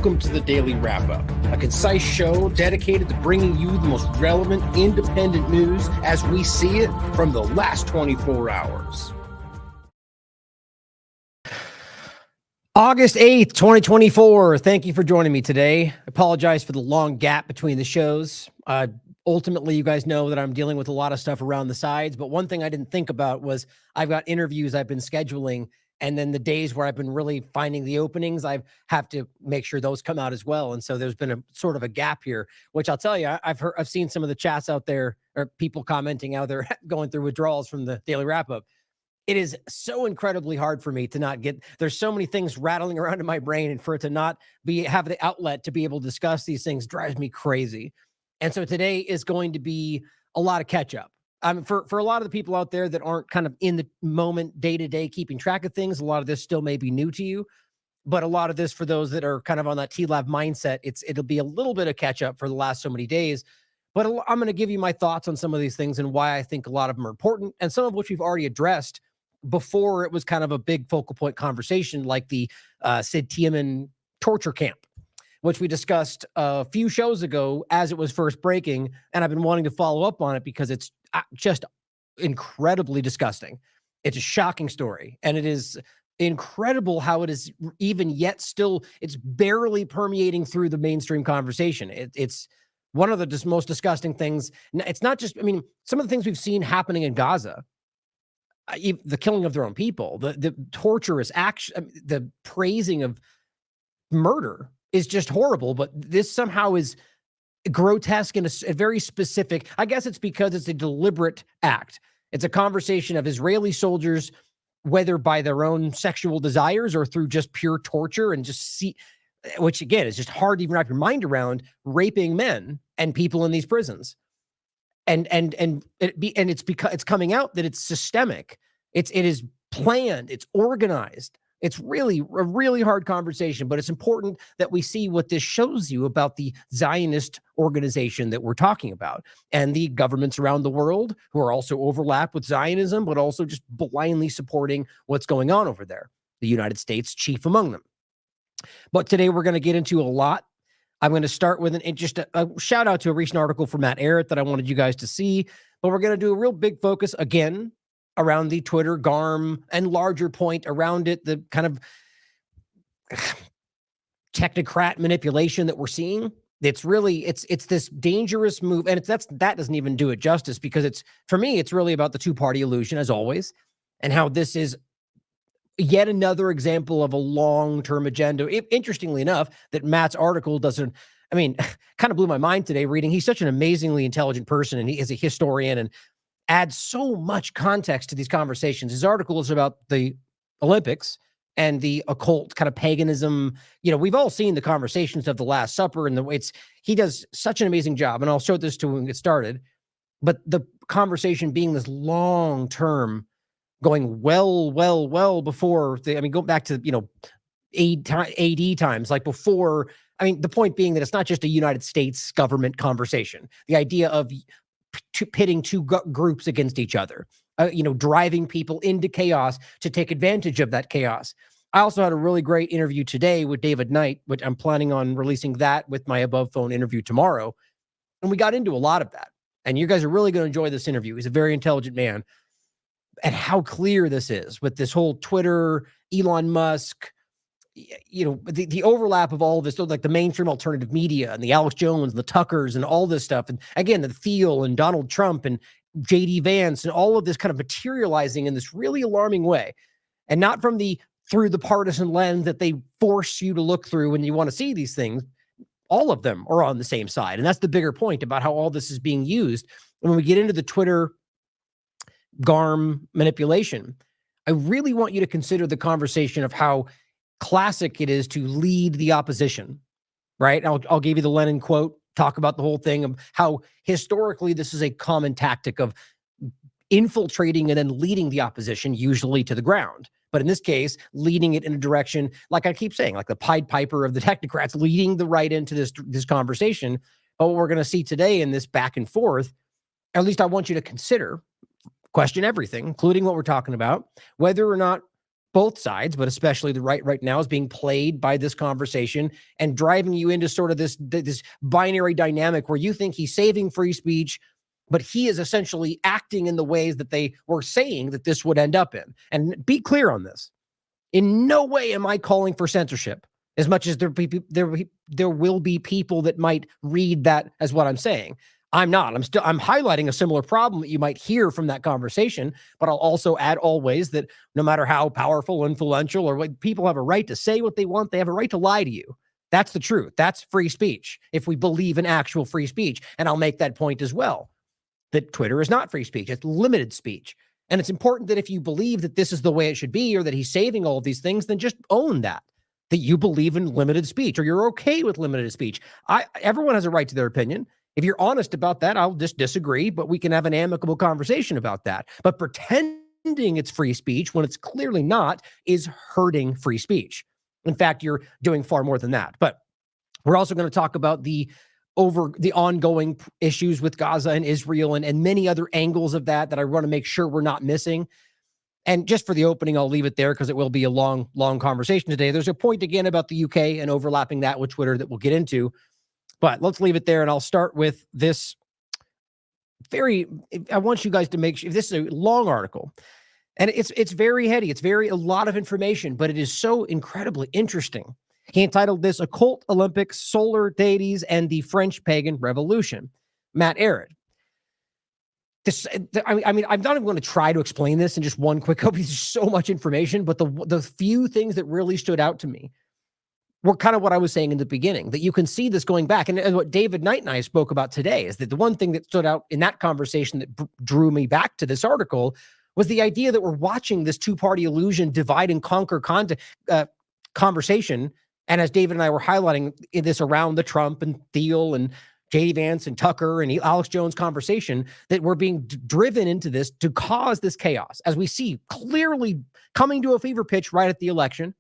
Welcome to the Daily Wrap-Up, a concise show dedicated to bringing you the most relevant, independent news as we see it from the last 24 hours. August 8th, 2024. Thank you for joining me today. I apologize for the long gap between the shows. Ultimately, you guys know that I'm dealing with a lot of stuff around the sides, but one thing I didn't think about was I've got interviews I've been scheduling, and then the days where I've been really finding the openings, I have to make sure those come out as well. And so there's been a sort of a gap here, which I'll tell you, I've seen some of the chats out there or people commenting how they're going through withdrawals from the Daily Wrap-Up. It is so incredibly hard for me to not get, there's so many things rattling around in my brain, and for it to not have the outlet to be able to discuss these things drives me crazy. And so today is going to be a lot of catch up. For a lot of the people out there that aren't kind of in the moment, day to day, keeping track of things, a lot of this still may be new to you. But a lot of this, for those that are kind of on that TLAV mindset, it'll be a little bit of catch up for the last so many days. But I'm going to give you my thoughts on some of these things and why I think a lot of them are important, and some of which we've already addressed before it was kind of a big focal point conversation, like the Teiman torture camp, which we discussed a few shows ago as it was first breaking. And I've been wanting to follow up on it because it's just incredibly disgusting. It's a shocking story. And it is incredible how it is even yet still, it's barely permeating through the mainstream conversation. It's one of the most disgusting things. It's not just, I mean, some of the things we've seen happening in Gaza, the killing of their own people, the torturous action, the praising of murder is just horrible. But this somehow is grotesque and a very specific. I guess it's because it's a deliberate act. It's a conversation of Israeli soldiers, whether by their own sexual desires or through just pure torture, and which again is just hard to even wrap your mind around, raping men and people in these prisons. And it's because it's coming out that it's systemic. It is planned. It's organized. It's really a really hard conversation, but it's important that we see what this shows you about the Zionist organization that we're talking about, and the governments around the world who are also overlapped with Zionism, but also just blindly supporting what's going on over there. The United States chief among them. But today we're going to get into a lot. I'm going to start with just a shout out to a recent article from Ehret that I wanted you guys to see, but we're going to do a real big focus again around the Twitter GARM and larger point around it, the kind of technocrat manipulation that we're seeing. It's really, it's this dangerous move. And that doesn't even do it justice, because for me, it's really about the two-party illusion, as always, and how this is yet another example of a long-term agenda. Interestingly enough, that Matt's article doesn't, I mean, kind of blew my mind today reading. He's such an amazingly intelligent person, and he is a historian and adds so much context to these conversations. His article is about the Olympics and the occult kind of paganism. You know, we've all seen the conversations of the Last Supper, and he does such an amazing job. And I'll show this to when we get started. But the conversation being this long-term, going well before go back to, AD times, like before. I mean, the point being that it's not just a United States government conversation. The idea of pitting two groups against each other, driving people into chaos to take advantage of that chaos. I also had a really great interview today with David Knight, which I'm planning on releasing that with my above phone interview tomorrow. And we got into a lot of that. And you guys are really going to enjoy this interview. He's a very intelligent man. And how clear this is with this whole Twitter, Elon Musk, the overlap of all of this, like the mainstream alternative media and the Alex Jones and the Tuckers and all this stuff. And again, the Thiel and Donald Trump and JD Vance and all of this kind of materializing in this really alarming way. And not through the partisan lens that they force you to look through when you want to see these things. All of them are on the same side. And that's the bigger point about how all this is being used. When we get into the Twitter GARM manipulation, I really want you to consider the conversation of how classic it is to lead the opposition, right? I'll give you the Lenin quote, talk about the whole thing of how historically this is a common tactic of infiltrating and then leading the opposition, usually to the ground. But in this case, leading it in a direction, like I keep saying, like the Pied Piper of the technocrats, leading the right into this conversation. But what we're going to see today in this back and forth, at least I want you to consider, question everything, including what we're talking about, whether or not both sides, but especially the right now, is being played by this conversation and driving you into sort of this binary dynamic where you think he's saving free speech, but he is essentially acting in the ways that they were saying that this would end up in. And be clear on this. In no way am I calling for censorship, as much as there will be people that might read that as what I'm saying. I'm not. I'm highlighting a similar problem that you might hear from that conversation, but I'll also add always that no matter how powerful, influential, or what, people have a right to say what they want, they have a right to lie to you. That's the truth. That's free speech, if we believe in actual free speech. And I'll make that point as well, that Twitter is not free speech. It's limited speech. And it's important that if you believe that this is the way it should be, or that he's saving all of these things, then just own that you believe in limited speech, or you're okay with limited speech. Everyone has a right to their opinion. If you're honest about that, I'll just disagree, but we can have an amicable conversation about that. But pretending it's free speech when it's clearly not is hurting free speech. In fact, you're doing far more than that. But we're also going to talk about the ongoing issues with Gaza and Israel and many other angles of that I want to make sure we're not missing. And just for the opening, I'll leave it there because it will be a long conversation today. There's a point again about the UK and overlapping that with Twitter that we'll get into. But let's leave it there, and I'll start with this I want you guys to make sure, this is a long article, and it's very heady. It's a lot of information, but it is so incredibly interesting. He entitled this Occult Olympics, Solar Deities, and the French Pagan Revolution. Matt Ehret. I'm not even going to try to explain this in just one quick opening. There's so much information, but the few things that really stood out to me were kind of what I was saying in the beginning, that you can see this going back. And what David Knight and I spoke about today is that the one thing that stood out in that conversation that drew me back to this article was the idea that we're watching this two-party illusion divide and conquer conversation. And as David and I were highlighting in this around the Trump and Thiel and J.D. Vance and Tucker and Alex Jones conversation, that we're being driven into this to cause this chaos, as we see clearly coming to a fever pitch right at the election.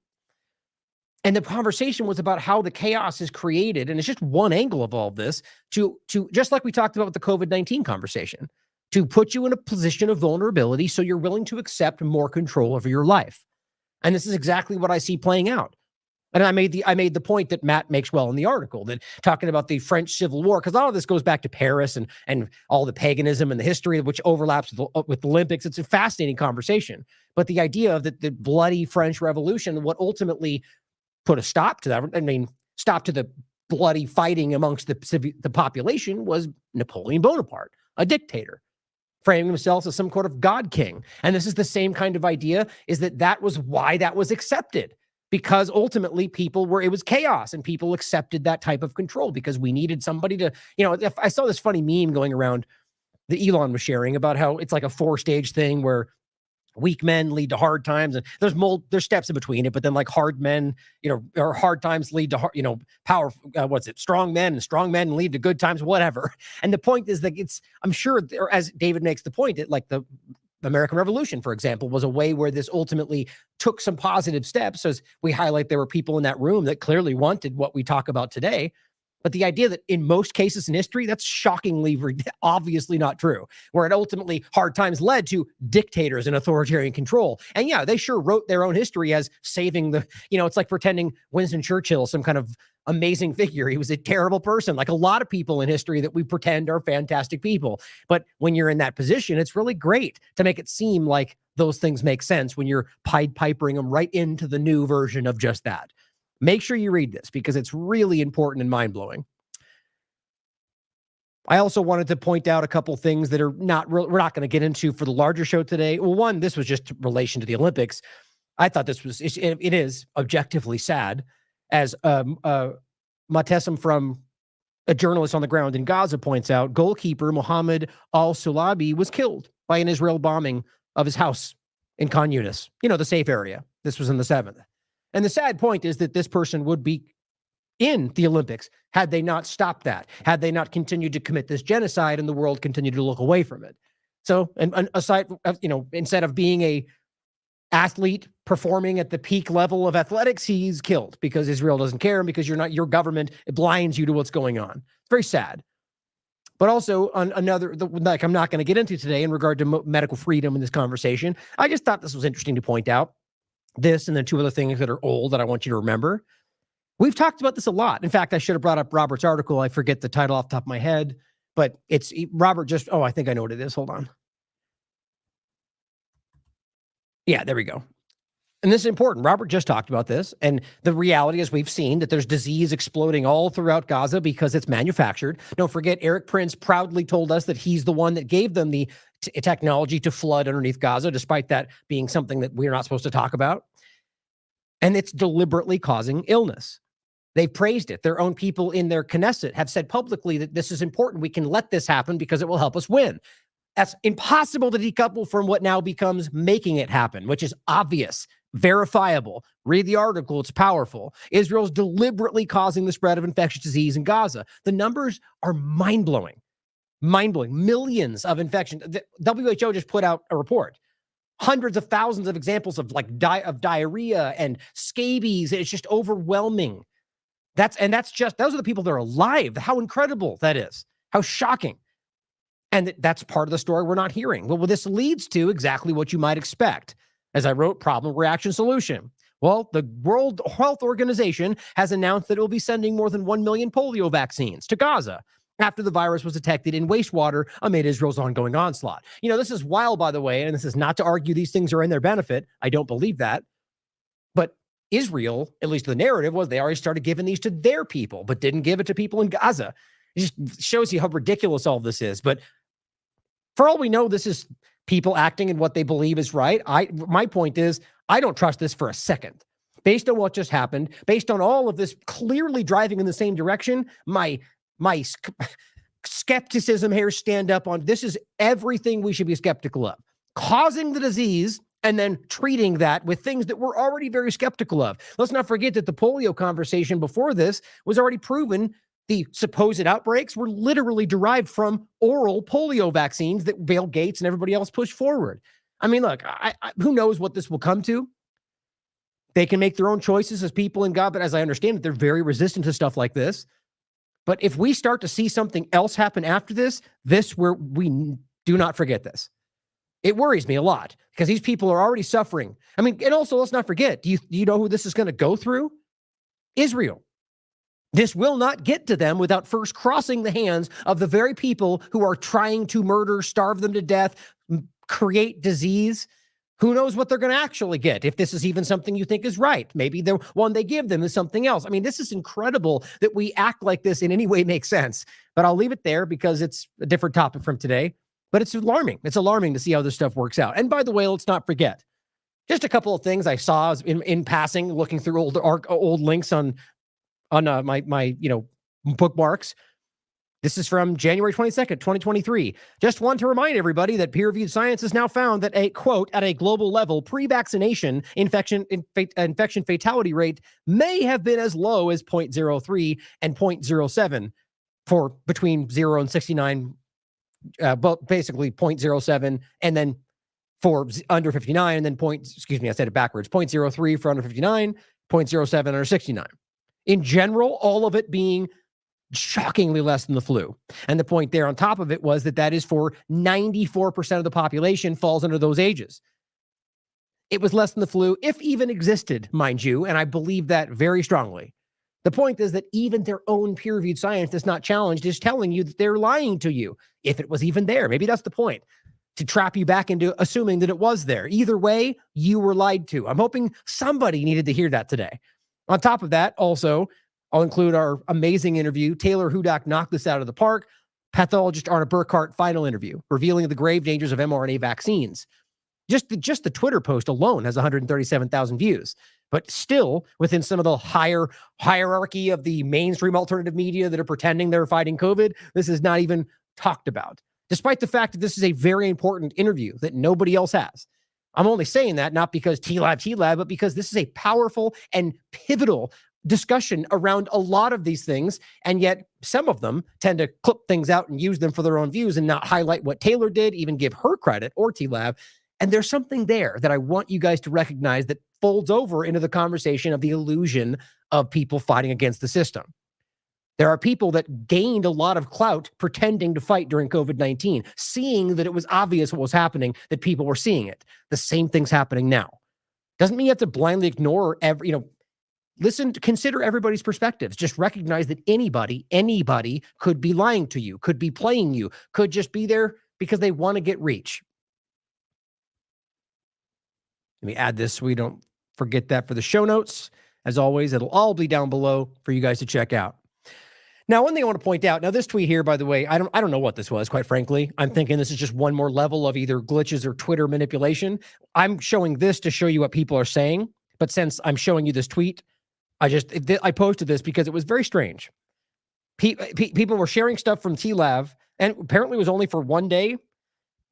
And the conversation was about how the chaos is created, and it's just one angle of all of this, to just like we talked about with the COVID-19 conversation, to put you in a position of vulnerability so you're willing to accept more control over your life. And this is exactly what I see playing out. And I made the point that Matt makes well in the article, that talking about the French Civil War, because a lot of this goes back to Paris and all the paganism and the history, which overlaps with the Olympics. It's a fascinating conversation. But the idea of the bloody French Revolution, what ultimately put a stop to that, stop to the bloody fighting amongst the population, was Napoleon Bonaparte, a dictator, framing himself as some sort of god king. And this is the same kind of idea, is that was why that was accepted. Because ultimately it was chaos, and people accepted that type of control because we needed somebody to, if I saw this funny meme going around that Elon was sharing about how it's like a 4-stage thing where weak men lead to hard times, and there's steps in between it, but then like hard men, or hard times lead to, power, strong men, and strong men lead to good times, whatever. And the point is that I'm sure, or as David makes the point, that like the American Revolution, for example, was a way where this ultimately took some positive steps. As we highlight, there were people in that room that clearly wanted what we talk about today. But the idea that in most cases in history, that's shockingly, obviously not true, where it ultimately hard times led to dictators and authoritarian control. And yeah, they sure wrote their own history as saving it's like pretending Winston Churchill, some kind of amazing figure. He was a terrible person, like a lot of people in history that we pretend are fantastic people. But when you're in that position, it's really great to make it seem like those things make sense when you're Pied Pipering them right into the new version of just that. Make sure you read this because it's really important and mind-blowing. I also wanted to point out a couple things that are we're not going to get into for the larger show today. Well, one, this was just in relation to the Olympics. I thought it is objectively sad, as Matessam, from a journalist on the ground in Gaza, points out. Goalkeeper Mohammed al-Sulabi was killed by an Israel bombing of his house in Khan Yunis, the safe area. This was in the 7th. And the sad point is that this person would be in the Olympics had they not stopped that, had they not continued to commit this genocide and the world continued to look away from it. So, and aside, instead of being a athlete performing at the peak level of athletics, he's killed because Israel doesn't care, and because your government blinds you to what's going on. It's very sad. But also on another, like I'm not going to get into today in regard to medical freedom in this conversation, I just thought this was interesting to point out. This and then two other things that are old that I want you to remember. We've talked about this a lot. In fact, I should have brought up Robert's article. I forget the title off the top of my head, but it's Robert just, oh, I think I know what it is. Hold on. Yeah, there we go. And this is important. Robert just talked about this. And the reality is we've seen that there's disease exploding all throughout Gaza because it's manufactured. Don't forget, Eric Prince proudly told us that he's the one that gave them the technology to flood underneath Gaza, despite that being something that we're not supposed to talk about. And it's deliberately causing illness. They've praised it. Their own people in their Knesset have said publicly that this is important. We can let this happen because it will help us win. That's impossible to decouple from what now becomes making it happen, which is obvious, verifiable. Read the article. It's powerful. Israel's deliberately causing the spread of infectious disease in Gaza. The numbers are mind-blowing. Mind-blowing. Millions of infections. The WHO just put out a report. Hundreds of thousands of examples of diarrhea and scabies. It's just overwhelming. Those are the people that are alive. How incredible that is. How shocking. And that's part of the story we're not hearing. Well, this leads to exactly what you might expect. As I wrote, problem, reaction, solution. Well, the World Health Organization has announced that it will be sending more than 1 million polio vaccines to Gaza after the virus was detected in wastewater amid Israel's ongoing onslaught. This is wild, by the way, and this is not to argue these things are in their benefit. I don't believe that. But Israel, at least the narrative was they already started giving these to their people, but didn't give it to people in Gaza. It just shows you how ridiculous all this is. But for all we know, this is people acting in what they believe is right. My point is, I don't trust this for a second. Based on what just happened, based on all of this clearly driving in the same direction, my skepticism here stand up on this is everything we should be skeptical of. Causing the disease and then treating that with things that we're already very skeptical of. Let's not forget that the polio conversation before this was already proven. The supposed outbreaks were literally derived from oral polio vaccines that Bill Gates and everybody else pushed forward. I mean, look, who knows what this will come to? They can make their own choices as people in God, but as I understand it, they're very resistant to stuff like this. But if we start to see something else happen after this, where we do not forget this. It worries me a lot because these people are already suffering. I mean, and also let's not forget, do you know who this is going to go through? Israel. This will not get to them without first crossing the hands of the very people who are trying to murder, starve them to death, create disease. Who knows what they're going to actually get if this is even something you think is right? Maybe the one they give them is something else. I mean, this is incredible that we act like this in any way makes sense. But I'll leave it there because it's a different topic from today. But it's alarming. It's alarming to see how this stuff works out. And by the way, let's not forget, just a couple of things I saw in passing, looking through old links on my bookmarks. This is from January 22nd, 2023. Just want to remind everybody that peer-reviewed science has now found that at a global level, pre-vaccination infection fatality rate may have been as low as 0.03 and 0.07 for between 0 and 69, but basically 0.07, and then for under 59, and then I said it backwards, 0.03 for under 59, 0.07 under 69. In general, all of it being shockingly less than the flu. And the point there on top of it was that is for 94% of the population falls under those ages. It was less than the flu, if even existed, mind you, and I believe that very strongly. The point is that even their own peer-reviewed science that's not challenged is telling you that they're lying to you, if it was even there. Maybe that's the point, to trap you back into assuming that it was there. Either way, you were lied to. I'm hoping somebody needed to hear that today. On top of that, also, I'll include our amazing interview. Taylor Hudak knocked this out of the park. Pathologist Arna Burkhart final interview, revealing the grave dangers of mRNA vaccines. Just the Twitter post alone has 137,000 views. But still, within some of the higher hierarchy of the mainstream alternative media that are pretending they're fighting COVID, this is not even talked about, despite the fact that this is a very important interview that nobody else has. I'm only saying that not because TLAV, but because this is a powerful and pivotal discussion around a lot of these things, and yet some of them tend to clip things out and use them for their own views and not highlight what Taylor did, even give her credit, or TLAV. And there's something there that I want you guys to recognize that folds over into the conversation of the illusion of people fighting against the system. There are people that gained a lot of clout pretending to fight during COVID-19, seeing that it was obvious what was happening, that people were seeing it. The same thing's happening now. Doesn't mean you have to blindly ignore consider everybody's perspectives. Just recognize that anybody could be lying to you, could be playing you, could just be there because they want to get reach. Let me add this so we don't forget that for the show notes. As always, it'll all be down below for you guys to check out. Now, one thing I want to point out, now this tweet here, by the way, I don't know what this was, quite frankly. I'm thinking this is just one more level of either glitches or Twitter manipulation. I'm showing this to show you what people are saying, but since I'm showing you this tweet, I posted this because it was very strange. People were sharing stuff from TLAV, and apparently it was only for one day,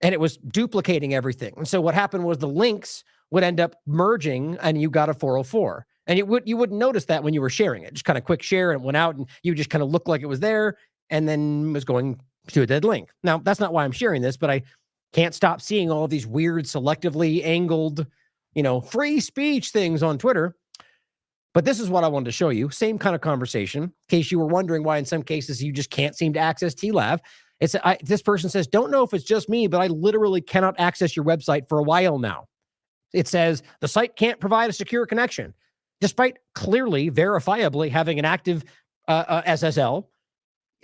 and it was duplicating everything. And so what happened was the links would end up merging, and you got a 404. And you wouldn't notice that when you were sharing it. Just kind of quick share, and it went out, and you just kind of looked like it was there, and then was going to a dead link. Now, that's not why I'm sharing this, but I can't stop seeing all of these weird, selectively angled, free speech things on Twitter. But this is what I wanted to show you. Same kind of conversation. In case you were wondering why in some cases you just can't seem to access TLAV. This person says, don't know if it's just me, but I literally cannot access your website for a while now. It says the site can't provide a secure connection, despite clearly, verifiably having an active SSL,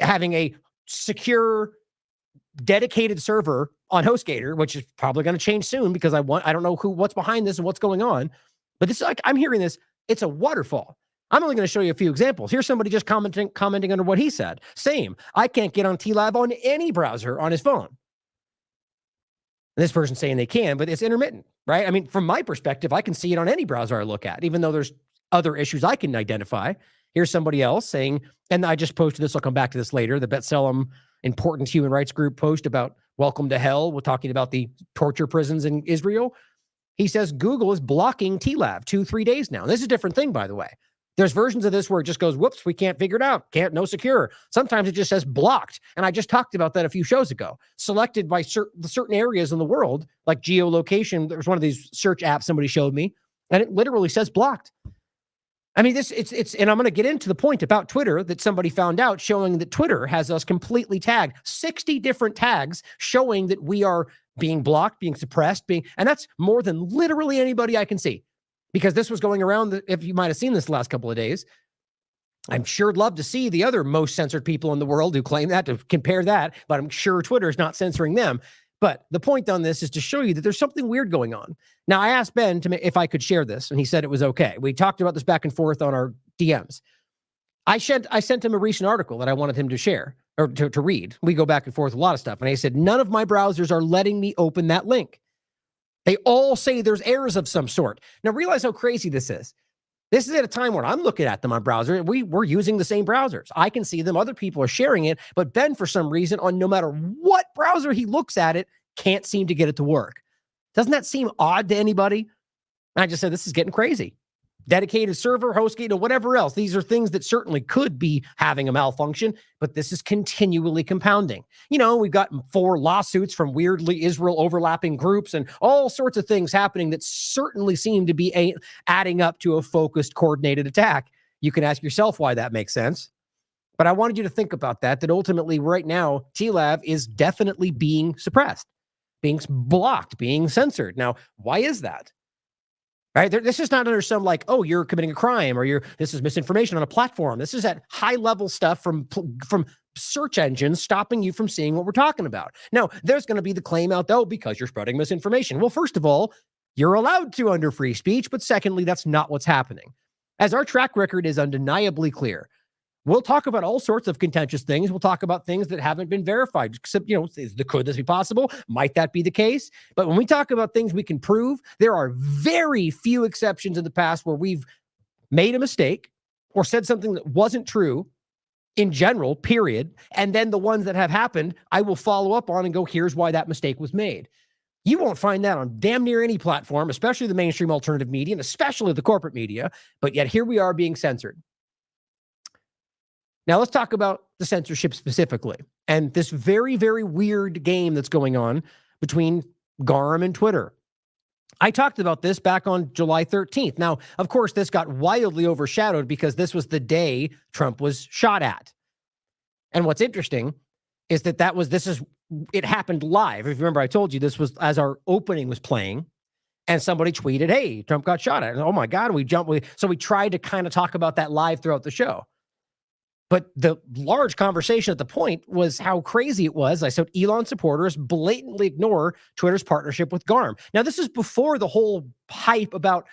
having a secure, dedicated server on HostGator, which is probably going to change soon because I don't know what's behind this and what's going on. But this, I'm hearing this. It's a waterfall. I'm only going to show you a few examples. Here's somebody just commenting under what he said. Same. I can't get on TLAV on any browser on his phone. And this person's saying they can, but it's intermittent, right? I mean, from my perspective, I can see it on any browser I look at, even though there's other issues I can identify. Here's somebody else saying, and I just posted this, I'll come back to this later, the B'Tselem important human rights group post about welcome to hell. We're talking about the torture prisons in Israel. He says Google is blocking TLAV 2-3 days now. And this is a different thing, by the way. There's versions of this where it just goes, whoops, we can't figure it out. No secure. Sometimes it just says blocked. And I just talked about that a few shows ago. Selected by certain areas in the world, like geolocation. There's one of these search apps somebody showed me, and it literally says blocked. I mean, and I'm going to get into the point about Twitter that somebody found out, showing that Twitter has us completely tagged, 60 different tags showing that we are being blocked, being suppressed, and that's more than literally anybody I can see, because this was going around. If you might have seen this the last couple of days, I'm sure I'd love to see the other most censored people in the world who claim that, to compare that, but I'm sure Twitter is not censoring them. But the point on this is to show you that there's something weird going on. Now, I asked Ben if I could share this, and he said it was okay. We talked about this back and forth on our DMs. I sent him a recent article that I wanted him to share or to read. We go back and forth a lot of stuff. And he said, none of my browsers are letting me open that link. They all say there's errors of some sort. Now, realize how crazy this is. This is at a time when I'm looking at them on browser. We're using the same browsers. I can see them. Other people are sharing it. But Ben, for some reason, on no matter what browser he looks at it, can't seem to get it to work. Doesn't that seem odd to anybody? I just said, this is getting crazy. Dedicated server, HostGator, whatever else. These are things that certainly could be having a malfunction, but this is continually compounding. We've got 4 lawsuits from weirdly Israel overlapping groups and all sorts of things happening that certainly seem to be adding up to a focused, coordinated attack. You can ask yourself why that makes sense. But I wanted you to think about that ultimately right now, TLAV is definitely being suppressed, being blocked, being censored. Now, why is that? Right? This is not under some you're committing a crime or this is misinformation on a platform. This is at high level stuff from search engines stopping you from seeing what we're talking about. Now, there's going to be the claim out though, because you're spreading misinformation. Well, first of all, you're allowed to under free speech, but secondly, that's not what's happening. As our track record is undeniably clear. We'll talk about all sorts of contentious things. We'll talk about things that haven't been verified. Except, could this be possible? Might that be the case? But when we talk about things we can prove, there are very few exceptions in the past where we've made a mistake or said something that wasn't true in general, period. And then the ones that have happened, I will follow up on and go, here's why that mistake was made. You won't find that on damn near any platform, especially the mainstream alternative media and especially the corporate media. But yet here we are being censored. Now, let's talk about the censorship specifically and this very, very weird game that's going on between GARM and Twitter. I talked about this back on July 13th. Now, of course, this got wildly overshadowed because this was the day Trump was shot at. And what's interesting is it happened live. If you remember, I told you this was as our opening was playing. And somebody tweeted, hey, Trump got shot at. And, oh my God, so we tried to kind of talk about that live throughout the show. But the large conversation at the point was how crazy it was. I said Elon supporters blatantly ignore Twitter's partnership with GARM. Now, this is before the whole hype about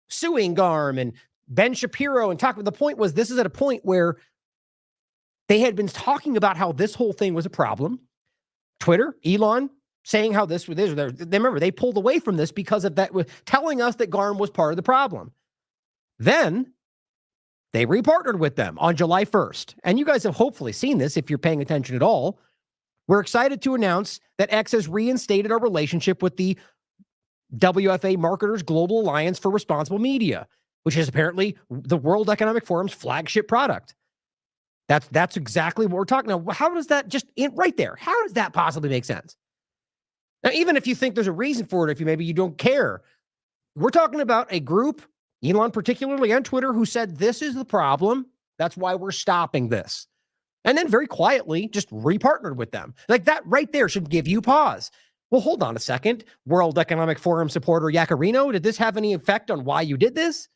suing GARM and Ben Shapiro and talking. The point was, this is at a point where they had been talking about how this whole thing was a problem. Twitter, Elon, saying how this was, remember, they pulled away from this because of that, telling us that GARM was part of the problem. Then they repartnered with them on July 1st. And you guys have hopefully seen this if you're paying attention at all. We're excited to announce that X has reinstated our relationship with the WFA Marketers Global Alliance for Responsible Media, which is apparently the World Economic Forum's flagship product. That's exactly what we're talking about. How does that right there? How does that possibly make sense? Now, even if you think there's a reason for it, maybe you don't care, we're talking about a group, Elon particularly on Twitter, who said this is the problem. That's why we're stopping this. And then very quietly just repartnered with them. Like that right there should give you pause. Well, hold on a second. World Economic Forum supporter Yaccarino, did this have any effect on why you did this?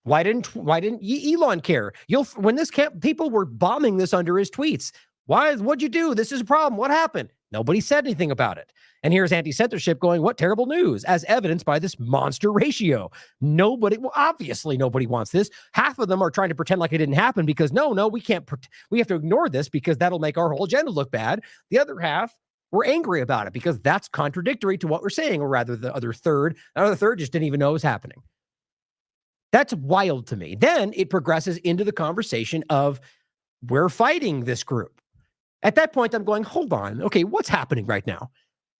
Why didn't Elon care? When people were bombing this under his tweets. What'd you do? This is a problem. What happened? Nobody said anything about it. And here's anti-censorship going, what terrible news, as evidenced by this monster ratio. Obviously nobody wants this. Half of them are trying to pretend like it didn't happen because no, we can't, we have to ignore this because that'll make our whole agenda look bad. The other half were angry about it because that's contradictory to what we're saying, or rather the other third just didn't even know it was happening. That's wild to me. Then it progresses into the conversation of we're fighting this group. At that point, I'm going, hold on. Okay, what's happening right now?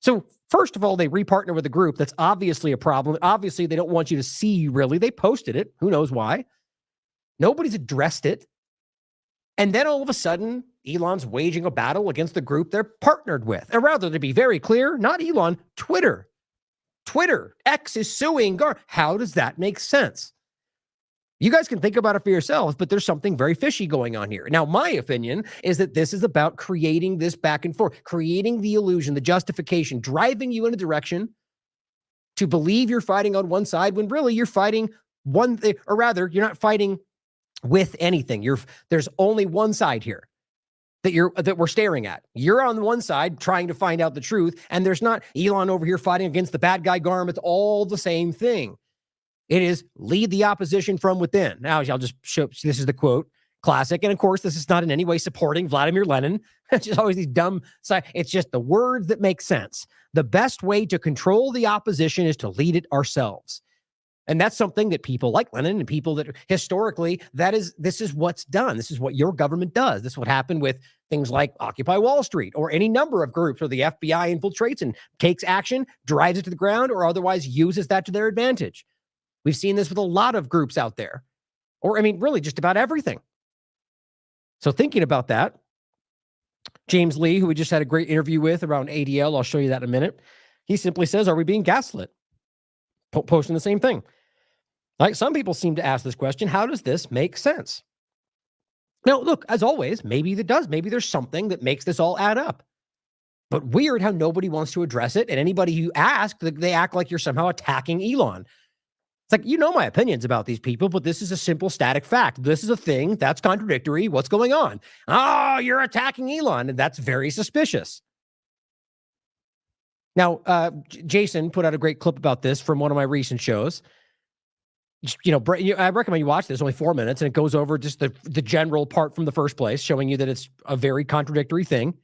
So first of all, they repartner with a group that's obviously a problem. Obviously, they don't want you to see, really. They posted it. Who knows why? Nobody's addressed it. And then all of a sudden, Elon's waging a battle against the group they're partnered with. And rather, to be very clear, not Elon, Twitter. X is suing GARM. How does that make sense? You guys can think about it for yourselves, but there's something very fishy going on here. Now, my opinion is that this is about creating this back and forth, creating the illusion, the justification, driving you in a direction to believe you're fighting on one side when really you're fighting one thing, or rather, you're not fighting with anything. There's only one side here that we're staring at. You're on one side trying to find out the truth, and there's not Elon over here fighting against the bad guy GARM. It's all the same thing. It is lead the opposition from within. Now, I'll just show, this is the quote, classic. And of course, this is not in any way supporting Vladimir Lenin. It's just always these dumb, it's just the words that make sense. The best way to control the opposition is to lead it ourselves. And that's something that people like Lenin and people that historically, this is what's done. This is what your government does. This is what happened with things like Occupy Wall Street or any number of groups where the FBI infiltrates and takes action, drives it to the ground, or otherwise uses that to their advantage. We've seen this with a lot of groups out there, or really just about everything. So thinking about that, James Lee, who we just had a great interview with around ADL, I'll show you that in a minute. He simply says, are we being gaslit? Posting the same thing. Like some people seem to ask this question, how does this make sense? Now, look, as always, maybe it does. Maybe there's something that makes this all add up. But weird how nobody wants to address it. And anybody you ask, they act like you're somehow attacking Elon. It's like, my opinions about these people, but this is a simple static fact. This is a thing that's contradictory. What's going on? Oh, you're attacking Elon. And that's very suspicious. Now, Jason put out a great clip about this from one of my recent shows. I recommend you watch this. It's only 4 minutes, and it goes over just the general part from the first place, showing you that it's a very contradictory thing.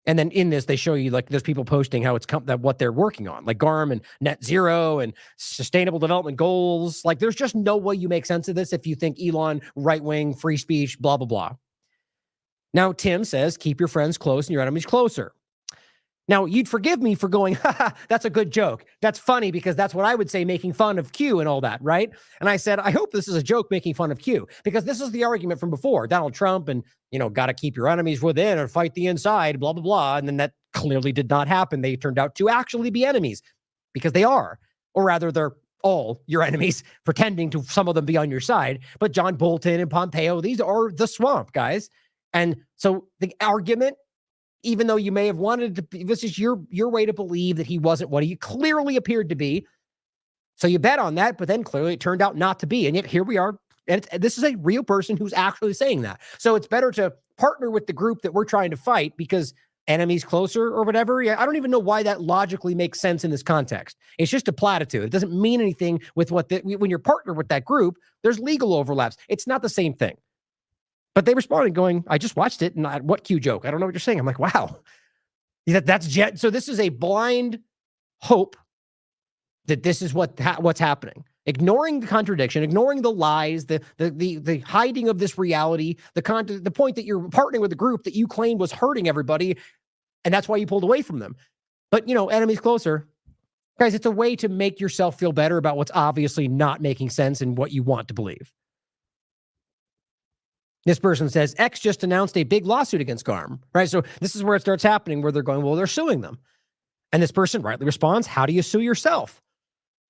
And then in this, they show you like there's people posting how that what they're working on, like GARM and net zero and sustainable development goals. Like there's just no way you make sense of this if you think Elon, right wing, free speech, blah, blah, blah. Now, Tim says, keep your friends close and your enemies closer. Now, you'd forgive me for going, that's a good joke. That's funny because that's what I would say, making fun of Q and all that, right? And I said, I hope this is a joke making fun of Q, because this is the argument from before. Donald Trump and, got to keep your enemies within or fight the inside, blah, blah, blah. And then that clearly did not happen. They turned out to actually be enemies because they are, or rather they're all your enemies, pretending to some of them be on your side. But John Bolton and Pompeo, these are the swamp guys. And so the argument, even though you may have wanted to, this is your way to believe that he wasn't what he clearly appeared to be. So you bet on that, but then clearly it turned out not to be. And yet here we are. And this is a real person who's actually saying that. So it's better to partner with the group that we're trying to fight because enemies closer or whatever. Yeah, I don't even know why that logically makes sense in this context. It's just a platitude. It doesn't mean anything with when you're partnered with that group, there's legal overlaps. It's not the same thing. But they responded going, I just watched it and what Q joke? I don't know what you're saying. I'm like, wow. So this is a blind hope that this is what's happening. Ignoring the contradiction, ignoring the lies, the hiding of this reality, the point that you're partnering with a group that you claimed was hurting everybody, and that's why you pulled away from them. But, enemies closer. Guys, it's a way to make yourself feel better about what's obviously not making sense and what you want to believe. This person says, X just announced a big lawsuit against GARM, right? So this is where it starts happening, where they're going, well, they're suing them. And this person rightly responds, how do you sue yourself?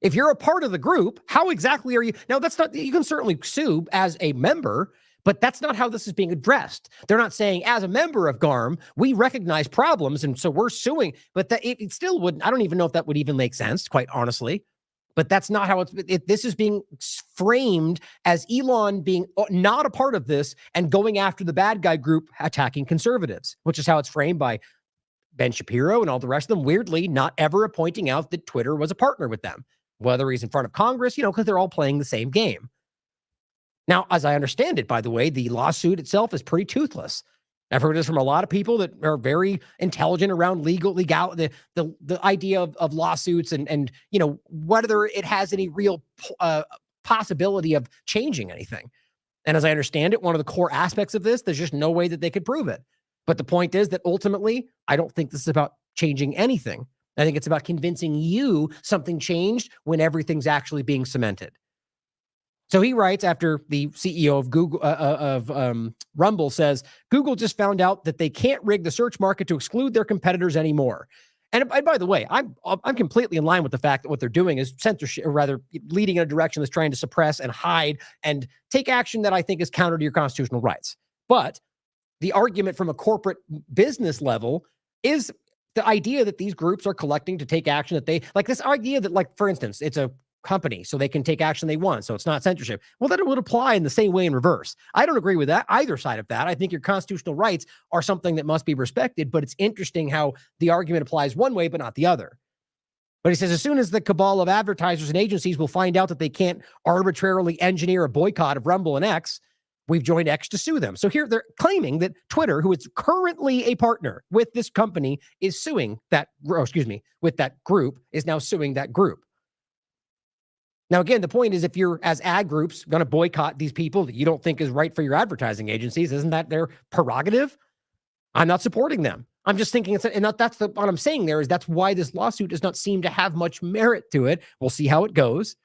If you're a part of the group, how exactly are you? Now, you can certainly sue as a member, but that's not how this is being addressed. They're not saying, as a member of GARM, we recognize problems, and so we're suing. But it still wouldn't, I don't even know if that would even make sense, quite honestly. But that's not how this is being framed as Elon being not a part of this and going after the bad guy group attacking conservatives, which is how it's framed by Ben Shapiro and all the rest of them, weirdly, not ever pointing out that Twitter was a partner with them. Whether he's in front of Congress, because they're all playing the same game. Now, as I understand it, by the way, the lawsuit itself is pretty toothless. I've heard this from a lot of people that are very intelligent around legal, the idea of lawsuits and whether it has any real possibility of changing anything. And as I understand it, one of the core aspects of this, there's just no way that they could prove it. But the point is that ultimately, I don't think this is about changing anything. I think it's about convincing you something changed when everything's actually being cemented. So he writes after the CEO of Google Rumble says, Google just found out that they can't rig the search market to exclude their competitors anymore. And by the way, I'm completely in line with the fact that what they're doing is censorship, or rather leading in a direction that's trying to suppress and hide and take action that I think is counter to your constitutional rights. But the argument from a corporate business level is the idea that these groups are collecting to take action that they like this idea that, like, for instance, it's a company, so they can take action they want. So it's not censorship. Well, that would apply in the same way in reverse. I don't agree with that, either side of that. I think your constitutional rights are something that must be respected, but it's interesting how the argument applies one way, but not the other. But he says, as soon as the cabal of advertisers and agencies will find out that they can't arbitrarily engineer a boycott of Rumble and X, we've joined X to sue them. So here they're claiming that Twitter, who is currently a partner with this company, is suing with that group, is now suing that group. Now, again, the point is, if you're, as ad groups, going to boycott these people that you don't think is right for your advertising agencies, isn't that their prerogative? I'm not supporting them. I'm just thinking that's what I'm saying there is that's why this lawsuit does not seem to have much merit to it. We'll see how it goes.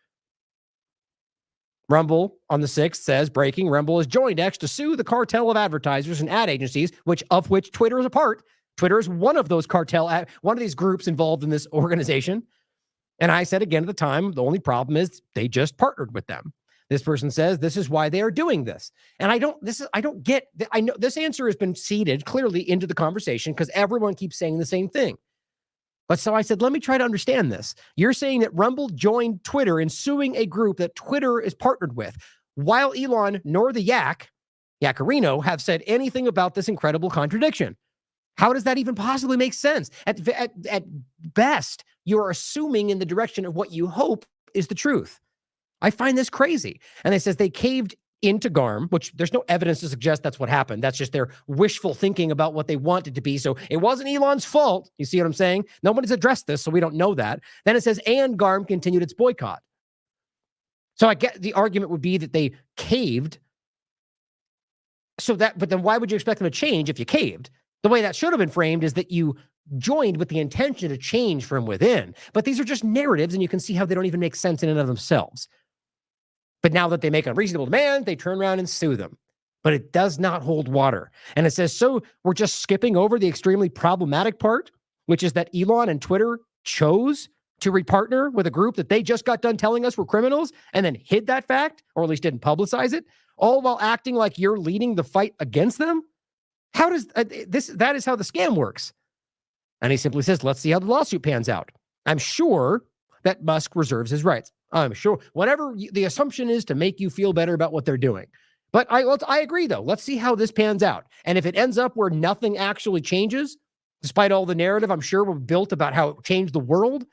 Rumble on the 6th says, breaking, Rumble has joined X to sue the cartel of advertisers and ad agencies, of which Twitter is a part. Twitter is one of those one of these groups involved in this organization. And I said again at the time, the only problem is they just partnered with them. This person says this is why they are doing this. And I know this answer has been seeded clearly into the conversation because everyone keeps saying the same thing. But so I said, let me try to understand this. You're saying that Rumble joined Twitter in suing a group that Twitter is partnered with, while Elon nor the Yaccarino have said anything about this incredible contradiction. How does that even possibly make sense? At best, you're assuming in the direction of what you hope is the truth. I find this crazy. And it says they caved into GARM, which there's no evidence to suggest that's what happened. That's just their wishful thinking about what they wanted to be. So it wasn't Elon's fault. You see what I'm saying? Nobody's addressed this, so we don't know that. Then it says, and GARM continued its boycott. So I get the argument would be that they caved. But then why would you expect them to change if you caved? The way that should have been framed is that you joined with the intention to change from within. But these are just narratives, and you can see how they don't even make sense in and of themselves. But now that they make a reasonable demand, they turn around and sue them. But it does not hold water. And it says, so we're just skipping over the extremely problematic part, which is that Elon and Twitter chose to repartner with a group that they just got done telling us were criminals and then hid that fact, or at least didn't publicize it, all while acting like you're leading the fight against them? How does that is how the scam works. And he simply says, let's see how the lawsuit pans out. I'm sure that Musk reserves his rights. I'm sure whatever the assumption is to make you feel better about what they're doing. But I agree, though. Let's see how this pans out. And if it ends up where nothing actually changes, despite all the narrative I'm sure was built about how it changed the world,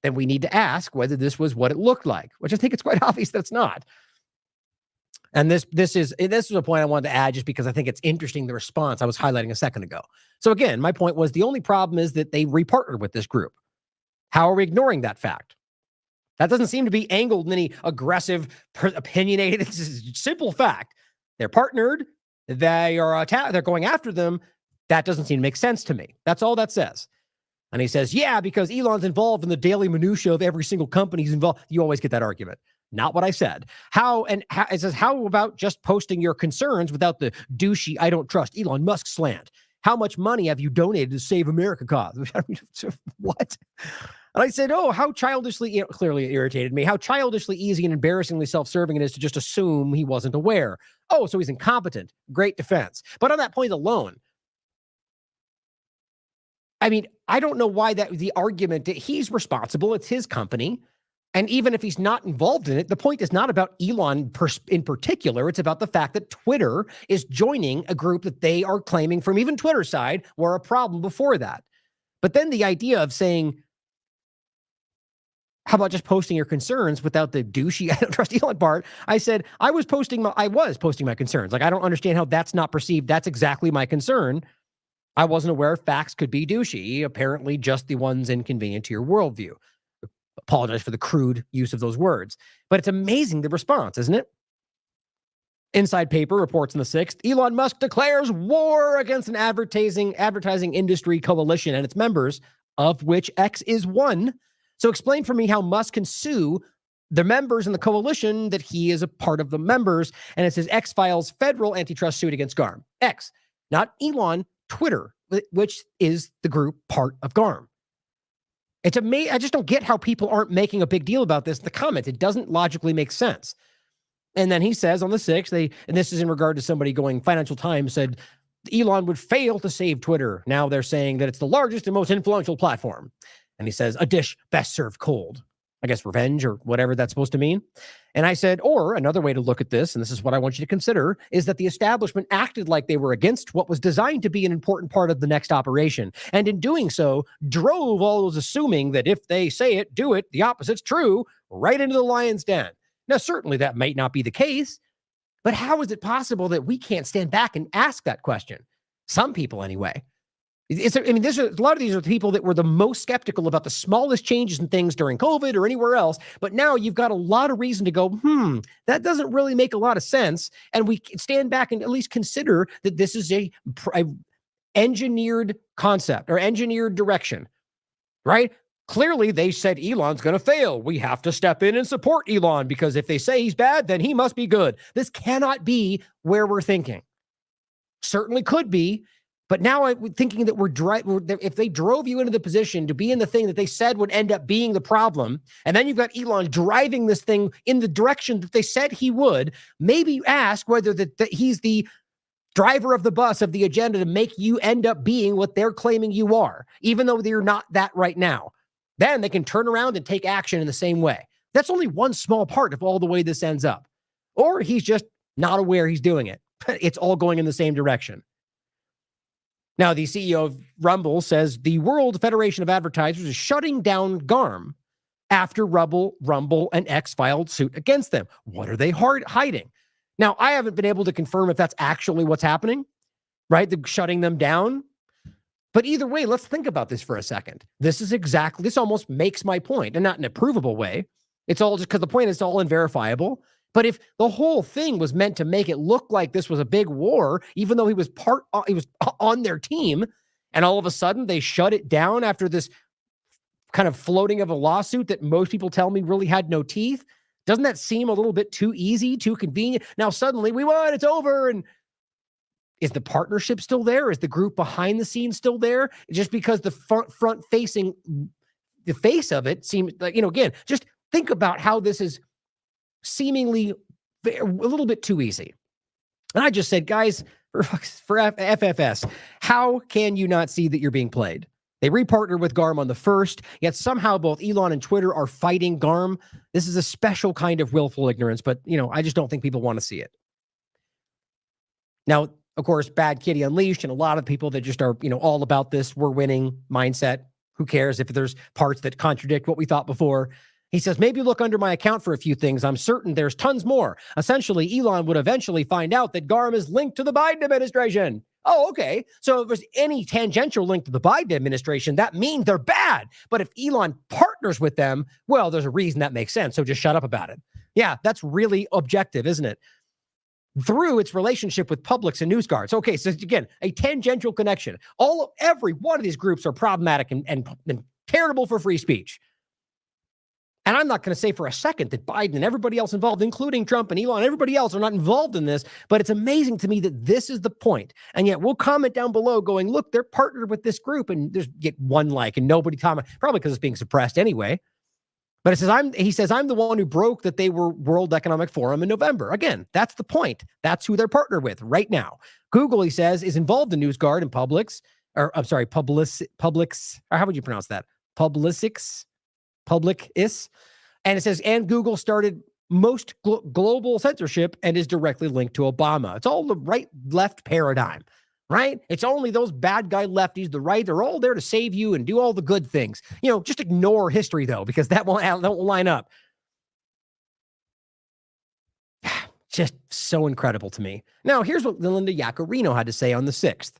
then we need to ask whether this was what it looked like, which I think it's quite obvious that's not. And this is a point I wanted to add just because I think it's interesting, the response I was highlighting a second ago. So again, my point was the only problem is that they repartnered with this group. How are we ignoring that fact? That doesn't seem to be angled in any aggressive, opinionated. This is a simple fact. They're partnered. They're going after them. That doesn't seem to make sense to me. That's all that says. And he says, yeah, because Elon's involved in the daily minutia of every single company he's involved. You always get that argument. Not what I said. It says, how about just posting your concerns without the douchey, I don't trust Elon Musk slant? How much money have you donated to Save America cause? What? And I said, oh, how childishly, clearly it irritated me, how childishly easy and embarrassingly self-serving it is to just assume he wasn't aware. Oh, so he's incompetent. Great defense. But on that point alone, I mean, I don't know why the argument that he's responsible, it's his company. And even if he's not involved in it, the point is not about Elon in particular. It's about the fact that Twitter is joining a group that they are claiming from even Twitter's side were a problem before that. But then the idea of saying, how about just posting your concerns without the douchey, I don't trust Elon part? I said, I was posting my concerns. Like, I don't understand how that's not perceived. That's exactly my concern. I wasn't aware facts could be douchey, apparently just the ones inconvenient to your worldview. Apologize for the crude use of those words. But it's amazing the response, isn't it? Inside Paper reports on the 6th, Elon Musk declares war against an advertising industry coalition and its members, of which X is one. So explain for me how Musk can sue the members in the coalition that he is a part of the members. And it says X files federal antitrust suit against GARM. X, not Elon, Twitter, which is the group part of GARM. It's amazing. I just don't get how people aren't making a big deal about this in the comments. It doesn't logically make sense. And then he says on the 6th, and this is in regard to somebody going, Financial Times said Elon would fail to save Twitter. Now they're saying that it's the largest and most influential platform. And he says, a dish best served cold. I guess revenge or whatever that's supposed to mean. And I said, or another way to look at this, and this is what I want you to consider, is that the establishment acted like they were against what was designed to be an important part of the next operation. And in doing so, drove all those assuming that if they say it, do it, the opposite's true, right into the lion's den. Now, certainly that might not be the case, but how is it possible that we can't stand back and ask that question? Some people, anyway. A lot of these are the people that were the most skeptical about the smallest changes in things during COVID or anywhere else. But now you've got a lot of reason to go, that doesn't really make a lot of sense. And we stand back and at least consider that this is a engineered concept or engineered direction, right? Clearly, they said Elon's going to fail. We have to step in and support Elon because if they say he's bad, then he must be good. This cannot be where we're thinking. Certainly could be. But now I'm thinking that if they drove you into the position to be in the thing that they said would end up being the problem, and then you've got Elon driving this thing in the direction that they said he would, maybe ask whether that he's the driver of the bus of the agenda to make you end up being what they're claiming you are, even though you're not that right now. Then they can turn around and take action in the same way. That's only one small part of all the way this ends up. Or he's just not aware he's doing it. It's all going in the same direction. Now, the CEO of Rumble says the World Federation of Advertisers is shutting down GARM after Rumble and X filed suit against them. What are they hiding? Now, I haven't been able to confirm if that's actually what's happening, right? They're shutting them down. But either way, let's think about this for a second. This almost makes my point, and not in a provable way. It's all just because the point is all unverifiable. But if the whole thing was meant to make it look like this was a big war, even though he was on their team, and all of a sudden they shut it down after this kind of floating of a lawsuit that most people tell me really had no teeth, doesn't that seem a little bit too easy, too convenient? Now suddenly we won, it's over. And is the partnership still there? Is the group behind the scenes still there? Just because the front facing, the face of it seems like, again, just think about how this is seemingly a little bit too easy. And I just said, guys, for FFS, how can you not see that you're being played? They repartnered with GARM on the 1st, yet somehow both Elon and Twitter are fighting GARM. This is a special kind of willful ignorance, but I just don't think people want to see it. Now, of course, Bad Kitty Unleashed and a lot of people that just are, all about this we're winning mindset. Who cares if there's parts that contradict what we thought before? He says, maybe look under my account for a few things. I'm certain there's tons more. Essentially, Elon would eventually find out that GARM is linked to the Biden administration. Oh, okay. So if there's any tangential link to the Biden administration, that means they're bad. But if Elon partners with them, well, there's a reason that makes sense. So just shut up about it. Yeah, that's really objective, isn't it? Through its relationship with Publix and NewsGuards. Okay, so again, a tangential connection. Every one of these groups are problematic and terrible for free speech. And I'm not going to say for a second that Biden and everybody else involved, including Trump and Elon, everybody else are not involved in this, but it's amazing to me that this is the point. And yet we'll comment down below going, look, they're partnered with this group, and there's get one like and nobody comment, probably because it's being suppressed anyway. But he says, I'm the one who broke that they were World Economic Forum in November. Again, that's the point. That's who they're partnered with right now. Google, he says, is involved in NewsGuard and Publix, or I'm sorry, Publix, or how would you pronounce that? Publicis. And it says, and Google started most global censorship and is directly linked to Obama. It's all the right-left paradigm, right? It's only those bad guy lefties, the right, they're all there to save you and do all the good things. Just ignore history, though, because that won't line up. Just so incredible to me. Now, here's what Linda Yaccarino had to say on the 6th.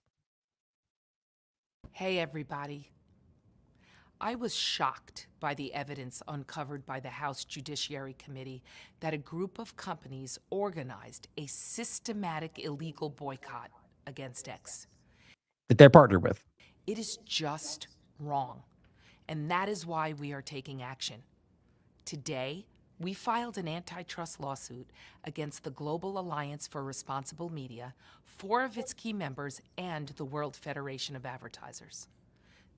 Hey, everybody. I was shocked by the evidence uncovered by the House Judiciary Committee that a group of companies organized a systematic illegal boycott against X. That they're partnered with. It is just wrong, and that is why we are taking action. Today, we filed an antitrust lawsuit against the Global Alliance for Responsible Media, 4 of its key members, and the World Federation of Advertisers.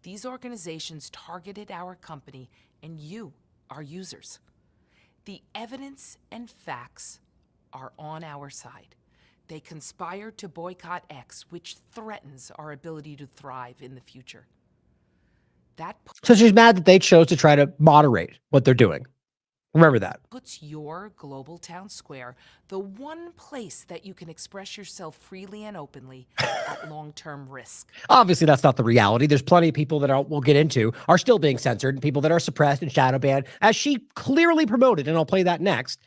These organizations targeted our company and you, our users. The evidence and facts are on our side. They conspired to boycott X, which threatens our ability to thrive in the future. So she's mad that they chose to try to moderate what they're doing. Remember that. Puts your global town square, the one place that you can express yourself freely and openly, at long-term risk. Obviously, that's not the reality. There's plenty of people that we'll get into are still being censored, and people that are suppressed and shadow banned, as she clearly promoted, and I'll play that next,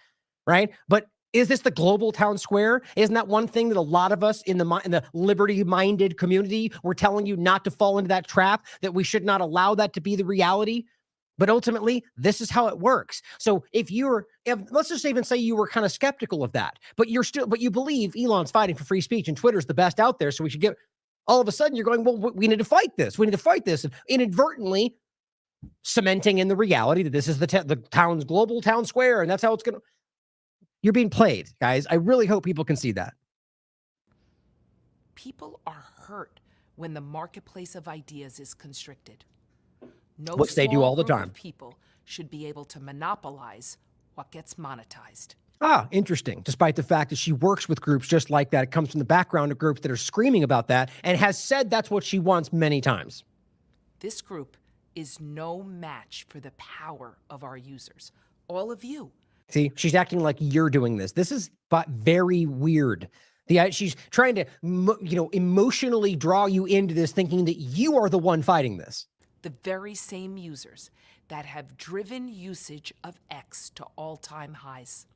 right? But is this the global town square? Isn't that one thing that a lot of us in the liberty-minded community were telling you not to fall into that trap, that we should not allow that to be the reality? But ultimately, this is how it works. So if let's just even say you were kind of skeptical of that, but you believe Elon's fighting for free speech and Twitter's the best out there, so we should all of a sudden you're going, well, we need to fight this. We need to fight this. And inadvertently cementing in the reality that this is the town's global town square, and that's how it's going to. You're being played, guys. I really hope people can see that. People are hurt when the marketplace of ideas is constricted. Which they do all the time. People should be able to monopolize what gets monetized. Interesting. Despite the fact that she works with groups just like that, it comes from the background of groups that are screaming about that and has said that's what she wants many times. This group is no match for the power of our users. All of you. See, she's acting like you're doing this. This is very weird. She's trying to, emotionally draw you into this, thinking that you are the one fighting this. The very same users that have driven usage of X to all-time highs.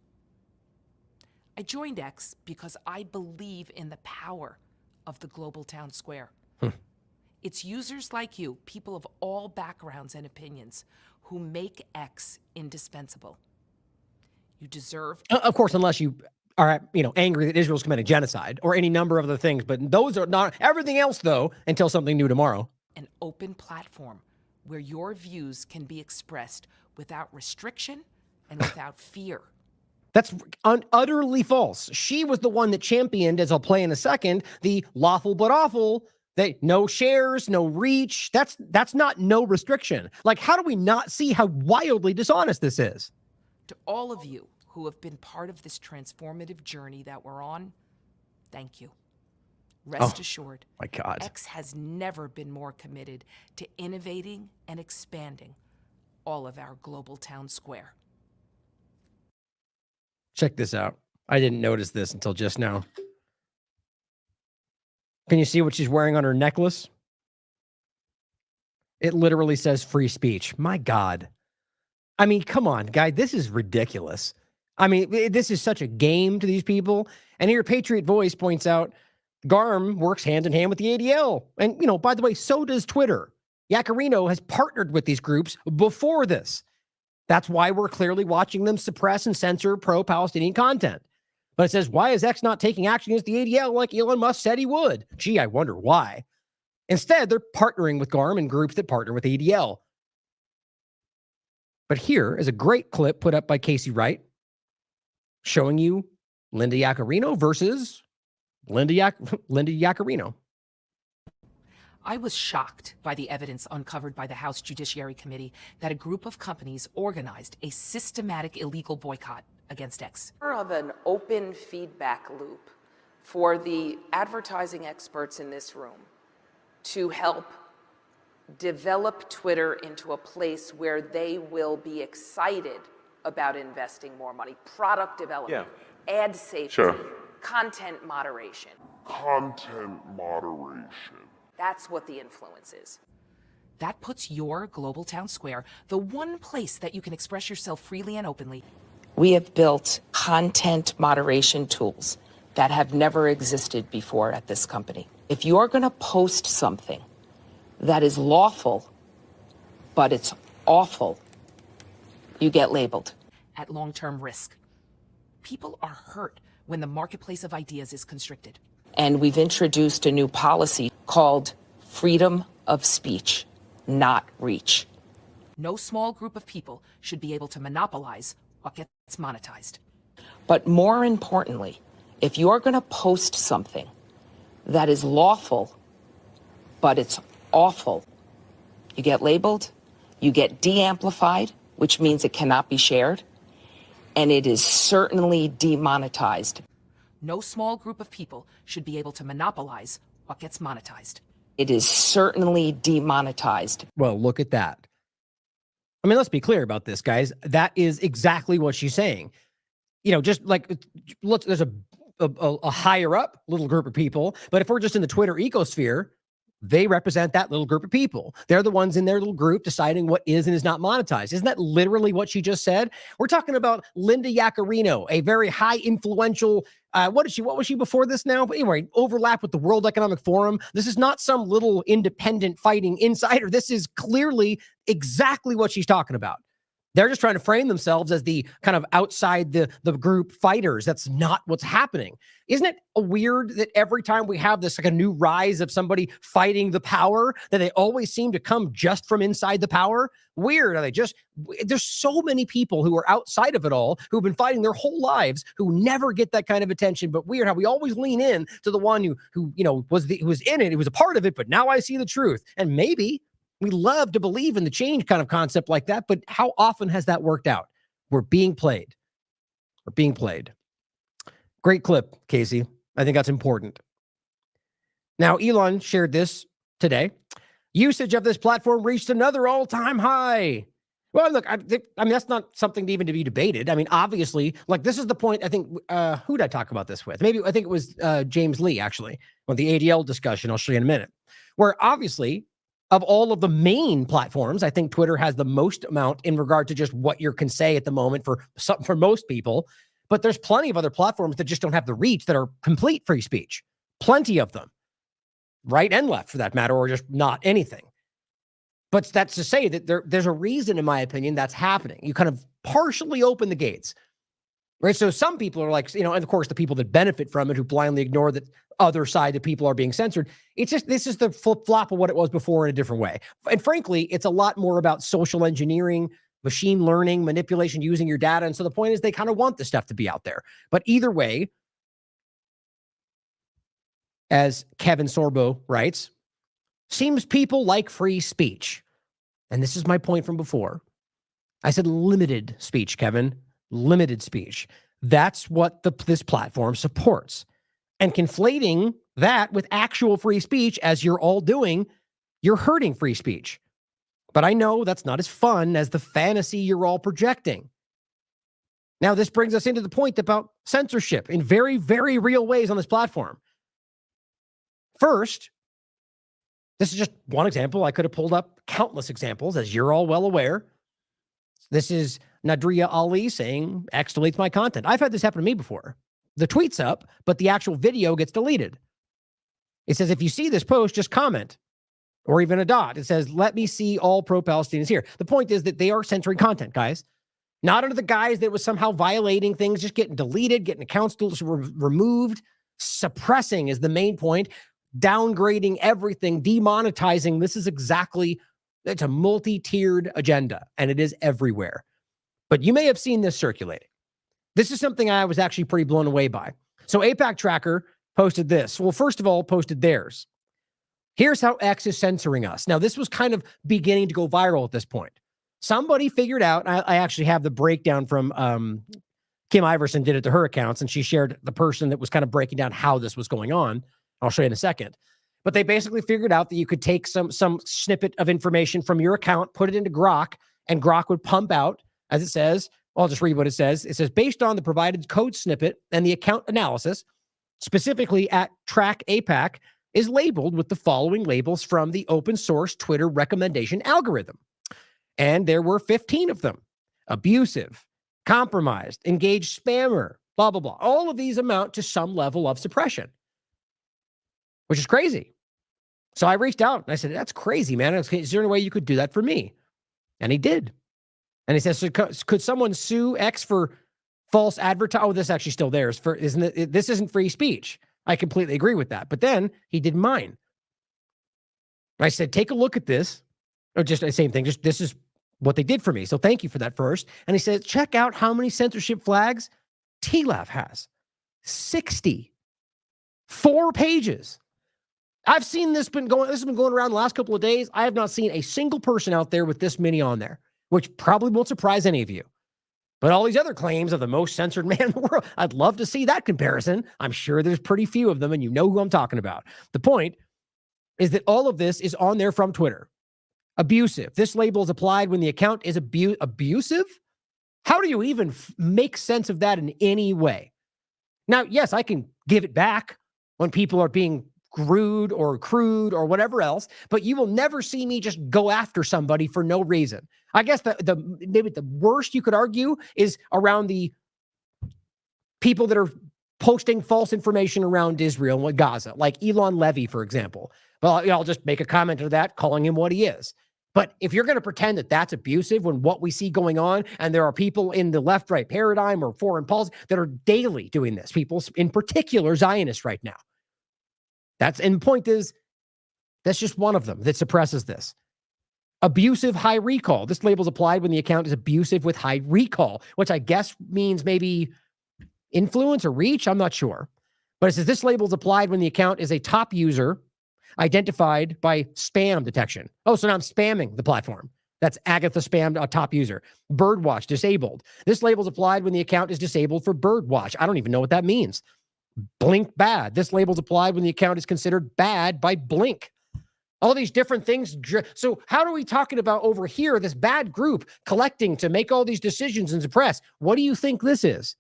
I joined X because I believe in the power of the global town square. It's users like you, people of all backgrounds and opinions, who make X indispensable. You deserve... Of course, unless you are, angry that Israel's committing genocide or any number of other things, but those are not... Everything else, though, until something new tomorrow. An open platform where your views can be expressed without restriction and without fear. That's utterly false. She was the one that championed, as I'll play in a second, the lawful but awful, no shares, no reach. That's not no restriction. Like, how do we not see how wildly dishonest this is? To all of you who have been part of this transformative journey that we're on, thank you. Rest assured, My God. X has never been more committed to innovating and expanding all of our global town square. Check this out. I didn't notice this until just now. Can you see what she's wearing on her necklace? It literally says free speech. My God. I mean, come on, guy. This is ridiculous. I mean, this is such a game to these people. And here, Patriot Voice points out, GARM works hand in hand with the ADL. And, you know, by the way, so does Twitter. Yaccarino has partnered with these groups before this. That's why we're clearly watching them suppress and censor pro-Palestinian content. But it says, why is X not taking action against the ADL like Elon Musk said he would? Gee, I wonder why. Instead, they're partnering with GARM and groups that partner with ADL. But here is a great clip put up by Casey Wright showing you Linda Yaccarino versus Linda Yaccarino. I was shocked by the evidence uncovered by the House Judiciary Committee that a group of companies organized a systematic illegal boycott against X. More of an open feedback loop for the advertising experts in this room to help develop Twitter into a place where they will be excited about investing more money, product development, ad safety, content moderation. That's what the influence is. That puts your global town square, the one place that you can express yourself freely and openly. We have built content moderation tools that have never existed before at this company. If you're going to post something that is lawful, but it's awful, you get labeled. At long-term risk. People are hurt when the marketplace of ideas is constricted. And we've introduced a new policy called freedom of speech, not reach. No small group of people should be able to monopolize what gets monetized. But more importantly, if you're going to post something that is lawful, but it's awful, you get labeled, you get de-amplified, which means it cannot be shared, and it is certainly demonetized. No small group of people should be able to monopolize what gets monetized. It is certainly demonetized. Well, look at that. I mean, let's be clear about this, guys. That is exactly what she's saying. You know, just like, there's a higher up little group of people, but if we're just in the Twitter ecosphere, they represent that little group of people. They're the ones in their little group deciding what is and is not monetized. Isn't that literally what she just said? We're talking about Linda Yaccarino, a very high influential, what was she before this now? But anyway, overlap with the World Economic Forum. This is not some little independent fighting insider. This is clearly exactly what she's talking about. They're just trying to frame themselves as the kind of outside the group fighters. That's not what's happening. Isn't it weird that every time we have this like a new rise of somebody fighting the power, that they always seem to come just from inside the power? Weird. Are they just, there's so many people who are outside of it all, who've been fighting their whole lives, who never get that kind of attention. But weird how we always lean in to the one who you know, who was in it, who was a part of it, but now I see the truth. And maybe we love to believe in the change kind of concept like that, but how often has that worked out? We're being played. We're being played. Great clip, Casey. I think that's important. Now, Elon shared this today. Usage of this platform reached another all-time high. Well, look, I mean, that's not something to even to be debated. I mean, obviously, like this is the point. I think, who did I talk about this with? Maybe, I think it was James Lee, actually, on the ADL discussion. I'll show you in a minute. Where obviously, of all of the main platforms, I think Twitter has the most amount in regard to just what you can say at the moment for most people. But there's plenty of other platforms that just don't have the reach that are complete free speech. Plenty of them, right and left for that matter, or just not anything. But that's to say that there's a reason, in my opinion, that's happening. You kind of partially open the gates, right? So some people are like, you know, and of course the people that benefit from it who blindly ignore that other side that people are being censored. It's just, this is the flip-flop of what it was before in a different way. And frankly, it's a lot more about social engineering, machine learning, manipulation, using your data. And so the point is they kind of want this stuff to be out there. But either way, as Kevin Sorbo writes, seems people like free speech. And this is my point from before. I said limited speech, Kevin, limited speech. That's what this platform supports. and conflating that with actual free speech, as you're all doing, you're hurting free speech. But I know that's not as fun as the fantasy you're all projecting. Now, this brings us into the point about censorship in very, very real ways on this platform. First, this is just one example. I could have pulled up countless examples, as you're all well aware. This is Nadria Ali saying, X deletes my content. I've had this happen to me before. The tweet's up, but the actual video gets deleted. It says, if you see this post, just comment, or even a dot. It says, let me see all pro-Palestinians here. The point is that they are censoring content, guys. Not under the guise that it was somehow violating things, just getting deleted, getting accounts removed. Suppressing is the main point. Downgrading everything, demonetizing. This is exactly, it's a multi-tiered agenda, and it is everywhere. But you may have seen this circulating. This is something I was actually pretty blown away by. So AIPAC Tracker posted this. Well, first of all, posted theirs. Here's how X is censoring us. Now, this was kind of beginning to go viral at this point. Somebody figured out, I actually have the breakdown from Kim Iverson did it to her accounts, and she shared the person that was kind of breaking down how this was going on. I'll show you in a second. But they basically figured out that you could take some snippet of information from your account, put it into Grok, and Grok would pump out, as it says, I'll just read what it says. It says, based on the provided code snippet and the account analysis, specifically at track AIPAC, is labeled with the following labels from the open source Twitter recommendation algorithm. And there were 15 of them. Abusive, compromised, engaged spammer, blah, blah, blah. All of these amount to some level of suppression, which is crazy. So I reached out and I said, that's crazy, man. Is there any way you could do that for me? And he did. And he says, so could someone sue X for false advertising? Oh, this is actually still theirs. This isn't free speech. I completely agree with that. But then he did mine. I said, take a look at this. Or just the same thing. Just this is what they did for me. So thank you for that first. And he said, check out how many censorship flags TLAV has. 60. 4 pages. I've seen this this has been going around the last couple of days. I have not seen a single person out there with this many on there, which probably won't surprise any of you. But all these other claims of the most censored man in the world, I'd love to see that comparison. I'm sure there's pretty few of them, and you know who I'm talking about. The point is that all of this is on there from Twitter. Abusive. This label is applied when the account is abusive? How do you even make sense of that in any way? Now, yes, I can give it back when people are being rude or crude or whatever else, but you will never see me just go after somebody for no reason. I guess maybe the worst you could argue is around the people that are posting false information around Israel and Gaza, like Elon Levy, for example. Well, I'll just make a comment to that, calling him what he is. But if you're going to pretend that that's abusive when what we see going on, and there are people in the left-right paradigm or foreign policy that are daily doing this, people in particular Zionists right now. And the point is, that's just one of them that suppresses this. Abusive high recall. This label is applied when the account is abusive with high recall, which I guess means maybe influence or reach. I'm not sure. But it says this label is applied when the account is a top user identified by spam detection. Oh, so now I'm spamming the platform. That's Agatha spammed a top user. Birdwatch disabled. This label is applied when the account is disabled for birdwatch. I don't even know what that means. Blink bad. This label is applied when the account is considered bad by Blink. All these different things. So how are we talking about over here, this bad group collecting to make all these decisions and suppress? What do you think this is?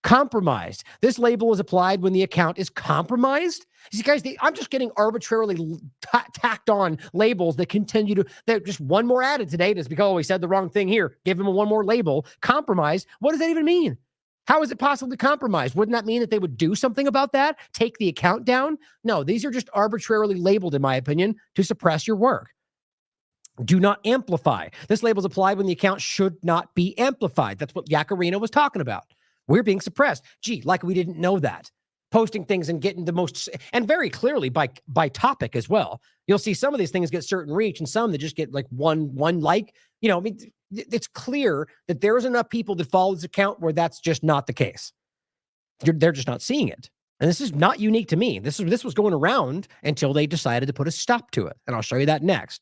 Compromised. This label is applied when the account is compromised. See, guys, I'm just getting arbitrarily tacked on labels that continue to, they're just one more added today. Just because we said the wrong thing here, give them one more label. Compromised. What does that even mean? How is it possibly compromised? Wouldn't that mean that they would do something about that? Take the account down? No, these are just arbitrarily labeled, in my opinion, to suppress your work. Do not amplify. This label is applied when the account should not be amplified. That's what Yaccarino was talking about. We're being suppressed. Gee, like we didn't know that. Posting things and getting the most, and very clearly by topic as well. You'll see some of these things get certain reach and some that just get like one like, you know, I mean, it's clear that there's enough people that follow this account where that's just not the case. They're just not seeing it. And this is not unique to me. This was going around until they decided to put a stop to it. And I'll show you that next.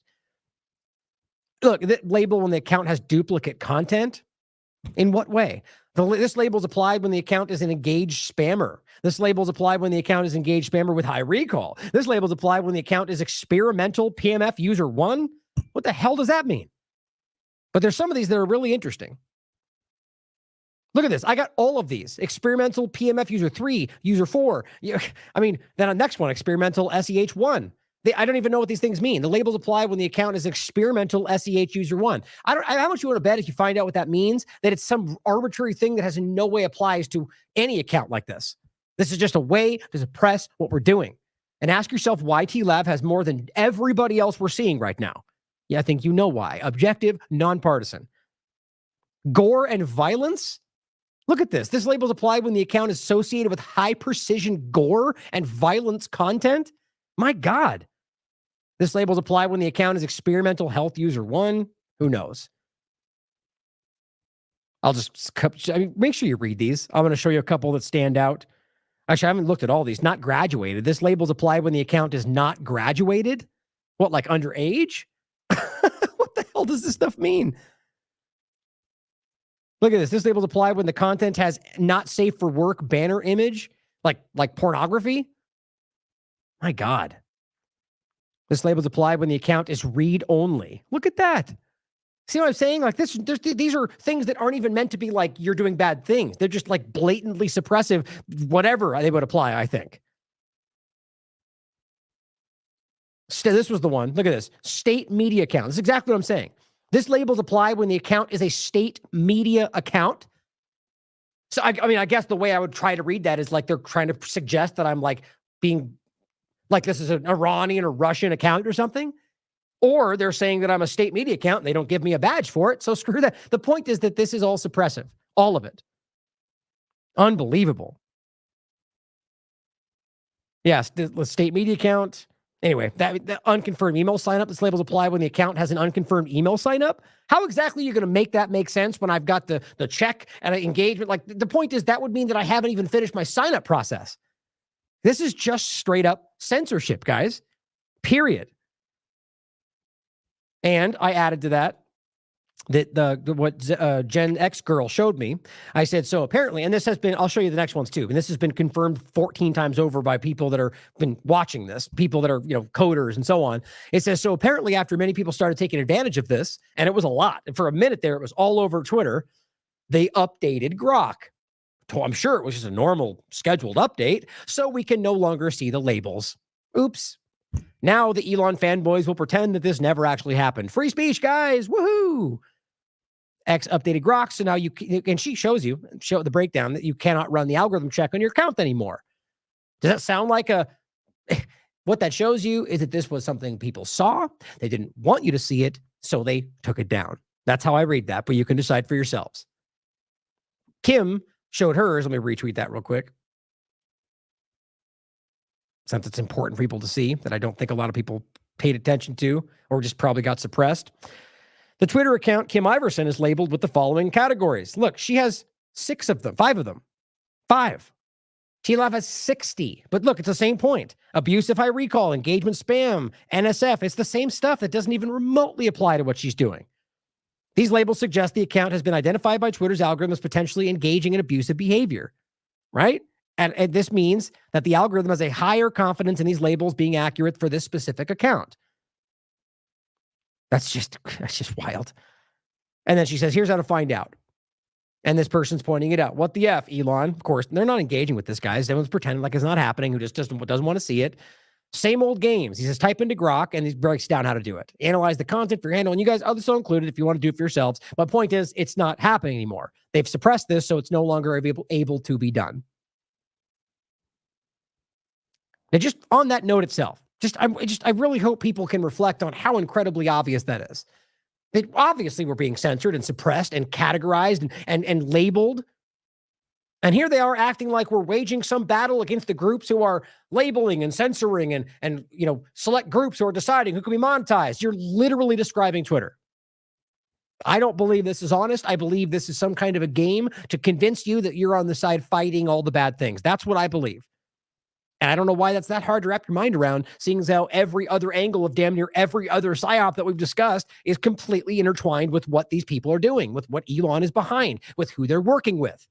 Look, the label when the account has duplicate content. In what way? This label is applied when the account is an engaged spammer. This label is applied when the account is engaged spammer with high recall. This label is applied when the account is experimental PMF user 1. What the hell does that mean? But there's some of these that are really interesting. Look at this. I got all of these. Experimental PMF user 3, user 4. I mean, then the next one, experimental SEH1. I don't even know what these things mean. The labels apply when the account is experimental SEH user 1. How much you want to bet if you find out what that means, that it's some arbitrary thing that has in no way applies to any account like this. This is just a way to suppress what we're doing. And ask yourself why TLAV has more than everybody else we're seeing right now. Yeah, I think you know why. Objective, nonpartisan. Gore and violence? Look at this. This label is applied when the account is associated with high precision gore and violence content. My God. This label is applied when the account is experimental health user 1. Who knows? Make sure you read these. I'm going to show you a couple that stand out. Actually, I haven't looked at all these. Not graduated. This label is applied when the account is not graduated. What, like underage? What the hell does this stuff mean? Look at this. This label is applied when the content has not safe for work banner image, like pornography. My God. This label is applied when the account is read only. Look at that. See what I'm saying? Like these are things that aren't even meant to be like you're doing bad things. They're just like blatantly suppressive, whatever they would apply, I think. This was the one. Look at this. State media account. This is exactly what I'm saying. This label is applied when the account is a state media account. So, I mean, I guess the way I would try to read that is like they're trying to suggest that I'm like being like this is an Iranian or Russian account or something. Or they're saying that I'm a state media account and they don't give me a badge for it. So screw that. The point is that this is all suppressive. All of it. Unbelievable. Yes, the state media account. Anyway, that unconfirmed email sign up, this label's applied when the account has an unconfirmed email sign up. How exactly are you going to make that make sense when I've got the check and engagement? Like the point is that would mean that I haven't even finished my sign up process. This is just straight up censorship, guys. Period. And I added to that what Gen X girl showed me. I said, so apparently, and this has been, I'll show you the next ones too. And this has been confirmed 14 times over by people that are been watching this, people that are, coders and so on. It says, so apparently after many people started taking advantage of this, and it was a lot, and for a minute there, it was all over Twitter, they updated Grok. I'm sure it was just a normal scheduled update, so we can no longer see the labels. Oops. Now the Elon fanboys will pretend that this never actually happened. Free speech, guys. Woohoo. X updated Grok. So now and she shows the breakdown that you cannot run the algorithm check on your account anymore. Does that sound like what that shows you is that this was something people saw. They didn't want you to see it, so they took it down. That's how I read that, but you can decide for yourselves. Kim showed hers. Let me retweet that real quick, since it's important for people to see that I don't think a lot of people paid attention to or just probably got suppressed. The Twitter account, Kim Iverson, is labeled with the following categories. Look, she has 5 of them. 5. TLAV has 60. But look, it's the same point. Abusive high recall, engagement spam, NSF. It's the same stuff that doesn't even remotely apply to what she's doing. These labels suggest the account has been identified by Twitter's algorithm as potentially engaging in abusive behavior, right? And this means that the algorithm has a higher confidence in these labels being accurate for this specific account. That's just wild. And then she says, here's how to find out. And this person's pointing it out. What the F, Elon? Of course, they're not engaging with this, guys. Everyone's pretending like it's not happening, who just doesn't want to see it. Same old games. He says, type into Grok, and he breaks down how to do it. Analyze the content for your handle. And you guys, others are included if you want to do it for yourselves. But point is, it's not happening anymore. They've suppressed this, so it's no longer able to be done. And just on that note itself, I really hope people can reflect on how incredibly obvious that is. That obviously we're being censored and suppressed and categorized and labeled. And here they are acting like we're waging some battle against the groups who are labeling and censoring and select groups who are deciding who can be monetized. You're literally describing Twitter. I don't believe this is honest. I believe this is some kind of a game to convince you that you're on the side fighting all the bad things. That's what I believe. And I don't know why that's that hard to wrap your mind around, seeing as how every other angle of damn near every other psyop that we've discussed is completely intertwined with what these people are doing, with what Elon is behind, with who they're working with.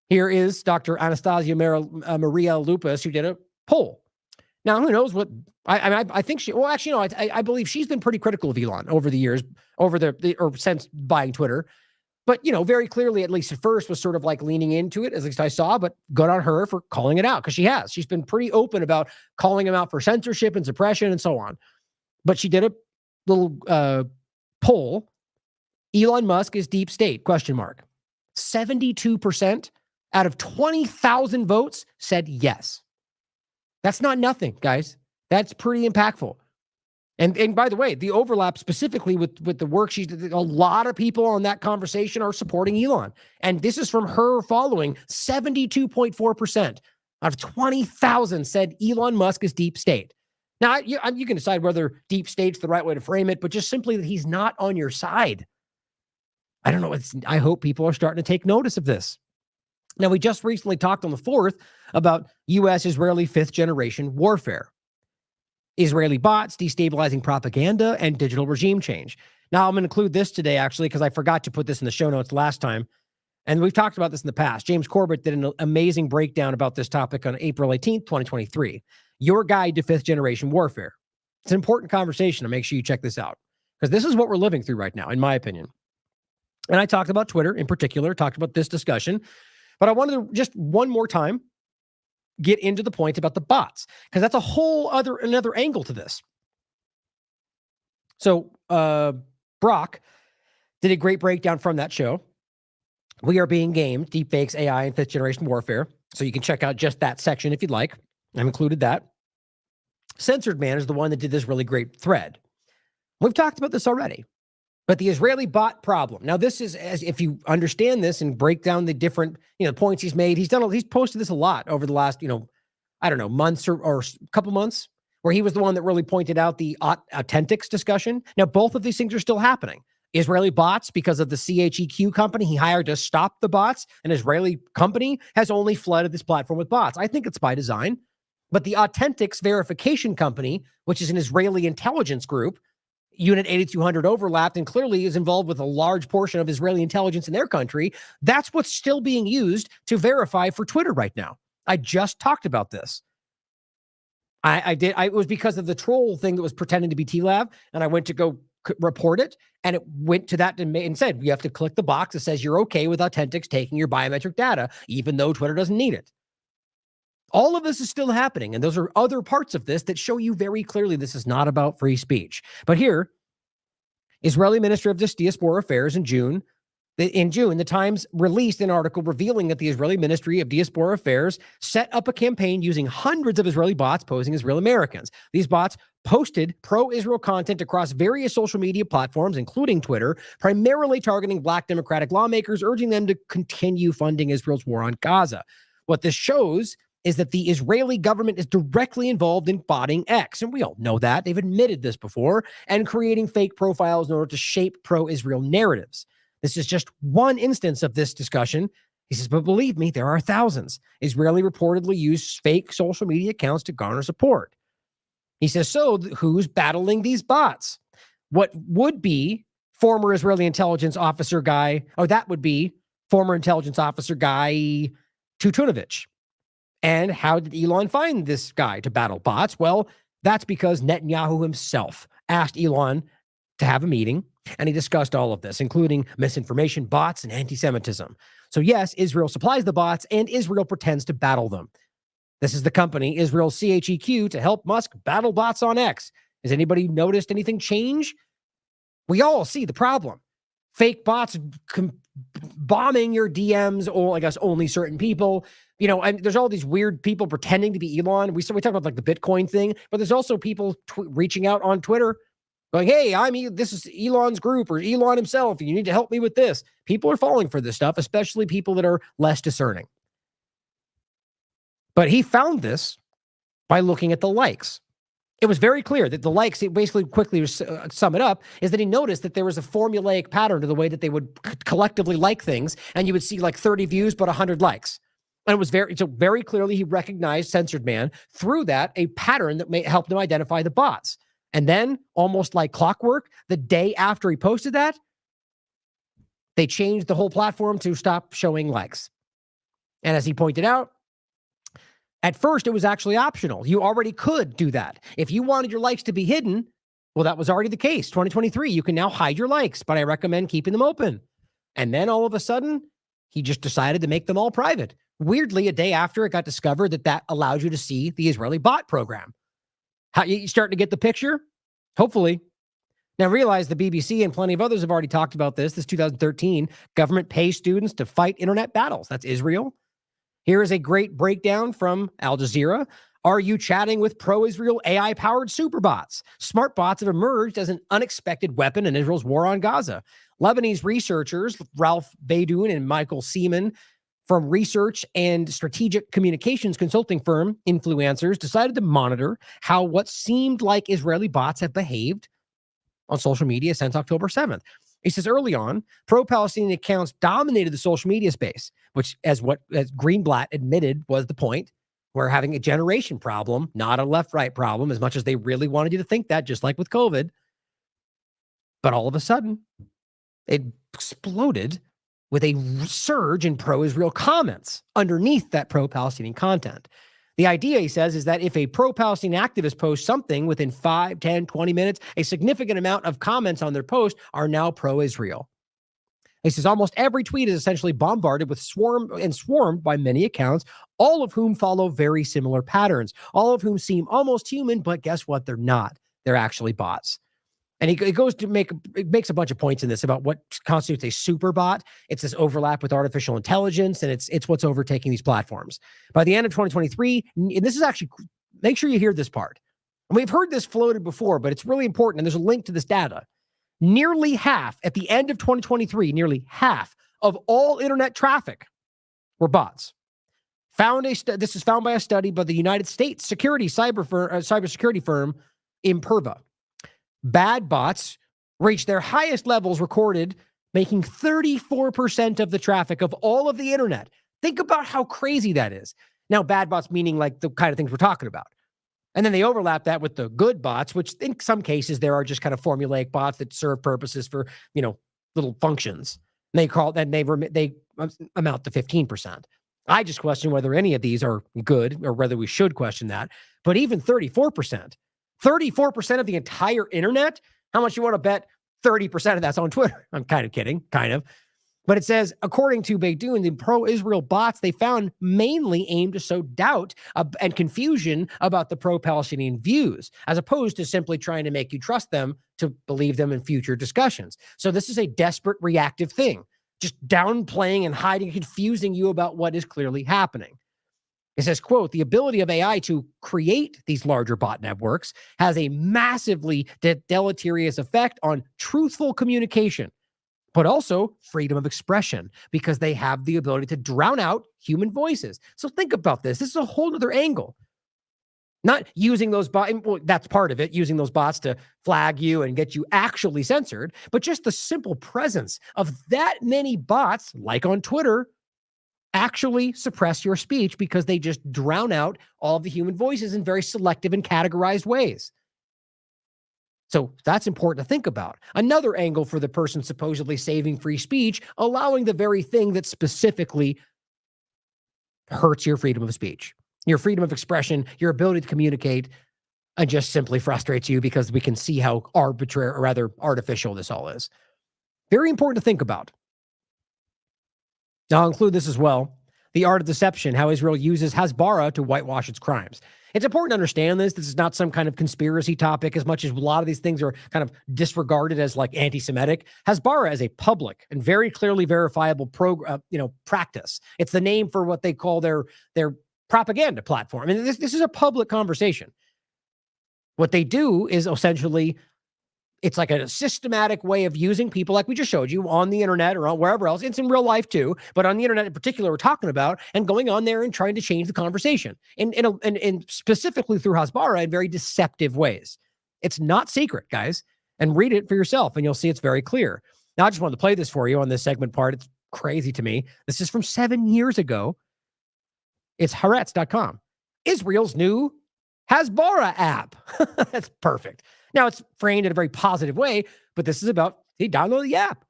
Here is Dr. Anastasia Maria Lupus, who did a poll. Now, who knows what, I think she, well, actually, no, I believe she's been pretty critical of Elon over the years, or since buying Twitter. But, very clearly, at least at first, was sort of like leaning into it, at least I saw, but good on her for calling it out, because she has. She's been pretty open about calling him out for censorship and suppression and so on. But she did a little poll. Elon Musk is deep state, ? 72% out of 20,000 votes said yes. That's not nothing, guys. That's pretty impactful. And by the way, the overlap specifically with the work she's did, a lot of people on that conversation are supporting Elon. And this is from her following. 72.4% out of 20,000 said Elon Musk is deep state. Now, you can decide whether deep state's the right way to frame it, but just simply that he's not on your side. I don't know. I hope people are starting to take notice of this. Now, we just recently talked on the 4th about U.S.-Israeli fifth-generation warfare. Israeli bots, destabilizing propaganda, and digital regime change. Now, I'm going to include this today, actually, because I forgot to put this in the show notes last time. And we've talked about this in the past. James Corbett did an amazing breakdown about this topic on April 18th, 2023. Your Guide to Fifth-Generation Warfare. It's an important conversation, and make sure you check this out, because this is what we're living through right now, in my opinion. And I talked about Twitter in particular, talked about this discussion, but I wanted to just one more time get into the point about the bots, because that's a whole another angle to this. So Brock did a great breakdown from that show. We are being gamed, deepfakes, AI, and fifth generation warfare. So you can check out just that section if you'd like. I've included that. Censored Man is the one that did this really great thread. We've talked about this already. But the Israeli bot problem. Now, this is, as if you understand this and break down the different, points he's made, he's posted this a lot over the last, I don't know, months or couple months, where he was the one that really pointed out the authentics discussion. Now, both of these things are still happening. Israeli bots, because of the CHEQ company he hired to stop the bots, an Israeli company has only flooded this platform with bots. I think it's by design. But the authentics verification company, which is an Israeli intelligence group, Unit 8200 overlapped and clearly is involved with a large portion of Israeli intelligence in their country. That's what's still being used to verify for Twitter right now. I just talked about this. It was because of the troll thing that was pretending to be TLAV, and I went to go report it, and it went to that and said, you have to click the box that says you're okay with Authentics taking your biometric data, even though Twitter doesn't need it. All of this is still happening, and those are other parts of this that show you very clearly this is not about free speech. But here, Israeli Minister of Diaspora Affairs in June, the Times released an article revealing that the Israeli Ministry of Diaspora Affairs set up a campaign using hundreds of Israeli bots posing as real Americans. These bots posted pro-Israel content across various social media platforms, including Twitter, primarily targeting Black Democratic lawmakers, urging them to continue funding Israel's war on Gaza. What this shows is that the Israeli government is directly involved in botting X. And we all know that. They've admitted this before, and creating fake profiles in order to shape pro-Israel narratives. This is just one instance of this discussion. He says, but believe me, there are thousands. Israeli reportedly used fake social media accounts to garner support. He says, so who's battling these bots? What would be former Israeli intelligence officer guy, or that would be former intelligence officer guy Tutunovich. And how did Elon find this guy to battle bots? Well, that's because Netanyahu himself asked Elon to have a meeting, and he discussed all of this, including misinformation, bots, and anti-Semitism. So yes, Israel supplies the bots, and Israel pretends to battle them. This is the company, Israel CHEQ, to help Musk battle bots on X. Has anybody noticed anything change? We all see the problem. Fake bots bombing your DMs, or I guess only certain people. And there's all these weird people pretending to be Elon. We talked about like the Bitcoin thing, but there's also people reaching out on Twitter going, hey, this is Elon's group or Elon himself. You need to help me with this. People are falling for this stuff, especially people that are less discerning. But he found this by looking at the likes. It was very clear that the likes, basically quickly sum it up, is that he noticed that there was a formulaic pattern to the way that they would collectively like things, and you would see like 30 views but 100 likes. And it was very clearly he recognized censored man through that, a pattern that may help him identify the bots. And then, almost like clockwork, the day after he posted that, they changed the whole platform to stop showing likes. And as he pointed out, at first it was actually optional. You already could do that. If you wanted your likes to be hidden, well, that was already the case. 2023, you can now hide your likes, but I recommend keeping them open. And then all of a sudden, he just decided to make them all private. Weirdly, a day after it got discovered that allows you to see the Israeli bot program. How you starting to get the picture? Hopefully. Now realize the BBC and plenty of others have already talked about this. This 2013, government pays students to fight internet battles. That's Israel. Here is a great breakdown from Al Jazeera. Are you chatting with pro-Israel AI-powered superbots? Smart bots have emerged as an unexpected weapon in Israel's war on Gaza. Lebanese researchers, Ralph Beidoun and Michael Seaman, from research and strategic communications consulting firm Influencers, decided to monitor how what seemed like Israeli bots have behaved on social media since October 7th. He says early on, pro-Palestinian accounts dominated the social media space, which, as Greenblatt admitted, was the point. We're having a generation problem, not a left-right problem, as much as they really wanted you to think that, just like with COVID. But all of a sudden, it exploded with a surge in pro-Israel comments underneath that pro-Palestinian content. The idea, he says, is that if a pro-Palestinian activist posts something within 5, 10, 20 minutes, a significant amount of comments on their post are now pro-Israel. He says almost every tweet is essentially bombarded with swarmed by many accounts, all of whom follow very similar patterns, all of whom seem almost human, but guess what? They're not. They're actually bots. And he goes to makes a bunch of points in this about what constitutes a super bot. It's this overlap with artificial intelligence, and it's what's overtaking these platforms. By the end of 2023, and this is actually, make sure you hear this part. And we've heard this floated before, but it's really important, and there's a link to this data. Nearly half, at the end of 2023, nearly half of all internet traffic were bots. This is found by a study by the United States cybersecurity firm Imperva. Bad bots reached their highest levels recorded, making 34% of the traffic of all of the internet. Think about how crazy that is. Now, bad bots meaning like the kind of things we're talking about. And then they overlap that with the good bots, which in some cases there are just kind of formulaic bots that serve purposes for, little functions. And they amount to 15%. I just question whether any of these are good or whether we should question that. But even 34%. 34% of the entire internet? How much you want to bet 30% of that's on Twitter? I'm kind of kidding, kind of. But it says, according to Beidoun, the pro-Israel bots they found mainly aimed to sow doubt and confusion about the pro-Palestinian views, as opposed to simply trying to make you trust them to believe them in future discussions. So this is a desperate reactive thing, just downplaying and hiding, confusing you about what is clearly happening. It says, quote, the ability of AI to create these larger bot networks has a massively deleterious effect on truthful communication, but also freedom of expression, because they have the ability to drown out human voices. So think about this. This is a whole other angle. Not using those bots, well, that's part of it, using those bots to flag you and get you actually censored, but just the simple presence of that many bots, like on Twitter, actually suppress your speech because they just drown out all of the human voices in very selective and categorized ways. So that's important to think about. Another angle for the person supposedly saving free speech, allowing the very thing that specifically hurts your freedom of speech, your freedom of expression, your ability to communicate, and just simply frustrates you because we can see how arbitrary, or rather artificial this all is. Very important to think about. Now, I'll include this as well. The art of deception, how Israel uses Hasbara to whitewash its crimes. It's important to understand this. This is not some kind of conspiracy topic as much as a lot of these things are kind of disregarded as like anti-Semitic. Hasbara is a public and very clearly verifiable practice. It's the name for what they call their propaganda platform. I mean, this is a public conversation. What they do is essentially, it's like a systematic way of using people like we just showed you on the internet or on wherever else. It's in real life too, but on the internet in particular, we're talking about, and going on there and trying to change the conversation and specifically through Hasbara in very deceptive ways. It's not secret, guys, and read it for yourself and you'll see it's very clear. Now, I just wanted to play this for you on this segment part. It's crazy to me. This is from 7 years ago. It's Haaretz.com. Israel's new Hasbara app. That's perfect. Now, it's framed in a very positive way, but this is about, hey, download the app.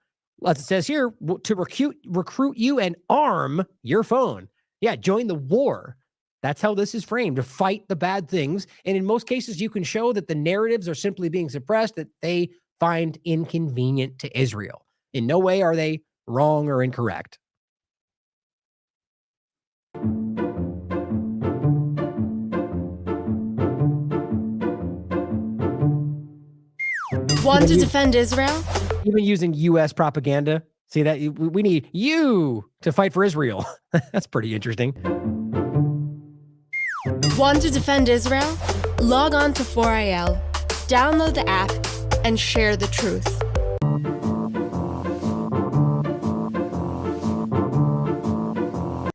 As it says here, to recruit you and arm your phone. Yeah, join the war. That's how this is framed, to fight the bad things. And in most cases, you can show that the narratives are simply being suppressed that they find inconvenient to Israel. In no way are they wrong or incorrect. Want to defend Israel? Even using U.S. propaganda. See that? We need you to fight for Israel. That's pretty interesting. Want to defend Israel? Log on to 4IL, download the app, and share the truth.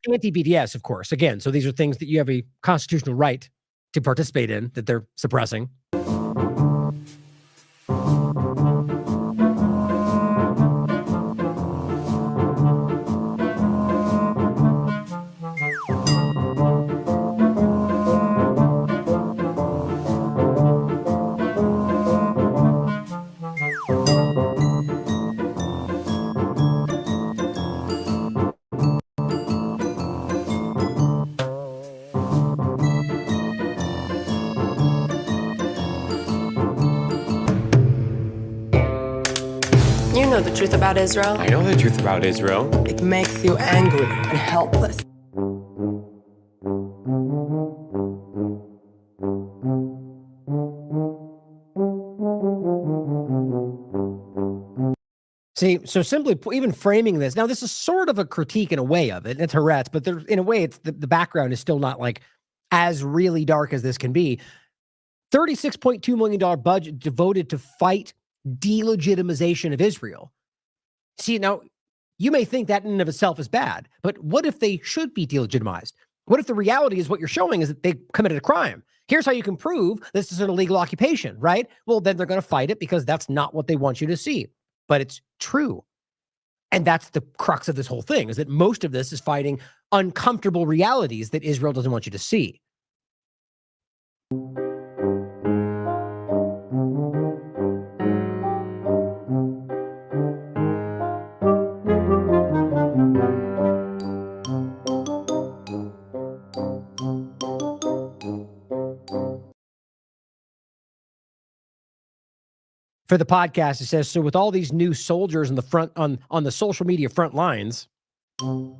Anti-BDS, of course. Again, so these are things that you have a constitutional right to participate in that they're suppressing. You know the truth about Israel. I know the truth about Israel. It makes you angry and helpless. See, so simply even framing this, now this is sort of a critique in a way of it. It's Haaretz, but there, in a way, it's the background is still not like as really dark as this can be. $36.2 million budget devoted to fight delegitimization of Israel. See, now you may think that in and of itself is bad, but what if they should be delegitimized? What if the reality is what you're showing is that they committed a crime? Here's how you can prove this is an illegal occupation, right? Well, then they're going to fight it because that's not what they want you to see. But it's true. And that's the crux of this whole thing, is that most of this is fighting uncomfortable realities that Israel doesn't want you to see. For the podcast, it says, so with all these new soldiers in the front on the social media front lines, you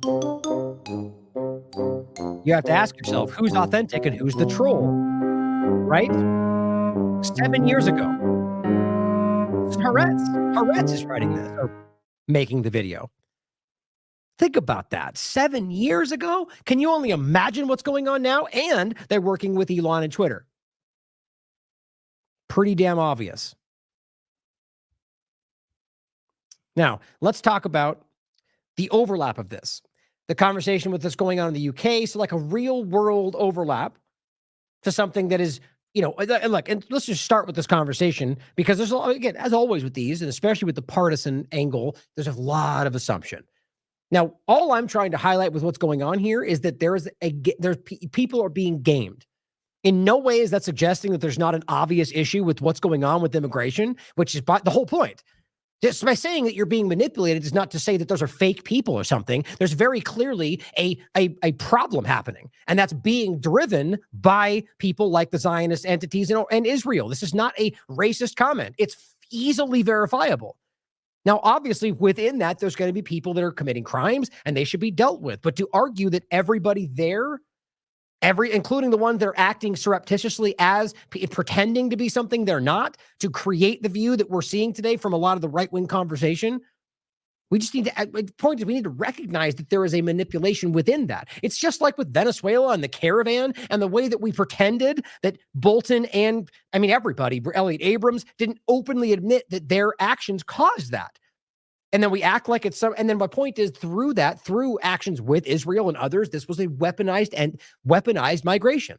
have to ask yourself, who's authentic and who's the troll, right? 7 years ago, Haaretz is writing this or making the video. Think about that. 7 years ago? Can you only imagine what's going on now? And they're working with Elon and Twitter. Pretty damn obvious. Now, let's talk about the overlap of this. The conversation with what's going on in the UK, so like a real world overlap to something that is, you know, and look, and let's just start with this conversation because there's, again, as always with these, and especially with the partisan angle, there's a lot of assumption. Now, all I'm trying to highlight with what's going on here is that people are being gamed. In no way is that suggesting that there's not an obvious issue with what's going on with immigration, which is the whole point. Just by saying that you're being manipulated is not to say that those are fake people or something. There's very clearly a problem happening, and that's being driven by people like the Zionist entities and Israel. This is not a racist comment. It's easily verifiable. Now, obviously, within that, there's going to be people that are committing crimes, and they should be dealt with. But to argue that everybody there, including the ones that are acting surreptitiously as pretending to be something they're not, to create the view that we're seeing today from a lot of the right-wing conversation, we just need to, the point is we need to recognize that there is a manipulation within that. It's just like with Venezuela and the caravan and the way that we pretended that Bolton and, I mean, everybody, Elliot Abrams, didn't openly admit that their actions caused that. And then we act like it's some, and then my point is through actions with Israel and others, this was a weaponized migration.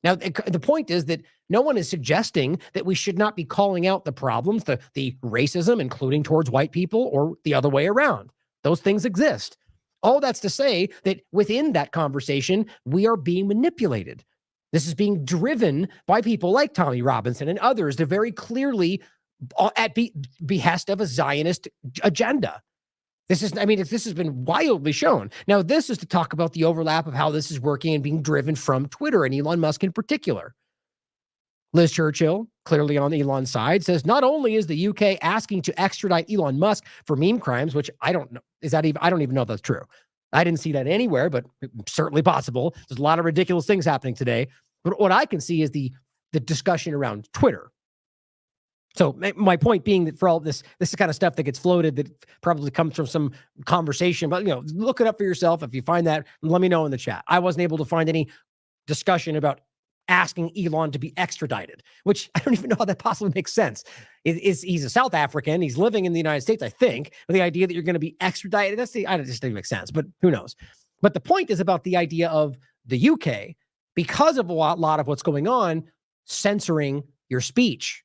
Now, the point is that no one is suggesting that we should not be calling out the problems, the racism, including towards white people or the other way around. Those things exist. All that's to say that within that conversation, we are being manipulated. This is being driven by people like Tommy Robinson and others to very clearly at behest of a Zionist agenda. This has been wildly shown. Now, this is to talk about the overlap of how this is working and being driven from Twitter and Elon Musk in particular. Liz Churchill, clearly on Elon's side, says not only is the UK asking to extradite Elon Musk for meme crimes, which I don't know, I don't even know if that's true. I didn't see that anywhere, but certainly possible. There's a lot of ridiculous things happening today. But what I can see is the discussion around Twitter. So my point being that for all this is kind of stuff that gets floated that probably comes from some conversation, but look it up for yourself. If you find that, let me know in the chat. I wasn't able to find any discussion about asking Elon to be extradited, which I don't even know how that possibly makes sense. He's a South African. He's living in the United States, I think. But the idea that you're going to be extradited, I just didn't make sense, but who knows? But the point is about the idea of the UK, because of a lot of what's going on, censoring your speech.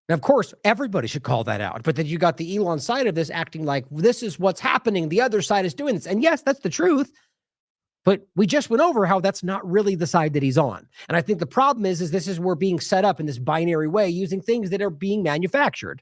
And of course, everybody should call that out. But then you got the Elon side of this acting like this is what's happening. The other side is doing this. And yes, that's the truth. But we just went over how that's not really the side that he's on. And I think the problem is we're being set up in this binary way using things that are being manufactured.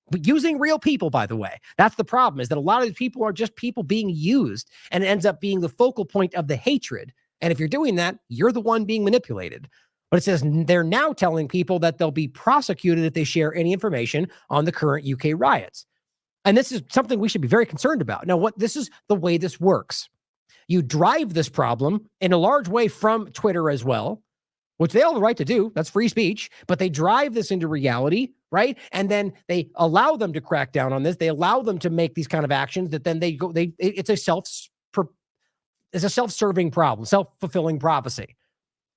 But using real people, by the way. That's the problem, is that a lot of these people are just people being used, and it ends up being the focal point of the hatred. And if you're doing that, you're the one being manipulated. But it says they're now telling people that they'll be prosecuted if they share any information on the current UK riots. And this is something we should be very concerned about. Now, this is the way this works. You drive this problem in a large way from Twitter as well, which they all have the right to do. That's free speech. But they drive this into reality, right? And then they allow them to crack down on this. They allow them to make these kind of actions that then it's a self-serving problem, self-fulfilling prophecy.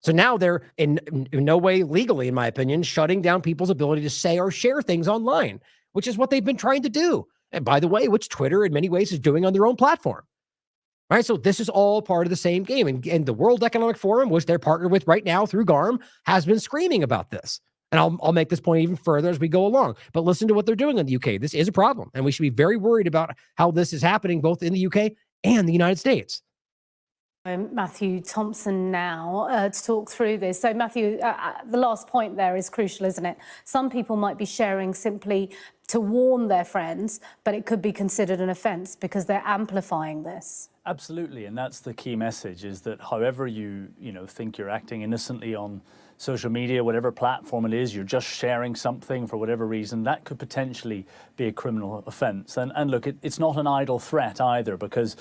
So now they're in no way legally, in my opinion, shutting down people's ability to say or share things online, which is what they've been trying to do. And by the way, which Twitter in many ways is doing on their own platform. Right? So this is all part of the same game. And the World Economic Forum, which they're partnered with right now through GARM, has been screaming about this. And I'll make this point even further as we go along. But listen to what they're doing in the UK. This is a problem. And we should be very worried about how this is happening both in the UK and the United States. Matthew Thompson now to talk through this. So Matthew, the last point there is crucial, isn't it? Some people might be sharing simply to warn their friends, but it could be considered an offence because they're amplifying this. Absolutely, and that's the key message, is that however you think you're acting innocently on social media, whatever platform it is, you're just sharing something for whatever reason, that could potentially be a criminal offence. And look, it's not an idle threat either, because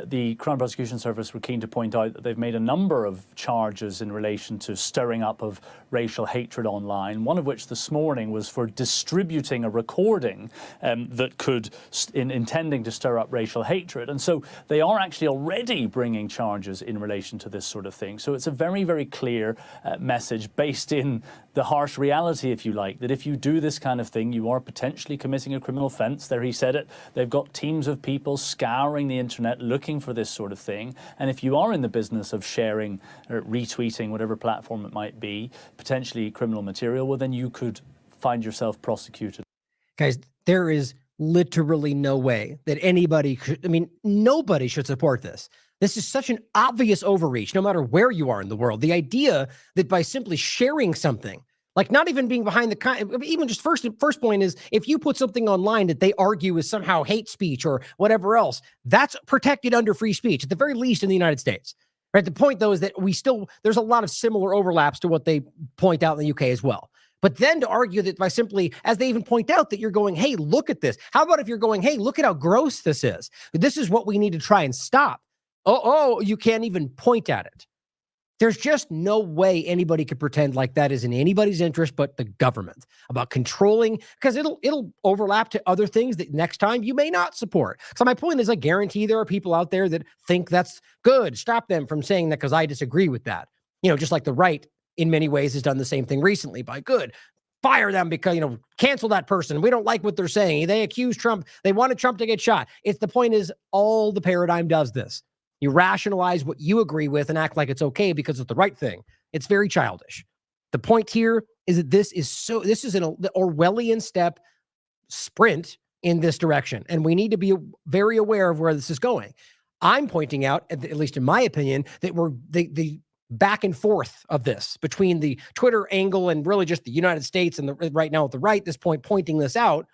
the Crown Prosecution Service were keen to point out that they've made a number of charges in relation to stirring up of racial hatred online, one of which this morning was for distributing a recording that could, intending to stir up racial hatred. And so they are actually already bringing charges in relation to this sort of thing. So it's a very, very clear message based in the harsh reality, if you like, that if you do this kind of thing, you are potentially committing a criminal offence. There he said it. They've got teams of people scouring the internet looking for this sort of thing. And if you are in the business of sharing or retweeting, whatever platform it might be, potentially criminal material, well, then you could find yourself prosecuted. Guys, there is literally no way that anybody could, nobody should support this. This is such an obvious overreach, no matter where you are in the world. The idea that by simply sharing something, like not even being behind even just first point is, if you put something online that they argue is somehow hate speech or whatever else, that's protected under free speech, at the very least in the United States. Right? The point, though, is that there's a lot of similar overlaps to what they point out in the UK as well. But then to argue that by simply, as they even point out, that you're going, hey, look at this. How about if you're going, hey, look at how gross this is. This is what we need to try and stop. Oh, you can't even point at it. There's just no way anybody could pretend like that is in anybody's interest but the government, about controlling, because it'll overlap to other things that next time you may not support. So my point is, I guarantee there are people out there that think that's good. Stop them from saying that because I disagree with that. Just like the right in many ways has done the same thing recently by good. Fire them because, cancel that person. We don't like what they're saying. They accuse Trump. They wanted Trump to get shot. The point is, all the paradigm does this. You rationalize what you agree with and act like it's okay because it's the right thing. It's very childish. The point here is that this is an Orwellian sprint in this direction. And we need to be very aware of where this is going. I'm pointing out, at least in my opinion, that we're the back and forth of this between the Twitter angle and really just the United States and right now at the right, this point pointing this out.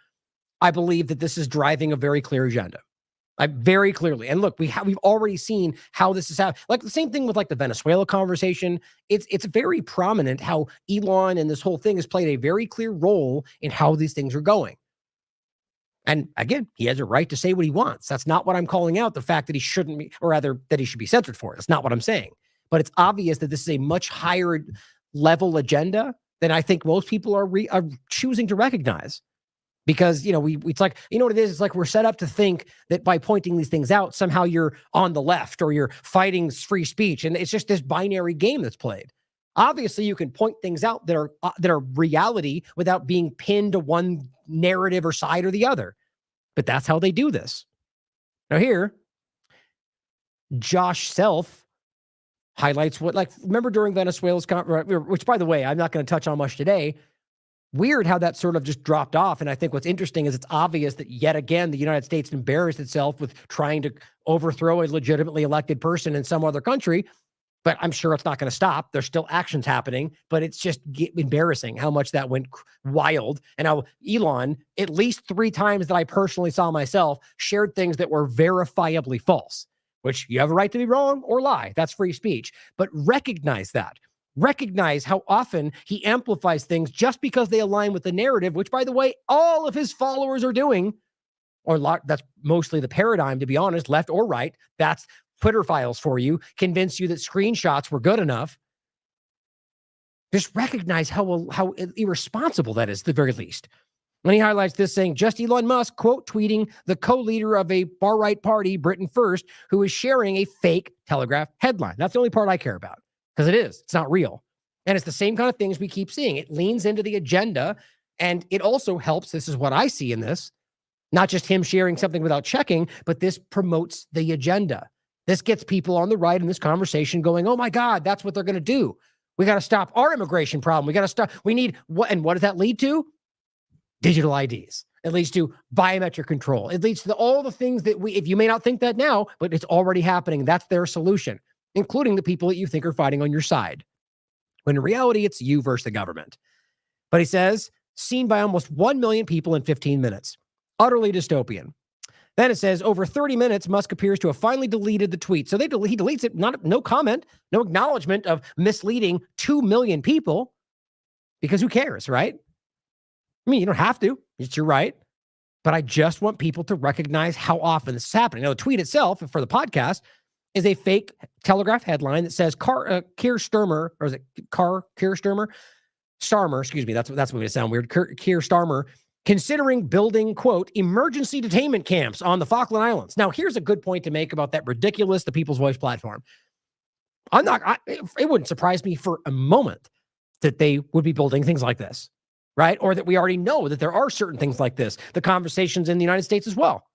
I believe that this is driving a very clear agenda. Very clearly. And look, we've already seen how this is happening. Like the same thing with like the Venezuela conversation. It's very prominent how Elon and this whole thing has played a very clear role in how these things are going. And again, he has a right to say what he wants. That's not what I'm calling out, the fact that he shouldn't be, or rather that he should be censored for it. That's not what I'm saying. But it's obvious that this is a much higher level agenda than I think most people are choosing to recognize. Because, it's like, you know what it is? It's like we're set up to think that by pointing these things out, somehow you're on the left or you're fighting free speech. And it's just this binary game that's played. Obviously, you can point things out that are reality without being pinned to one narrative or side or the other. But that's how they do this. Now here, Josh Self highlights remember during Venezuela's, which by the way, I'm not going to touch on much today. Weird how that sort of just dropped off. And I think what's interesting is it's obvious that yet again, the United States embarrassed itself with trying to overthrow a legitimately elected person in some other country. But I'm sure it's not going to stop. There's still actions happening, but it's just embarrassing how much that went wild. And how Elon, at least 3 times that I personally saw myself, shared things that were verifiably false, which you have a right to be wrong or lie. That's free speech. But recognize that. Recognize how often he amplifies things just because they align with the narrative, which, by the way, all of his followers are doing. Or that's mostly the paradigm, to be honest, left or right. That's Twitter files for you, convince you that screenshots were good enough. Just recognize how irresponsible that is, at the very least. And he highlights this saying, just Elon Musk, quote, tweeting the co-leader of a far-right party, Britain First, who is sharing a fake Telegraph headline. That's the only part I care about, because it's not real. And it's the same kind of things we keep seeing. It leans into the agenda, and it also helps, this is what I see in this, not just him sharing something without checking, but this promotes the agenda. This gets people on the right in this conversation going, oh my God, that's what they're going to do. We got to stop our immigration problem. We got to stop. We need what? And what does that lead to? Digital IDs. It leads to biometric control. It leads to all the things that if you may not think that now, but it's already happening. That's their solution, including the people that you think are fighting on your side. When in reality, it's you versus the government. But he says, seen by almost 1 million people in 15 minutes. Utterly dystopian. Then it says, over 30 minutes, Musk appears to have finally deleted the tweet. So he deletes it, no comment, no acknowledgement of misleading 2 million people, because who cares, right? I mean, you don't have to. It's your right. But I just want people to recognize how often this is happening. Now, the tweet itself, for the podcast, is a fake Telegraph headline that says, Keir Starmer, or is it Keir Starmer? Starmer, excuse me, that's going to sound weird. Keir Starmer, considering building, quote, emergency detainment camps on the Falkland Islands. Now, here's a good point to make about that ridiculous The People's Voice platform. It wouldn't surprise me for a moment that they would be building things like this, right? Or that we already know that there are certain things like this, the conversations in the United States as well.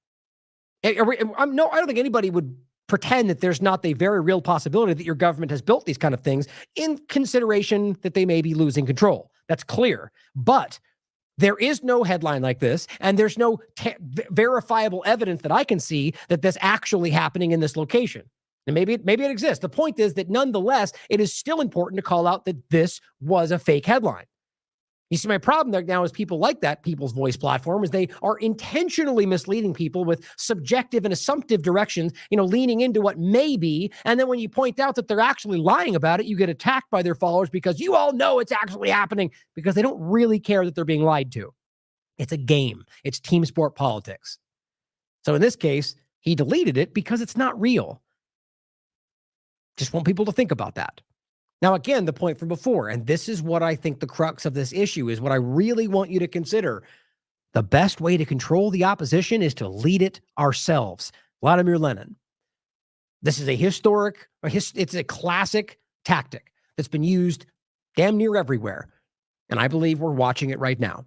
I don't think anybody would pretend that there's not the very real possibility that your government has built these kind of things in consideration that they may be losing control. That's clear. But there is no headline like this, and there's no verifiable evidence that I can see that this actually happening in this location. And maybe it exists. The point is that nonetheless, it is still important to call out that this was a fake headline. You see, my problem there now is people like that People's Voice platform is they are intentionally misleading people with subjective and assumptive directions, leaning into what may be. And then when you point out that they're actually lying about it, you get attacked by their followers because you all know it's actually happening, because they don't really care that they're being lied to. It's a game. It's team sport politics. So in this case, he deleted it because it's not real. Just want people to think about that. Now, again, the point from before, and this is what I think the crux of this issue is, what I really want you to consider. The best way to control the opposition is to lead it ourselves. Vladimir Lenin. This is it's a classic tactic that's been used damn near everywhere. And I believe we're watching it right now.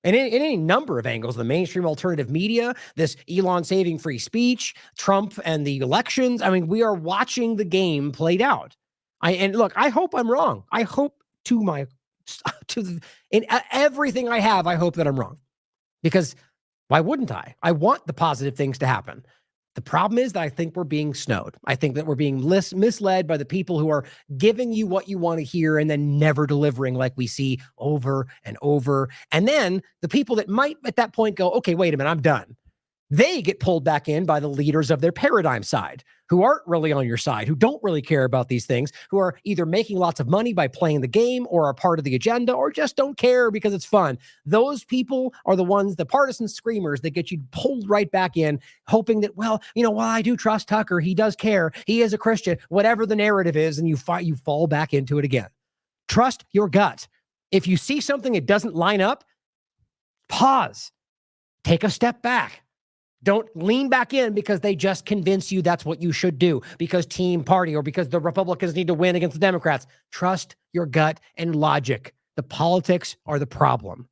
And in any number of angles, the mainstream alternative media, this Elon saving free speech, Trump and the elections. I mean, we are watching the game played out. And look, I hope I'm wrong. I hope in everything I have, I hope that I'm wrong, because why wouldn't I? I want the positive things to happen. The problem is that I think we're being snowed. I think that we're being misled by the people who are giving you what you want to hear and then never delivering, like we see over and over. And then the people that might at that point go, okay, wait a minute, I'm done. They get pulled back in by the leaders of their paradigm side, who aren't really on your side, who don't really care about these things, who are either making lots of money by playing the game or are part of the agenda or just don't care because it's fun. Those people are the ones, the partisan screamers that get you pulled right back in, hoping that, well, I do trust Tucker. He does care. He is a Christian, whatever the narrative is, and you fall back into it again. Trust your gut. If you see something that doesn't line up, pause, take a step back. Don't lean back in because they just convince you that's what you should do, because Team Party or because the Republicans need to win against the Democrats. Trust your gut and logic. The politics are the problem.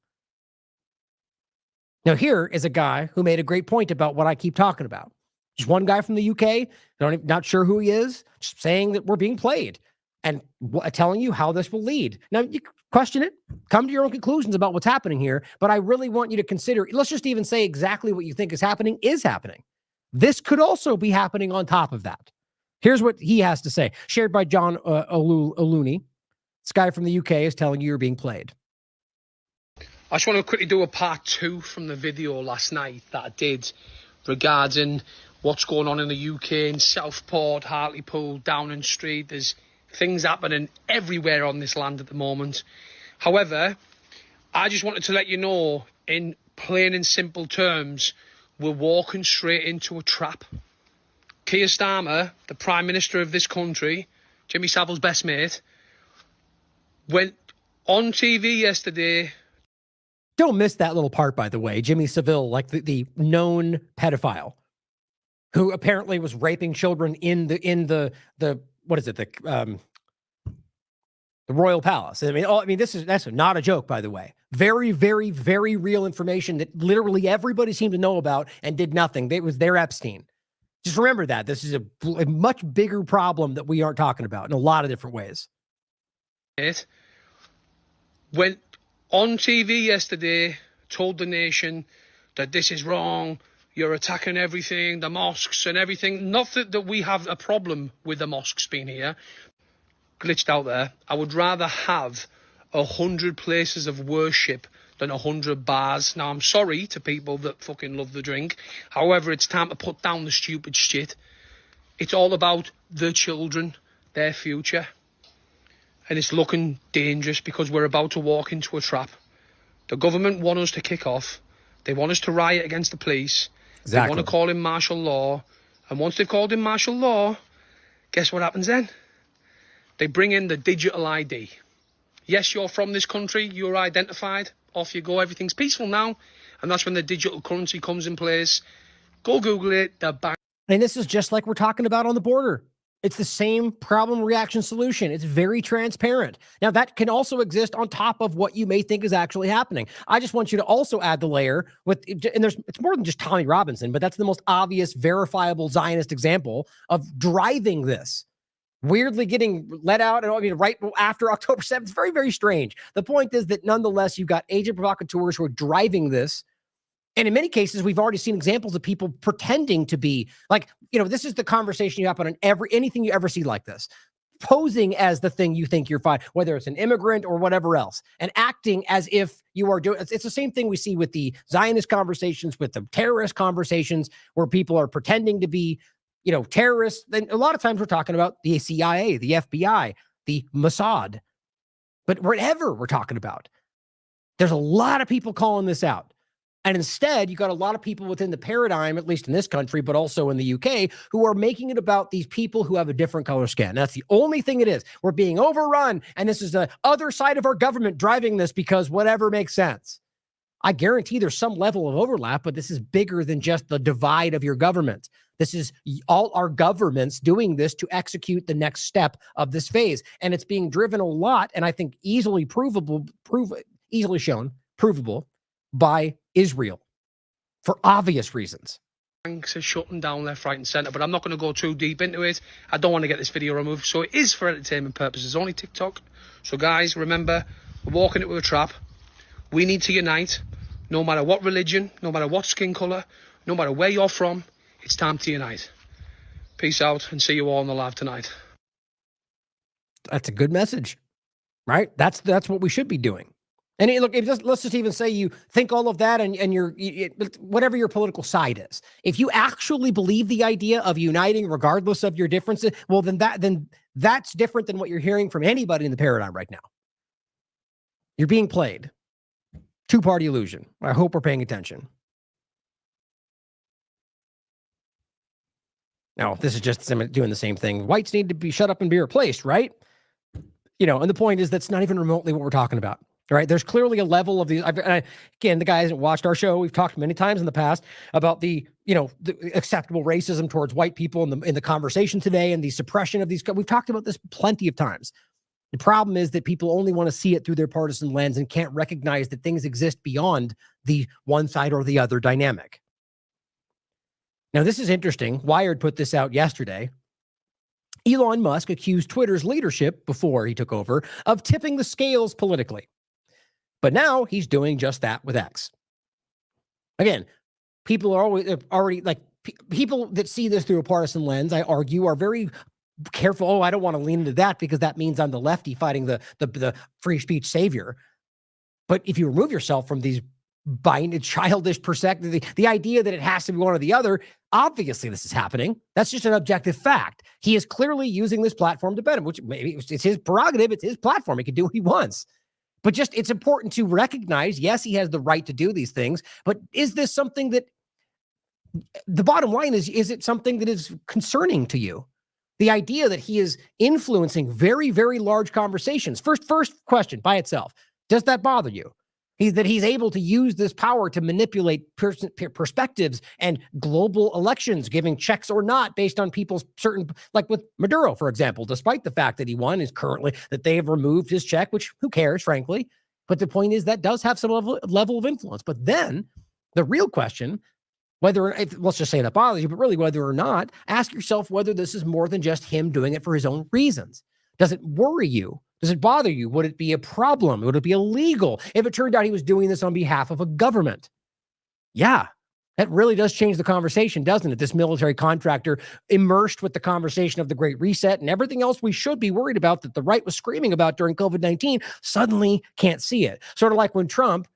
Now, here is a guy who made a great point about what I keep talking about. Just one guy from the UK, not sure who he is, just saying that we're being played and telling you how this will lead. Now, you question it, come to your own conclusions about what's happening here, but I really want you to consider, let's just even say exactly what you think is happening. This could also be happening on top of that. Here's what he has to say, shared by John O'Looney. This guy from the UK is telling you you're being played. I just want to quickly do a part 2 from the video last night that I did regarding what's going on in the UK, in Southport, Hartlepool, Downing Street. There's things happening everywhere on this land at the moment. However, I just wanted to let you know, in plain and simple terms, we're walking straight into a trap. Keir Starmer, the Prime Minister of this country, Jimmy Savile's best mate, went on TV yesterday. Don't miss that little part, by the way. Jimmy Savile, like the known pedophile who apparently was raping children in the what is it? The Royal Palace. That's not a joke, by the way. Very, very, very real information that literally everybody seemed to know about and did nothing. It was their Epstein. Just remember that. This is a much bigger problem that we aren't talking about in a lot of different ways. It went on TV yesterday, told the nation that this is wrong. You're attacking everything, the mosques and everything. Not that we have a problem with the mosques being here. Glitched out there. I would rather have 100 places of worship than 100 bars. Now, I'm sorry to people that fucking love the drink. However, it's time to put down the stupid shit. It's all about the children, their future. And it's looking dangerous because we're about to walk into a trap. The government want us to kick off. They want us to riot against the police. Exactly. They want to call in martial law. And once they've called in martial law, guess what happens then? They bring in the digital ID. Yes, you're from this country. You're identified. Off you go. Everything's peaceful now. And that's when the digital currency comes in place. Go Google it. The bank. And this is just like we're talking about on the border. It's the same problem, reaction, solution. It's very transparent. Now, that can also exist on top of what you may think is actually happening. I just want you to also add the layer with, and it's more than just Tommy Robinson, but that's the most obvious, verifiable Zionist example of driving this. Weirdly getting let out, and right after October 7th. It's very, very strange. The point is that nonetheless, you've got agent provocateurs who are driving this. And in many cases, we've already seen examples of people pretending to be like, this is the conversation you happen on anything you ever see like this, posing as the thing you think you're fine, whether it's an immigrant or whatever else, and acting as if you are doing. It's the same thing we see with the Zionist conversations, with the terrorist conversations, where people are pretending to be, terrorists. Then a lot of times we're talking about the CIA, the FBI, the Mossad, but whatever we're talking about, there's a lot of people calling this out. And instead, you got a lot of people within the paradigm, at least in this country, but also in the UK, who are making it about these people who have a different color skin. That's the only thing it is. We're being overrun, and this is the other side of our government driving this because whatever makes sense. I guarantee there's some level of overlap, but this is bigger than just the divide of your government. This is all our governments doing this to execute the next step of this phase. And it's being driven a lot, and I think easily provable by Israel for obvious reasons. Banks are shutting down left, right, and centre, but I'm not going to go too deep into it. I don't want to get this video removed, so it is for entertainment purposes, only TikTok. So guys, remember, we're walking into a trap. We need to unite, no matter what religion, no matter what skin colour, no matter where you're from. It's time to unite. Peace out and see you all in the live tonight. That's a good message, right? That's what we should be doing. And look, let's just even say you think all of that and whatever your political side is. If you actually believe the idea of uniting regardless of your differences, well, then that's different than what you're hearing from anybody in the paradigm right now. You're being played. Two-party illusion. I hope we're paying attention. Now, this is just doing the same thing. Whites need to be shut up and be replaced, right? And the point is that's not even remotely what we're talking about. Right. There's clearly a level of these. Again, the guy hasn't watched our show. We've talked many times in the past about the acceptable racism towards white people in the conversation today and the suppression of these. We've talked about this plenty of times. The problem is that people only want to see it through their partisan lens and can't recognize that things exist beyond the one side or the other dynamic. Now, this is interesting. Wired put this out yesterday. Elon Musk accused Twitter's leadership before he took over of tipping the scales politically. But now he's doing just that with X. Again, people are already like people that see this through a partisan lens, I argue, are very careful. Oh, I don't want to lean into that because that means I'm the lefty fighting the free speech savior. But if you remove yourself from these childish perspective, the idea that it has to be one or the other, obviously this is happening. That's just an objective fact. He is clearly using this platform to benefit, which maybe it's his prerogative. It's his platform. He can do what he wants. But just it's important to recognize, yes, he has the right to do these things, but is this something that the bottom line is it something that is concerning to you? The idea that he is influencing very, very large conversations. First question by itself, does that bother you? That he's able to use this power to manipulate perspectives and global elections, giving checks or not based on people's certain, like with Maduro, for example, despite the fact that he won, is currently that they have removed his check, which who cares, frankly. But the point is that does have some level of influence. But then the real question, let's just say that bothers you, but really whether or not, ask yourself whether this is more than just him doing it for his own reasons. Does it worry you? Does it bother you? Would it be a problem? Would it be illegal if it turned out he was doing this on behalf of a government? Yeah, that really does change the conversation, doesn't it? This military contractor immersed with the conversation of the Great Reset and everything else we should be worried about that the right was screaming about during COVID-19 suddenly can't see it. Sort of like when Trump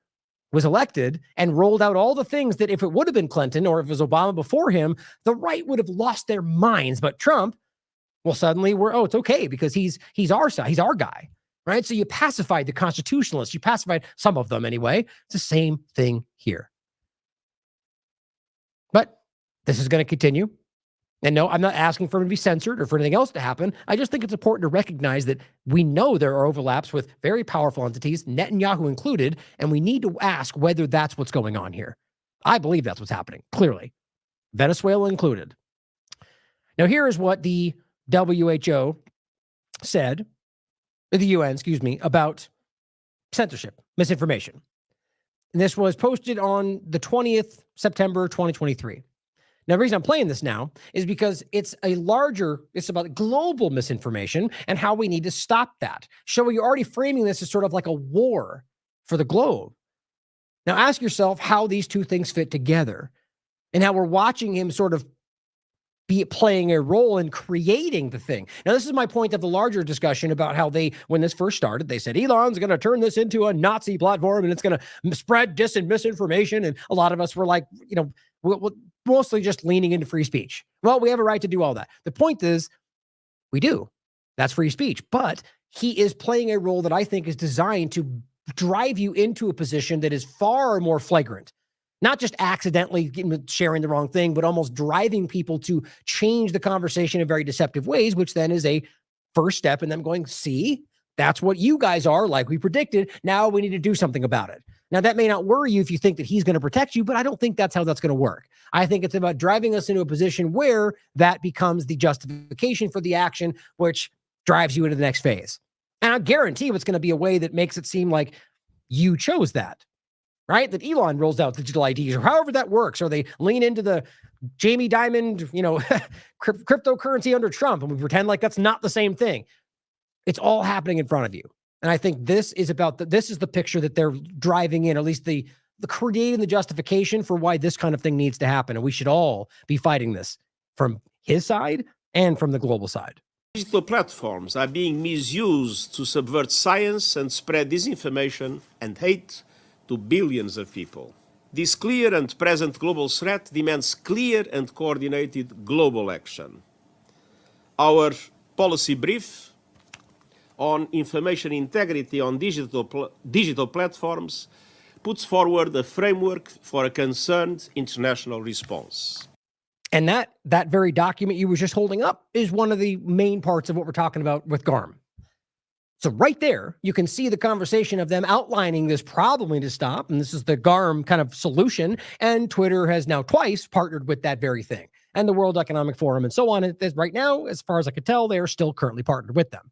was elected and rolled out all the things that if it would have been Clinton or if it was Obama before him, the right would have lost their minds. But Trump, well, suddenly it's okay because he's our side, he's our guy, right? So you pacified the constitutionalists, you pacified some of them anyway. It's the same thing here. But this is going to continue. And no, I'm not asking for him to be censored or for anything else to happen. I just think it's important to recognize that we know there are overlaps with very powerful entities, Netanyahu included, and we need to ask whether that's what's going on here. I believe that's what's happening, clearly. Venezuela included. Now, here is what the WHO said, the UN, about censorship, misinformation. And this was posted on the 20th September 2023. Now, the reason I'm playing this now is because it's about global misinformation and how we need to stop that. So you're already framing this as sort of like a war for the globe. Now, ask yourself how these two things fit together and how we're watching him sort of be playing a role in creating the thing. Now, this is my point of the larger discussion about how when this first started, they said, Elon's going to turn this into a Nazi platform and it's going to spread dis and misinformation. And a lot of us were like, we're mostly just leaning into free speech. Well, we have a right to do all that. The point is, we do. That's free speech. But he is playing a role that I think is designed to drive you into a position that is far more flagrant. Not just accidentally sharing the wrong thing, but almost driving people to change the conversation in very deceptive ways, which then is a first step in them going, see, that's what you guys are, like we predicted. Now we need to do something about it. Now, that may not worry you if you think that he's going to protect you, but I don't think that's how that's going to work. I think it's about driving us into a position where that becomes the justification for the action, which drives you into the next phase. And I guarantee it's going to be a way that makes it seem like you chose that. Right? That Elon rolls out digital IDs or however that works, or they lean into the Jamie Dimon, cryptocurrency under Trump and we pretend like that's not the same thing. It's all happening in front of you. And I think this is the picture that they're driving in, at least the creating the justification for why this kind of thing needs to happen. And we should all be fighting this from his side and from the global side. Digital platforms are being misused to subvert science and spread disinformation and hate to billions of people. This clear and present global threat demands clear and coordinated global action. Our policy brief on information integrity on digital platforms puts forward a framework for a concerned international response. And that very document you were just holding up is one of the main parts of what we're talking about with GARM. So right there, you can see the conversation of them outlining this problem we need to stop. And this is the GARM kind of solution. And Twitter has now twice partnered with that very thing. And the World Economic Forum and so on. Right now, as far as I could tell, they are still currently partnered with them.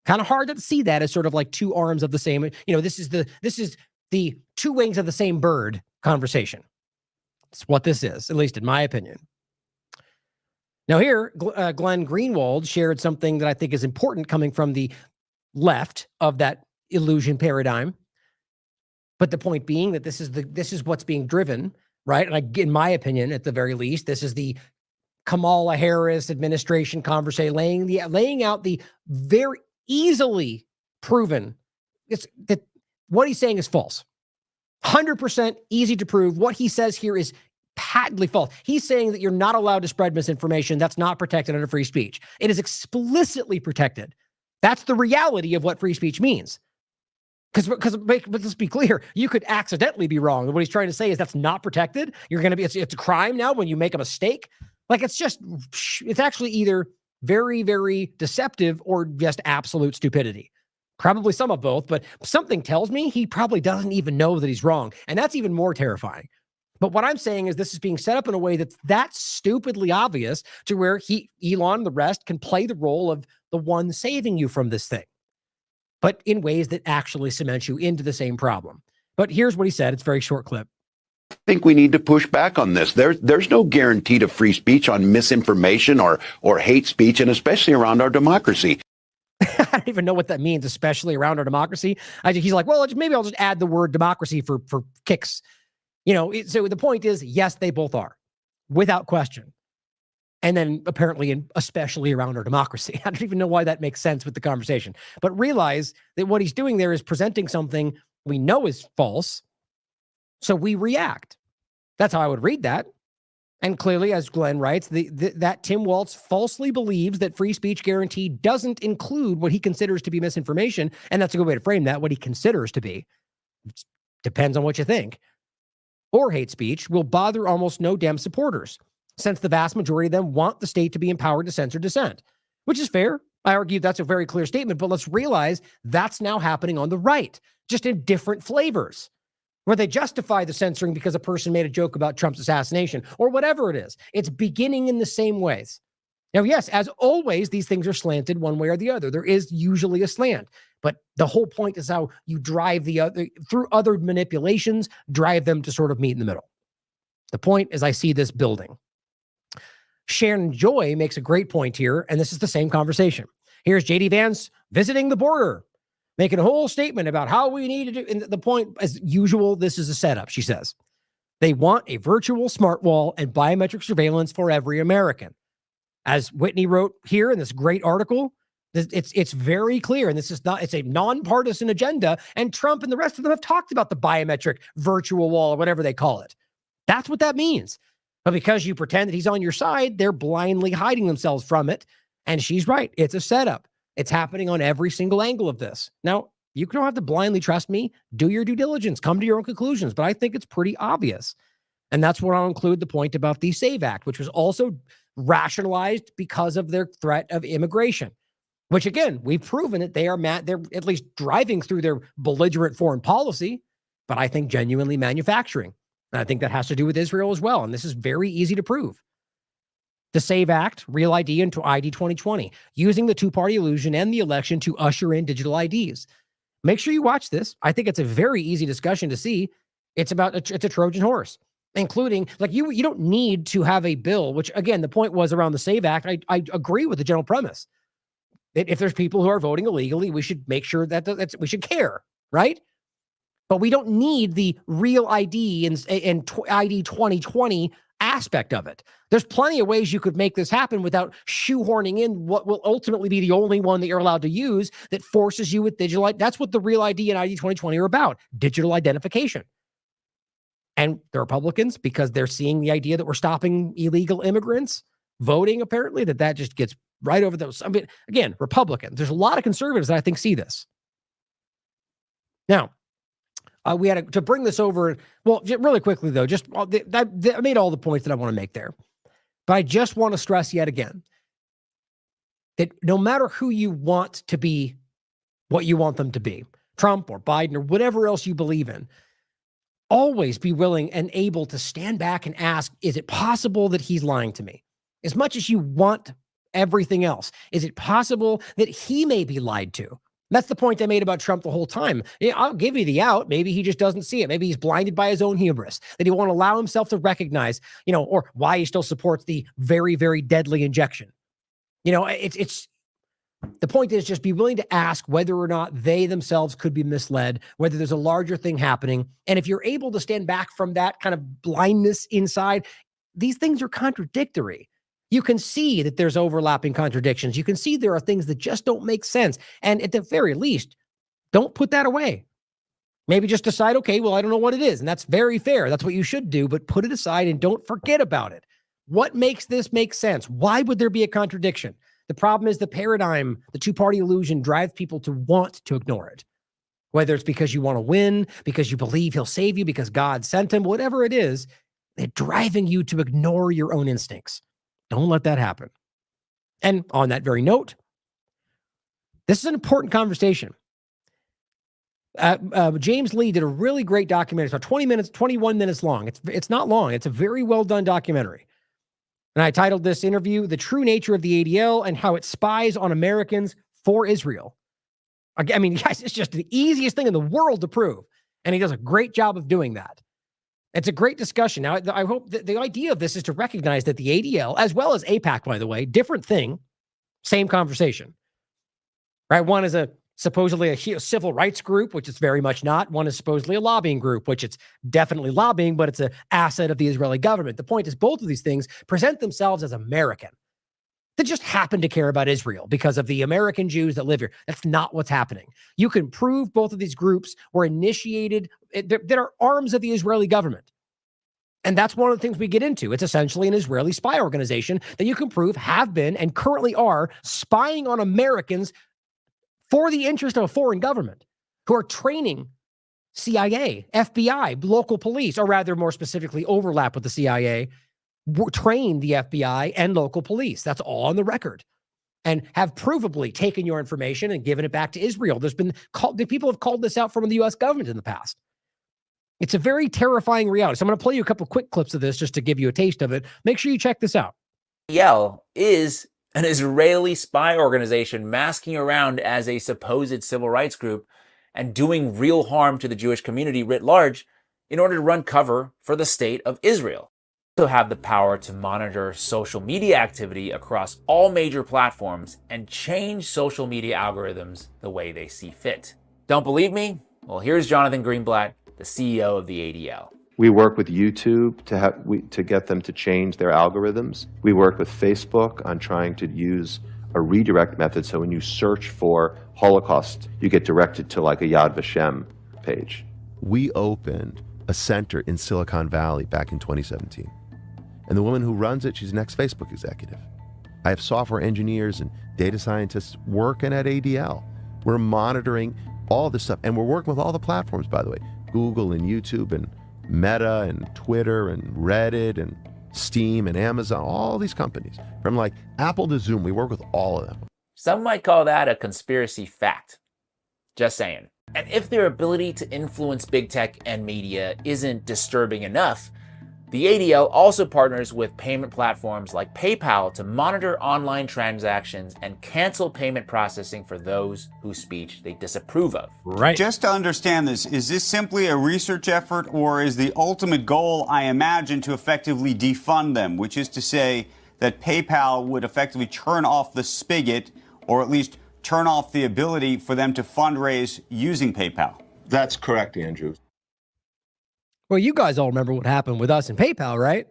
Kind of hard to see that as sort of like two arms of the same, this is the two wings of the same bird conversation. It's what this is, at least in my opinion. Now here, Glenn Greenwald shared something that I think is important coming from the left of that illusion paradigm. But the point being that this is what's being driven, right? And in my opinion, at the very least, this is the Kamala Harris administration conversation, laying out the very easily proven that what he's saying is false. 100% easy to prove. What he says here is patently false. He's saying that you're not allowed to spread misinformation. That's not protected under free speech. It is explicitly protected. That's the reality of what free speech means. But let's be clear, you could accidentally be wrong. What he's trying to say is that's not protected. You're going to be, it's a crime now when you make a mistake. Like it's actually either very, very deceptive or just absolute stupidity. Probably some of both, but something tells me he probably doesn't even know that he's wrong. And that's even more terrifying. But what I'm saying is this is being set up in a way that's stupidly obvious to where Elon and the rest can play the role of the one saving you from this thing, but in ways that actually cement you into the same problem. But here's what he said. It's a very short clip. I think we need to push back on this. There's no guarantee to free speech on misinformation or hate speech, and especially around our democracy. I don't even know what that means, especially around our democracy. He's like, well, maybe I'll just add the word democracy for kicks. So the point is, yes, they both are, without question. And then apparently, especially around our democracy. I don't even know why that makes sense with the conversation. But realize that what he's doing there is presenting something we know is false. So we react. That's how I would read that. And clearly, as Glenn writes, that Tim Walz falsely believes that free speech guarantee doesn't include what he considers to be misinformation. And that's a good way to frame that, what he considers to be. It depends on what you think. Or hate speech will bother almost no Dem supporters, since the vast majority of them want the state to be empowered to censor dissent, which is fair. I argue that's a very clear statement, but let's realize that's now happening on the right, just in different flavors, where they justify the censoring because a person made a joke about Trump's assassination or whatever it is. It's beginning in the same ways. Now, yes, as always, these things are slanted one way or the other. There is usually a slant, but the whole point is how you drive the other through other manipulations, drive them to sort of meet in the middle. The point is I see this building. Shannon Joy makes a great point here, and this is the same conversation. Here's J.D. Vance visiting the border, making a whole statement about how we need to do. And the point, as usual, this is a setup, she says. They want a virtual smart wall and biometric surveillance for every American. As Whitney wrote here in this great article, it's very clear, and it's a nonpartisan agenda, and Trump and the rest of them have talked about the biometric virtual wall or whatever they call it. That's what that means. But because you pretend that he's on your side, they're blindly hiding themselves from it. And she's right. It's a setup. It's happening on every single angle of this. Now, you don't have to blindly trust me. Do your due diligence. Come to your own conclusions. But I think it's pretty obvious. And that's where I'll include the point about the SAVE Act, which was also rationalized because of their threat of immigration, which, again, we've proven that they're at least driving through their belligerent foreign policy, but I think genuinely manufacturing. And I think that has to do with Israel as well. And this is very easy to prove. The SAVE Act, Real ID into ID 2020, using the two-party illusion and the election to usher in digital IDs. Make sure you watch this. I think it's a very easy discussion to see. It's a Trojan horse, including, like, you don't need to have a bill, which, again, the point was around the SAVE Act. I agree with the general premise. That if there's people who are voting illegally, we should make sure that we should care, right? But we don't need the real ID and ID 2020 aspect of it. There's plenty of ways you could make this happen without shoehorning in what will ultimately be the only one that you're allowed to use that forces you with digital. That's what the real ID and ID 2020 are about, digital identification. And the Republicans, because they're seeing the idea that we're stopping illegal immigrants voting, apparently, that just gets right over those. I mean, again, Republicans, there's a lot of conservatives that I think see this. Now, we had to bring this over. Well, really quickly, though, just I made all the points that I want to make there. But I just want to stress yet again that no matter who you want to be, what you want them to be, Trump or Biden or whatever else you believe in, always be willing and able to stand back and ask, is it possible that he's lying to me? As much as you want everything else, is it possible that he may be lied to? That's the point I made about Trump the whole time. Yeah, I'll give you the out. Maybe he just doesn't see it. Maybe he's blinded by his own hubris, that he won't allow himself to recognize, or why he still supports the very, very deadly injection. It's the point is just be willing to ask whether or not they themselves could be misled, whether there's a larger thing happening. And if you're able to stand back from that kind of blindness inside, these things are contradictory. You can see that there's overlapping contradictions. You can see there are things that just don't make sense. And at the very least, don't put that away. Maybe just decide, okay, well, I don't know what it is. And that's very fair. That's what you should do, but put it aside and don't forget about it. What makes this make sense? Why would there be a contradiction? The problem is the paradigm, the two-party illusion drives people to want to ignore it. Whether it's because you want to win, because you believe he'll save you, because God sent him, whatever it is, they're driving you to ignore your own instincts. Don't let that happen. And on that very note, this is an important conversation. James Lee did a really great documentary. It's about 21 minutes long. It's not long. It's a very well done documentary. And I titled this interview, The True Nature of the ADL and How It Spies on Americans for Israel. I mean, guys, it's just the easiest thing in the world to prove. And he does a great job of doing that. It's a great discussion. Now, I hope that the idea of this is to recognize that the ADL, as well as AIPAC, by the way, different thing, same conversation, right? One is supposedly a civil rights group, which it's very much not. One is supposedly a lobbying group, which it's definitely lobbying, but it's an asset of the Israeli government. The point is both of these things present themselves as American. That just happen to care about Israel because of the American Jews that live here. That's not what's happening. You can prove both of these groups were initiated, that are arms of the Israeli government. And that's one of the things we get into. It's essentially an Israeli spy organization that you can prove have been and currently are spying on Americans for the interest of a foreign government, who are training CIA, FBI, local police, or rather more specifically overlap with the CIA, train the FBI and local police. That's all on the record, and have provably taken your information and given it back to Israel. People have called this out from the U.S. government in the past. It's a very terrifying reality. So I'm going to play you a couple quick clips of this just to give you a taste of it. Make sure you check this out. ADL is an Israeli spy organization masking around as a supposed civil rights group and doing real harm to the Jewish community writ large in order to run cover for the state of Israel. Also have the power to monitor social media activity across all major platforms and change social media algorithms the way they see fit. Don't believe me? Well, here's Jonathan Greenblatt, the CEO of the ADL. We work with YouTube to get them to change their algorithms. We work with Facebook on trying to use a redirect method, so when you search for Holocaust, you get directed to like a Yad Vashem page. We opened a center in Silicon Valley back in 2017. And the woman who runs it, she's an ex-Facebook executive. I have software engineers and data scientists working at ADL. We're monitoring all this stuff, and we're working with all the platforms, by the way, Google and YouTube and Meta and Twitter and Reddit and Steam and Amazon, all these companies. From like Apple to Zoom, we work with all of them. Some might call that a conspiracy fact. Just saying. And if their ability to influence big tech and media isn't disturbing enough, the ADL also partners with payment platforms like PayPal to monitor online transactions and cancel payment processing for those whose speech they disapprove of. Right. Just to understand this, is this simply a research effort, or is the ultimate goal, I imagine, to effectively defund them, which is to say that PayPal would effectively turn off the spigot, or at least turn off the ability for them to fundraise using PayPal? That's correct, Andrew. Well, you guys all remember what happened with us and PayPal, right?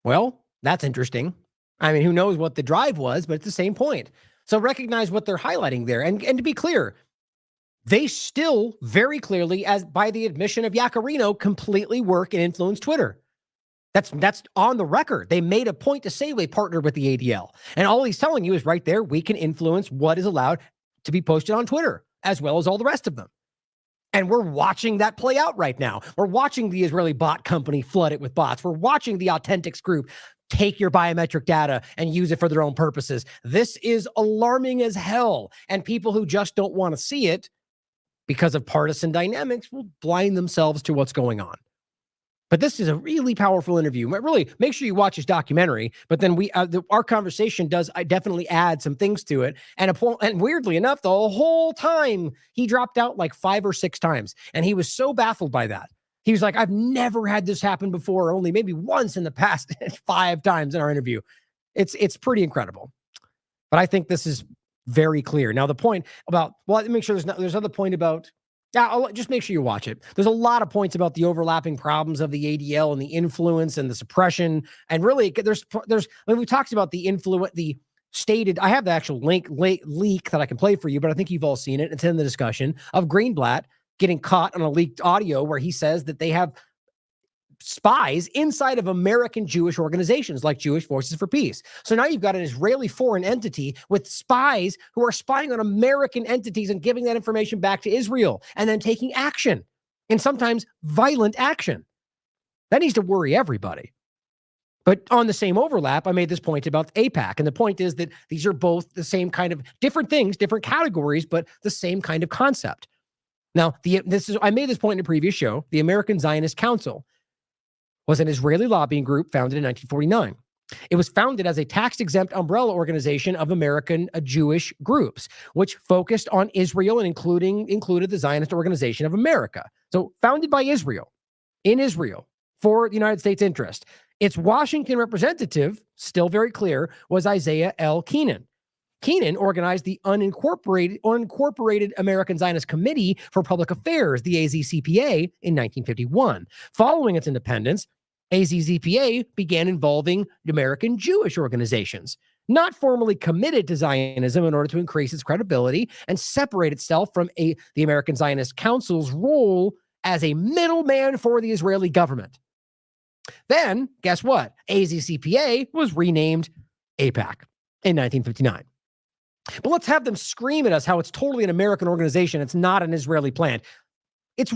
Well, that's interesting. I mean, who knows what the drive was, but it's the same point. So recognize what they're highlighting there. And to be clear, they still very clearly, as by the admission of Yaccarino, completely work and influence Twitter. That's on the record. They made a point to say they partnered with the ADL. And all he's telling you is right there, we can influence what is allowed to be posted on Twitter, as well as all the rest of them. And we're watching that play out right now. We're watching the Israeli bot company flood it with bots. We're watching the Authentics group take your biometric data and use it for their own purposes. This is alarming as hell. And people who just don't want to see it because of partisan dynamics will blind themselves to what's going on. But this is a really powerful interview. Really, make sure you watch his documentary. But then our conversation does definitely add some things to it. And weirdly enough, the whole time he dropped out like 5 or 6 times, and he was so baffled by that. He was like, "I've never had this happen before. Only maybe once in the past 5 times in our interview." It's pretty incredible. But I think this is very clear. Now the point about let me make sure there's another point about. I'll just make sure you watch it. There's a lot of points about the overlapping problems of the ADL and the influence and the suppression. And really, there's when we talked about the influence, the stated, I have the actual leak that I can play for you, but I think you've all seen it. It's in the discussion of Greenblatt getting caught on a leaked audio where he says that they have spies inside of American Jewish organizations like Jewish Voices for Peace. So now you've got an Israeli foreign entity with spies who are spying on American entities and giving that information back to Israel and then taking action, and sometimes violent action. That needs to worry everybody. But on the same overlap, I made this point about AIPAC. And the point is that these are both the same kind of different things, different categories, but the same kind of concept. Now, I made this point in a previous show. The American Zionist Council was an Israeli lobbying group founded in 1949. It was founded as a tax-exempt umbrella organization of American Jewish groups, which focused on Israel and included the Zionist Organization of America. So founded by Israel, in Israel, for the United States interest. Its Washington representative, still very clear, was Isaiah L. Keenan. Keenan organized the unincorporated American Zionist Committee for Public Affairs, the AZCPA, in 1951. Following its independence, AZCPA began involving American Jewish organizations, not formally committed to Zionism in order to increase its credibility and separate itself from the American Zionist Council's role as a middleman for the Israeli government. Then, guess what? AZCPA was renamed AIPAC in 1959. But let's have them scream at us how it's totally an American organization. It's not an Israeli plant. It's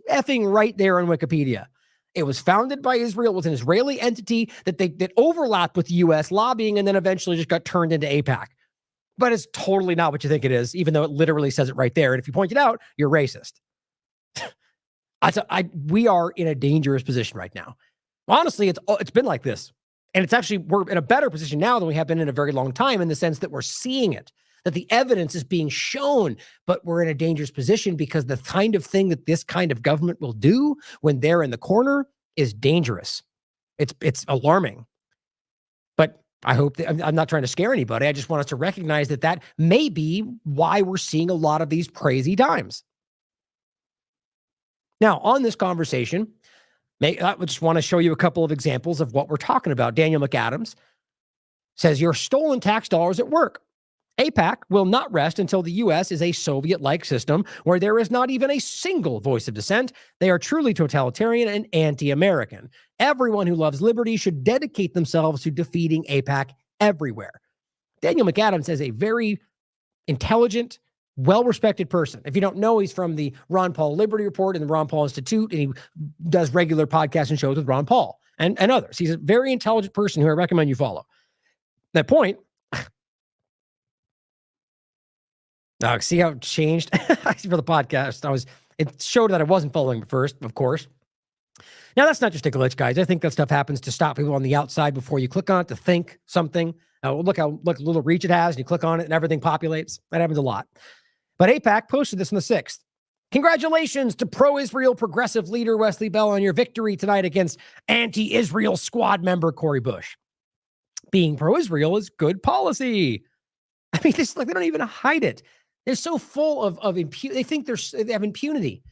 effing right there on Wikipedia. It was founded by Israel. It was an Israeli entity that overlapped with U.S. lobbying and then eventually just got turned into AIPAC. But it's totally not what you think it is, even though it literally says it right there. And if you point it out, you're racist. We are in a dangerous position right now. Honestly, it's been like this. And it's actually, we're in a better position now than we have been in a very long time, in the sense that we're seeing it, that the evidence is being shown, but we're in a dangerous position because the kind of thing that this kind of government will do when they're in the corner is dangerous. It's alarming. But I hope that I'm not trying to scare anybody. I just want us to recognize that may be why we're seeing a lot of these crazy times. Now, on this conversation, I just want to show you a couple of examples of what we're talking about. Daniel McAdams says, your stolen tax dollars at work. AIPAC will not rest until the U.S. is a Soviet-like system where there is not even a single voice of dissent. They are truly totalitarian and anti-American. Everyone who loves liberty should dedicate themselves to defeating AIPAC everywhere. Daniel McAdams is a very intelligent, well-respected person. If you don't know, he's from the Ron Paul Liberty Report and the Ron Paul Institute, and he does regular podcasts and shows with Ron Paul and others. He's a very intelligent person who I recommend you follow. That point, see how it changed for the podcast? It showed that I wasn't following first, of course. Now, that's not just a glitch, guys. I think that stuff happens to stop people on the outside before you click on it to think something. Look how little reach it has, and you click on it and everything populates. That happens a lot. But AIPAC posted this on the 6th. Congratulations to pro-Israel progressive leader Wesley Bell on your victory tonight against anti-Israel squad member Cori Bush. Being pro-Israel is good policy. I mean, they don't even hide it. They're so full of they think they have impunity.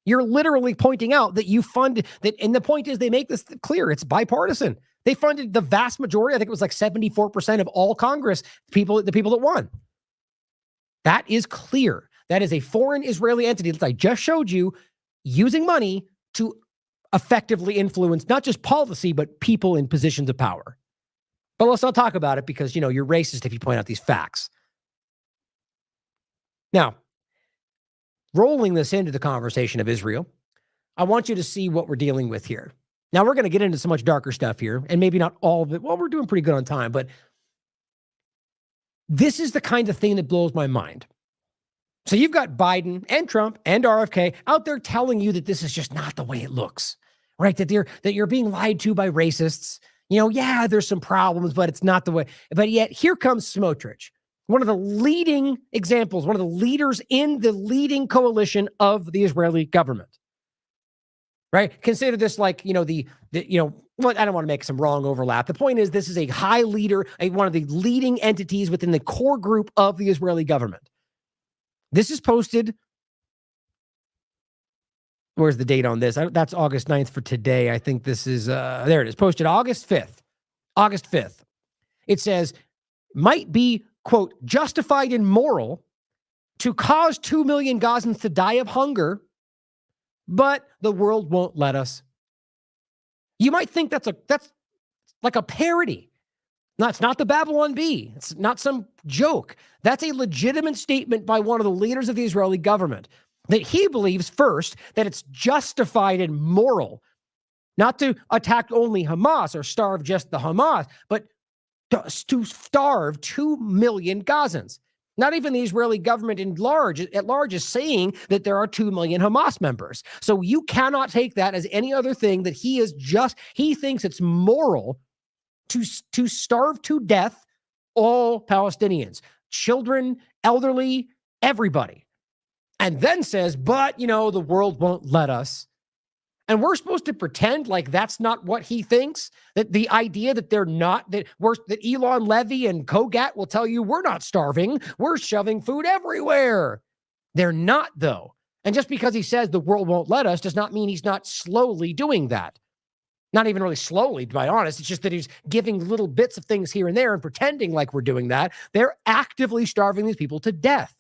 You're literally pointing out that you funded that, and the point is they make this clear. It's bipartisan. They funded the vast majority. I think it was like 74% of all Congress people, the people that won. That is clear. That is a foreign Israeli entity that I just showed you using money to effectively influence not just policy, but people in positions of power. But let's not talk about it because, you know, you're racist if you point out these facts. Now, rolling this into the conversation of Israel, I want you to see what we're dealing with here. Now, we're going to get into so much darker stuff here, and maybe not all of it. Well, we're doing pretty good on time, but this is the kind of thing that blows my mind. So you've got Biden and Trump and RFK out there telling you that this is just not the way it looks, right? That you're being lied to by racists. You know, yeah, there's some problems, but it's not the way. But yet here comes Smotrich, one of the leading examples, one of the leaders in the leading coalition of the Israeli government. Right? Consider this like, you know, well, I don't want to make some wrong overlap. The point is, this is a high leader, one of the leading entities within the core group of the Israeli government. This is posted. Where's the date on this? That's August 9th for today. I think this is, there it is, posted August 5th. August 5th. It says, might be, quote, justified and moral to cause 2 million Gazans to die of hunger, but the world won't let us. You might think that's like a parody. No, it's not the Babylon Bee. It's not some joke. That's a legitimate statement by one of the leaders of the Israeli government that he believes first that it's justified and moral not to attack only Hamas or starve just the Hamas, but to starve 2 million Gazans. Not even the Israeli government at large is saying that there are 2 million Hamas members. So you cannot take that as any other thing that he thinks it's moral to starve to death all Palestinians, children, elderly, everybody. And then says, but, you know, the world won't let us. And we're supposed to pretend like that's not what he thinks, that the idea that they're not, that Elon Levy and Kogat will tell you we're not starving, we're shoving food everywhere. They're not, though. And just because he says the world won't let us does not mean he's not slowly doing that. Not even really slowly, to be honest. It's just that he's giving little bits of things here and there and pretending like we're doing that. They're actively starving these people to death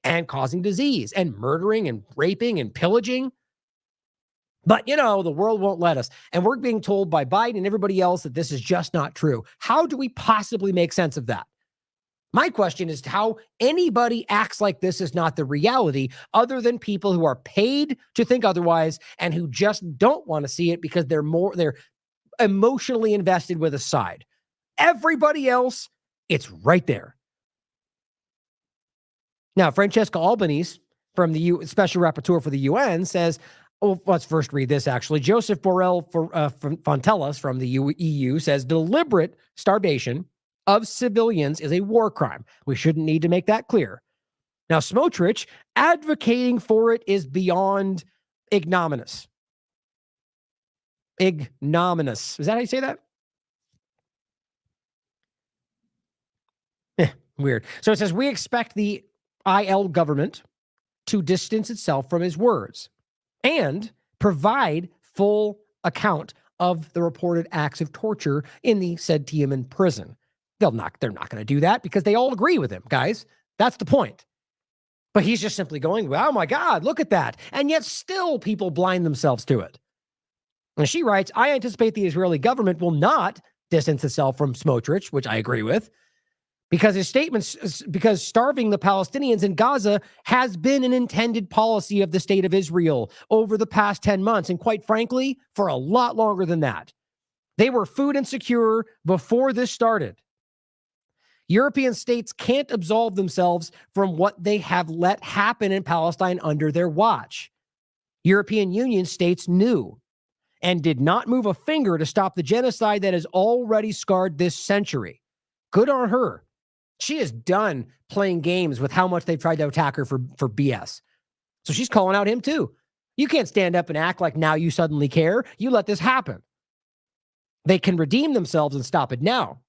and causing disease and murdering and raping and pillaging. But, you know, the world won't let us. And we're being told by Biden and everybody else that this is just not true. How do we possibly make sense of that? My question is how anybody acts like this is not the reality other than people who are paid to think otherwise and who just don't want to see it because they're emotionally invested with a side. Everybody else, it's right there. Now, Francesca Albanese from the Special Rapporteur for the UN says, oh, let's first read this, actually. Joseph Borrell Fontelas from the EU says, deliberate starvation of civilians is a war crime. We shouldn't need to make that clear. Now, Smotrich advocating for it is beyond ignominious. Ignominious. Is that how you say that? Weird. So it says, we expect the IL government to distance itself from his words and provide full account of the reported acts of torture in the said Teiman prison. They're not going to do that because they all agree with him, guys. That's the point. But he's just simply going, oh my God, look at that. And yet still people blind themselves to it. And she writes, I anticipate the Israeli government will not distance itself from Smotrich, which I agree with, because his statements, because starving the Palestinians in Gaza has been an intended policy of the state of Israel over the past 10 months. And quite frankly, for a lot longer than that. They were food insecure before this started. European states can't absolve themselves from what they have let happen in Palestine under their watch. European Union states knew and did not move a finger to stop the genocide that has already scarred this century. Good on her. She is done playing games with how much they've tried to attack her for BS. So she's calling out him too. You can't stand up and act like now you suddenly care. You let this happen. They can redeem themselves and stop it now.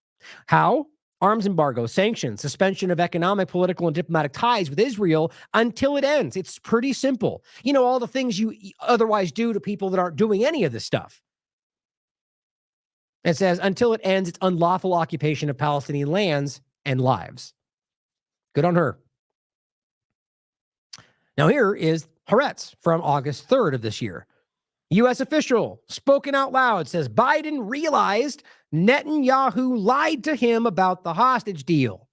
How? arms embargo, sanctions, suspension of economic, political, and diplomatic ties with Israel until it ends. It's pretty simple. You know, all the things you otherwise do to people that aren't doing any of this stuff. It says, until it ends its unlawful occupation of Palestinian lands and lives. Good on her. Now here is Ehret from August 3rd of this year. U.S. official, spoken out loud, says Biden realized Netanyahu lied to him about the hostage deal.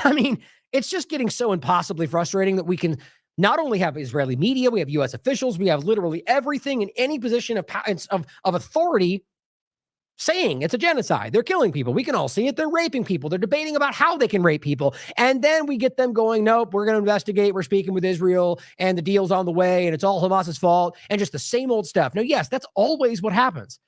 I mean, it's just getting so impossibly frustrating that we can not only have Israeli media, we have U.S. officials, we have literally everything in any position of authority saying it's a genocide. They're killing people. We can all see it. They're raping people. They're debating about how they can rape people. And then we get them going, nope, we're going to investigate. We're speaking with Israel and the deal's on the way and it's all Hamas's fault and just the same old stuff. Now, yes, that's always what happens,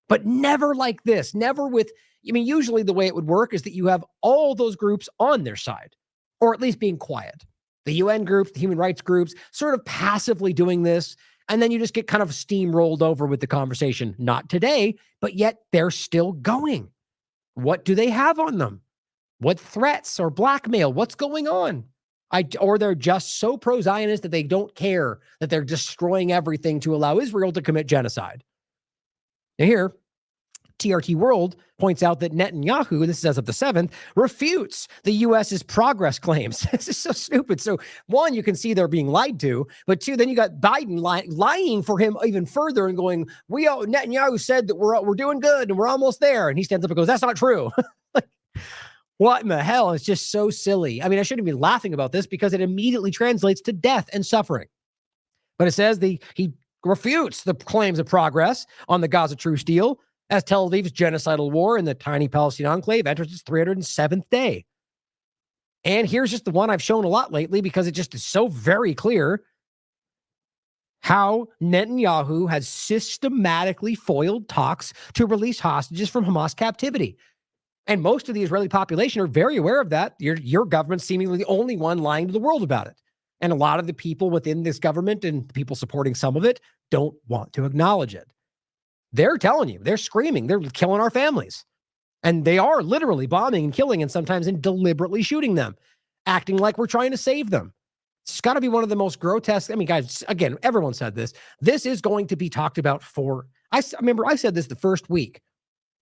but never like this. Never with, I mean, usually the way it would work is that you have all those groups on their side, or at least being quiet. The UN groups, the human rights groups, sort of passively doing this. And then you just get kind of steamrolled over with the conversation. Not today, but yet they're still going. What do they have on them? What threats or blackmail? What's going on? Or they're just so pro-Zionist that they don't care that they're destroying everything to allow Israel to commit genocide. Now here, TRT World points out that Netanyahu, this is as of the 7th, refutes the U.S.'s progress claims. This is so stupid. So one, you can see they're being lied to, but two, then you got Biden lying for him even further and going, Netanyahu said that we're doing good and we're almost there. And he stands up and goes, that's not true. Like, what in the hell? It's just so silly. I mean, I shouldn't be laughing about this because it immediately translates to death and suffering. But it says he refutes the claims of progress on the Gaza truce deal, as Tel Aviv's genocidal war in the tiny Palestinian enclave enters its 307th day. And here's just the one I've shown a lot lately because it just is so very clear how Netanyahu has systematically foiled talks to release hostages from Hamas captivity. And most of the Israeli population are very aware of that. Your government's seemingly the only one lying to the world about it. And a lot of the people within this government and people supporting some of it don't want to acknowledge it. They're telling you, they're screaming, they're killing our families. And they are literally bombing and killing and sometimes deliberately shooting them, acting like we're trying to save them. It's got to be one of the most grotesque. I mean, guys, again, everyone said this. This is going to be talked about I remember I said this the first week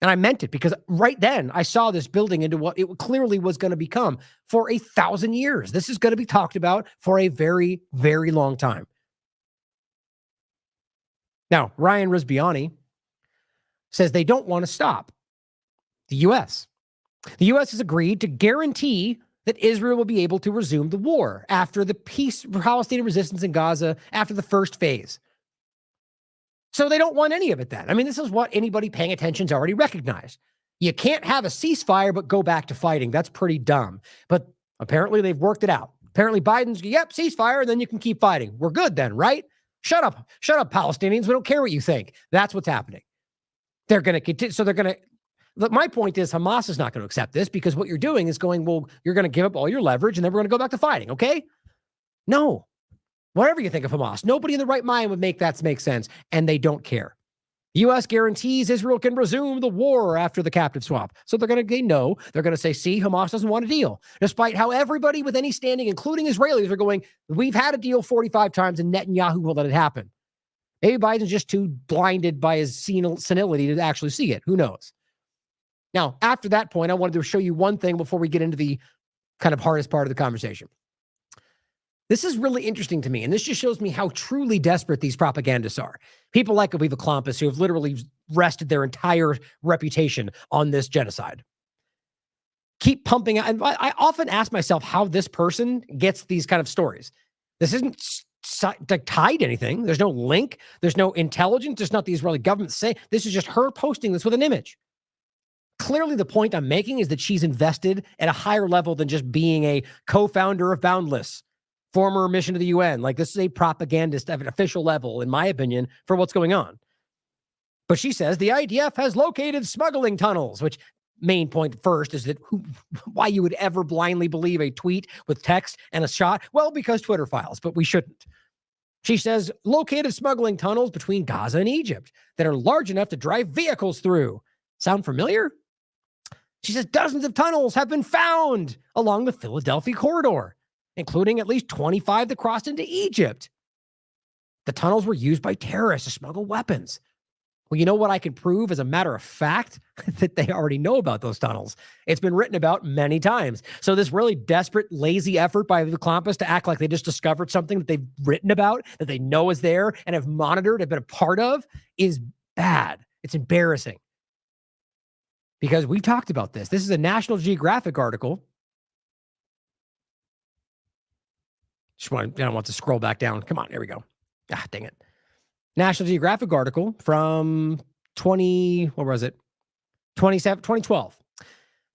and I meant it because right then I saw this building into what it clearly was going to become for 1,000 years. This is going to be talked about for a very, very long time. Now, Ryan Rizbiani says they don't want to stop. The U.S. The U.S. has agreed to guarantee that Israel will be able to resume the war after the peace Palestinian resistance in Gaza after the first phase. So they don't want any of it then. I mean, this is what anybody paying attention's already recognized. You can't have a ceasefire but go back to fighting. That's pretty dumb. But apparently they've worked it out. Apparently Biden's, yep, ceasefire, and then you can keep fighting. We're good then, right? Shut up, Palestinians. We don't care what you think. That's what's happening. They're going to continue. So they're going to, my point is Hamas is not going to accept this because what you're doing is going, well, you're going to give up all your leverage and then we're going to go back to fighting. Okay. No, whatever you think of Hamas, nobody in the right mind would make that make sense. And they don't care. The U.S. guarantees Israel can resume the war after the captive swap. So they're going to say, see, Hamas doesn't want a deal, despite how everybody with any standing, including Israelis, are going, we've had a deal 45 times and Netanyahu will let it happen. Maybe Biden's just too blinded by his senility to actually see it. Who knows? Now, after that point, I wanted to show you one thing before we get into the kind of hardest part of the conversation. This is really interesting to me, and this just shows me how truly desperate these propagandists are. People like Aviva Klampus who have literally rested their entire reputation on this genocide. Keep pumping out, and I often ask myself how this person gets these kind of stories. This isn't tied to anything. There's no link. There's no intelligence. There's not the Israeli government saying. This is just her posting this with an image. Clearly, the point I'm making is that she's invested at a higher level than just being a co-founder of Boundless, former mission to the UN. Like, this is a propagandist at an official level, in my opinion, for what's going on. But she says the IDF has located smuggling tunnels, which main point first is that why you would ever blindly believe a tweet with text and a shot? Well, because Twitter files, but we shouldn't. She says located smuggling tunnels between Gaza and Egypt that are large enough to drive vehicles through. Sound familiar? She says dozens of tunnels have been found along the Philadelphia corridor, including at least 25 that crossed into Egypt. The tunnels were used by terrorists to smuggle weapons. Well, you know what I can prove as a matter of fact? That they already know about those tunnels. It's been written about many times. So this really desperate, lazy effort by the Klampus to act like they just discovered something that they've written about, that they know is there and have monitored, have been a part of, is bad. It's embarrassing. Because we've talked about this. This is a National Geographic article. I don't want to scroll back down. Come on, here we go. Ah, dang it. National Geographic article from 2012.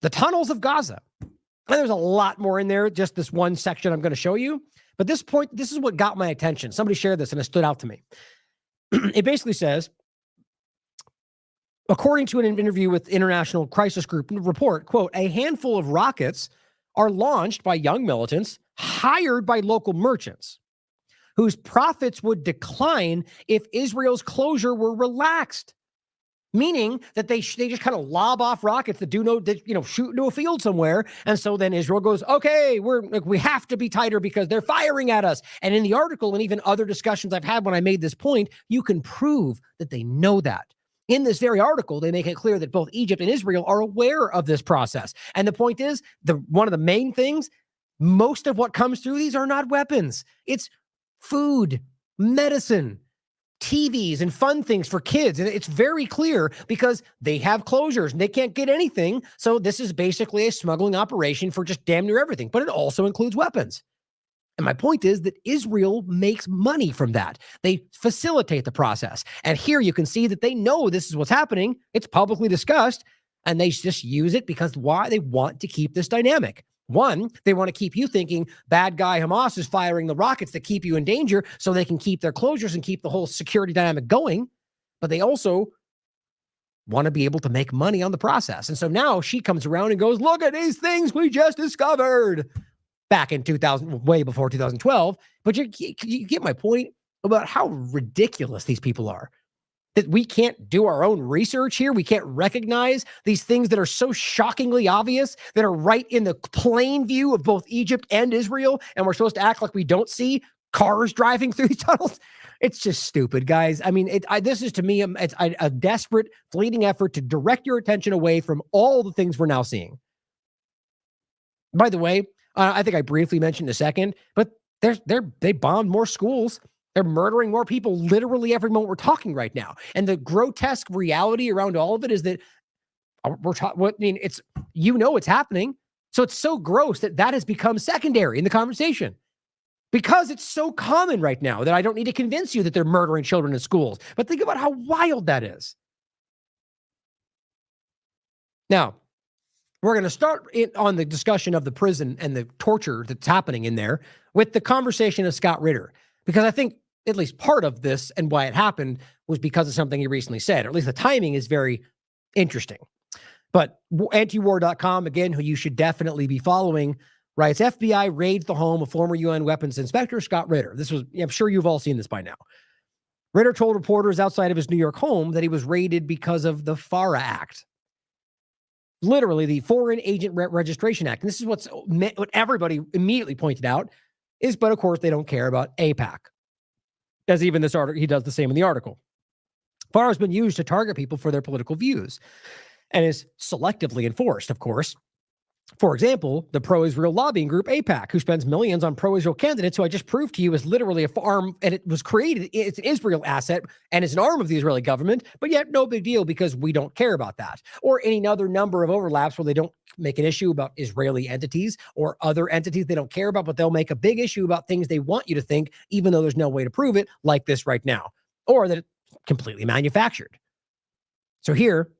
The tunnels of Gaza. And there's a lot more in there, just this one section I'm going to show you. But this is what got my attention. Somebody shared this and it stood out to me. It basically says, according to an interview with International Crisis Group report, quote, a handful of rockets are launched by young militants hired by local merchants whose profits would decline if Israel's closure were relaxed. Meaning that they just kind of lob off rockets that shoot into a field somewhere. And so then Israel goes, okay, we have to be tighter because they're firing at us. And in the article and even other discussions I've had when I made this point, you can prove that they know that. In this very article, they make it clear that both Egypt and Israel are aware of this process. And the point is, one of the main things, most of what comes through these are not weapons. It's food, medicine, TVs, and fun things for kids. And it's very clear because they have closures and they can't get anything. So this is basically a smuggling operation for just damn near everything, but it also includes weapons. And my point is that Israel makes money from that. They facilitate the process. And here you can see that they know this is what's happening. It's publicly discussed, and they just use it because why? They want to keep this dynamic. One, they want to keep you thinking bad guy Hamas is firing the rockets that keep you in danger so they can keep their closures and keep the whole security dynamic going. But they also want to be able to make money on the process. And so now she comes around and goes, look at these things we just discovered. Back in 2000, way before 2012. But you get my point about how ridiculous these people are. That we can't do our own research here. We can't recognize these things that are so shockingly obvious, that are right in the plain view of both Egypt and Israel. And we're supposed to act like we don't see cars driving through these tunnels. It's just stupid, guys. I mean, this is to me, it's a desperate, fleeting effort to direct your attention away from all the things we're now seeing. By the way, I think I briefly mentioned in a second, but they bombed more schools. They're murdering more people literally every moment we're talking right now. And the grotesque reality around all of it is that it's happening. So it's so gross that has become secondary in the conversation because it's so common right now that I don't need to convince you that they're murdering children in schools. But think about how wild that is. Now, we're going to start on the discussion of the prison and the torture that's happening in there with the conversation of Scott Ritter, because I think at least part of this and why it happened was because of something he recently said, or at least the timing is very interesting. But antiwar.com, again, who you should definitely be following, writes, FBI raids the home of former UN weapons inspector Scott Ritter. I'm sure you've all seen this by now. Ritter told reporters outside of his New York home that he was raided because of the FARA Act. Literally the Foreign Agent Registration Act. And this is what everybody immediately pointed out is, but of course they don't care about AIPAC. As even this article, he does the same in the article. FARA has been used to target people for their political views and is selectively enforced, of course. For example, the pro-Israel lobbying group AIPAC, who spends millions on pro-Israel candidates, who I just proved to you is literally a farm, and it was created, it's an Israel asset, and it's an arm of the Israeli government, but yet no big deal because we don't care about that. Or any other number of overlaps where they don't make an issue about Israeli entities or other entities they don't care about, but they'll make a big issue about things they want you to think, even though there's no way to prove it, like this right now, or that it's completely manufactured. So here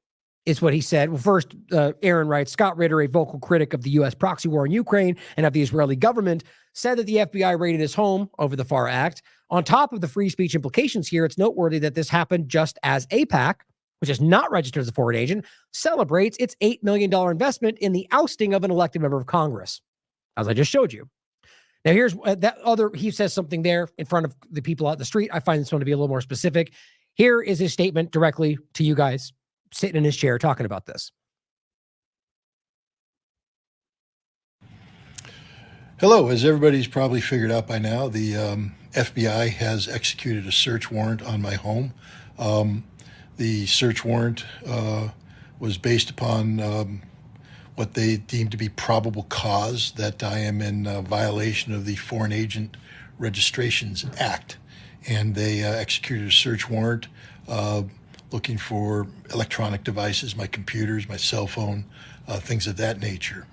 is what he said. Well, first, Aaron writes, Scott Ritter, a vocal critic of the U.S. proxy war in Ukraine and of the Israeli government, said that the FBI raided his home over the FARA Act. On top of the free speech implications here, it's noteworthy that this happened just as AIPAC, which is not registered as a foreign agent, celebrates its $8 million investment in the ousting of an elected member of Congress, as I just showed you. Now, here's he says something there in front of the people out the street. I find this one to be a little more specific. Here is his statement directly to you guys, sitting in his chair talking about this. Hello. As everybody's probably figured out by now, the FBI has executed a search warrant on my home. The search warrant was based upon what they deemed to be probable cause that I am in violation of the Foreign Agent Registrations Act. And they executed a search warrant looking for electronic devices, my computers, my cell phone, things of that nature.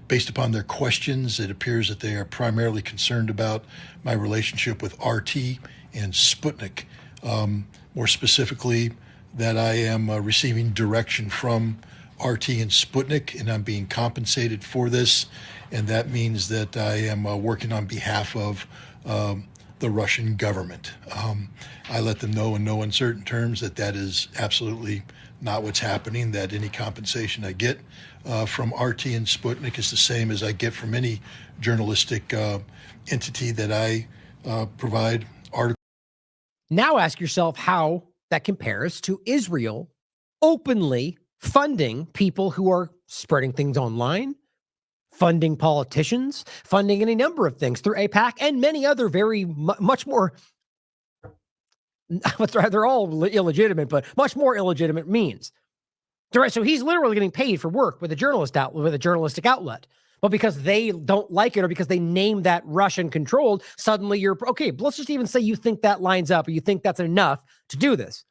Based upon their questions, it appears that they are primarily concerned about my relationship with RT and Sputnik. More specifically, that I am receiving direction from RT and Sputnik, and I'm being compensated for this. And that means that I am working on behalf of the Russian government. I let them know in no uncertain terms that that is absolutely not what's happening, that any compensation I get from RT and Sputnik is the same as I get from any journalistic entity that I provide articles. Now ask yourself how that compares to Israel openly funding people who are spreading things online, funding politicians, funding any number of things through AIPAC and many other very much more, they're all illegitimate, but much more illegitimate means. So he's literally getting paid for work with a journalistic outlet. But because they don't like it or because they name that Russian controlled, suddenly you're okay. Let's just even say you think that lines up or you think that's enough to do this.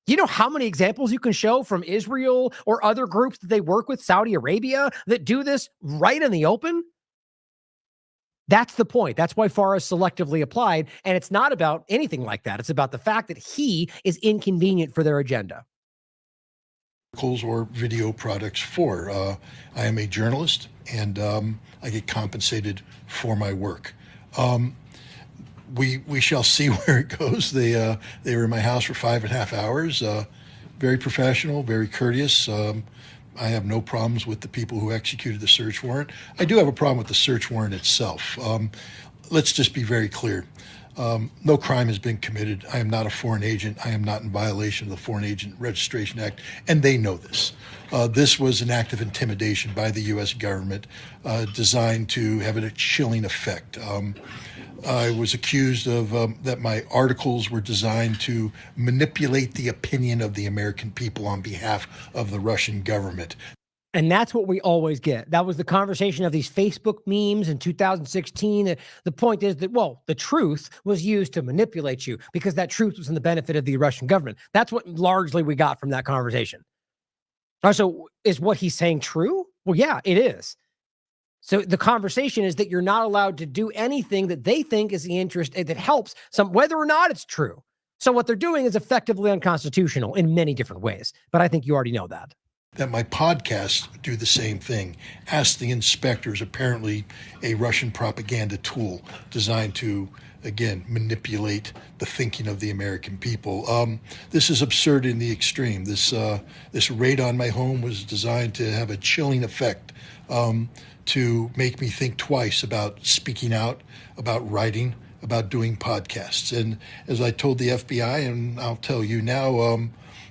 Do you know how many examples you can show from Israel or other groups that they work with, Saudi Arabia, that do this right in the open? That's the point. That's why FARA is selectively applied. And it's not about anything like that. It's about the fact that he is inconvenient for their agenda. Or video products for. I am a journalist, and I get compensated for my work. We shall see where it goes. They were in my house for 5.5 hours. Very professional, very courteous. I have no problems with the people who executed the search warrant. I do have a problem with the search warrant itself. Let's just be very clear. No crime has been committed. I am not a foreign agent. I am not in violation of the Foreign Agent Registration Act, and they know this. This was an act of intimidation by the U.S. government designed to have a chilling effect. I was accused of that my articles were designed to manipulate the opinion of the American people on behalf of the Russian government. And that's what we always get. That was the conversation of these Facebook memes in 2016. The point is that, well, the truth was used to manipulate you because that truth was in the benefit of the Russian government. That's what largely we got from that conversation. So is what he's saying true? Well, yeah, it is. So the conversation is that you're not allowed to do anything that they think is the interest that helps some, whether or not it's true. So what they're doing is effectively unconstitutional in many different ways. But I think you already know that. That my podcasts do the same thing. Ask the Inspectors, apparently a Russian propaganda tool designed to, again, manipulate the thinking of the American people. This is absurd in the extreme. This raid on my home was designed to have a chilling effect, to make me think twice about speaking out, about writing, about doing podcasts. And as I told the FBI, and I'll tell you now,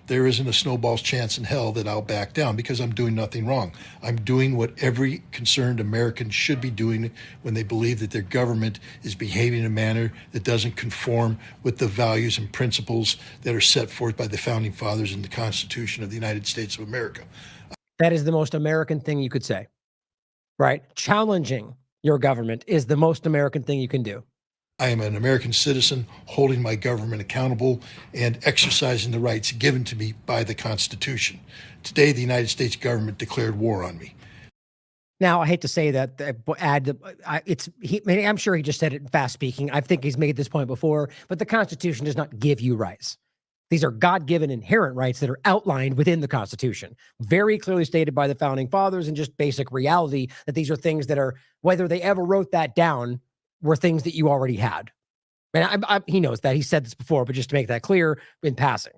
there isn't a snowball's chance in hell that I'll back down because I'm doing nothing wrong. I'm doing what every concerned American should be doing when they believe that their government is behaving in a manner that doesn't conform with the values and principles that are set forth by the Founding Fathers in the Constitution of the United States of America. That is the most American thing you could say, right? Challenging your government is the most American thing you can do. I am an American citizen holding my government accountable and exercising the rights given to me by the Constitution. Today, the United States government declared war on me. Now, I hate to say that, I'm sure he just said it in fast speaking. I think he's made this point before, but the Constitution does not give you rights. These are God-given inherent rights that are outlined within the Constitution, very clearly stated by the Founding Fathers, and just basic reality that these are things that are, whether they ever wrote that down, were things that you already had. And he knows that. He said this before, but just to make that clear in passing.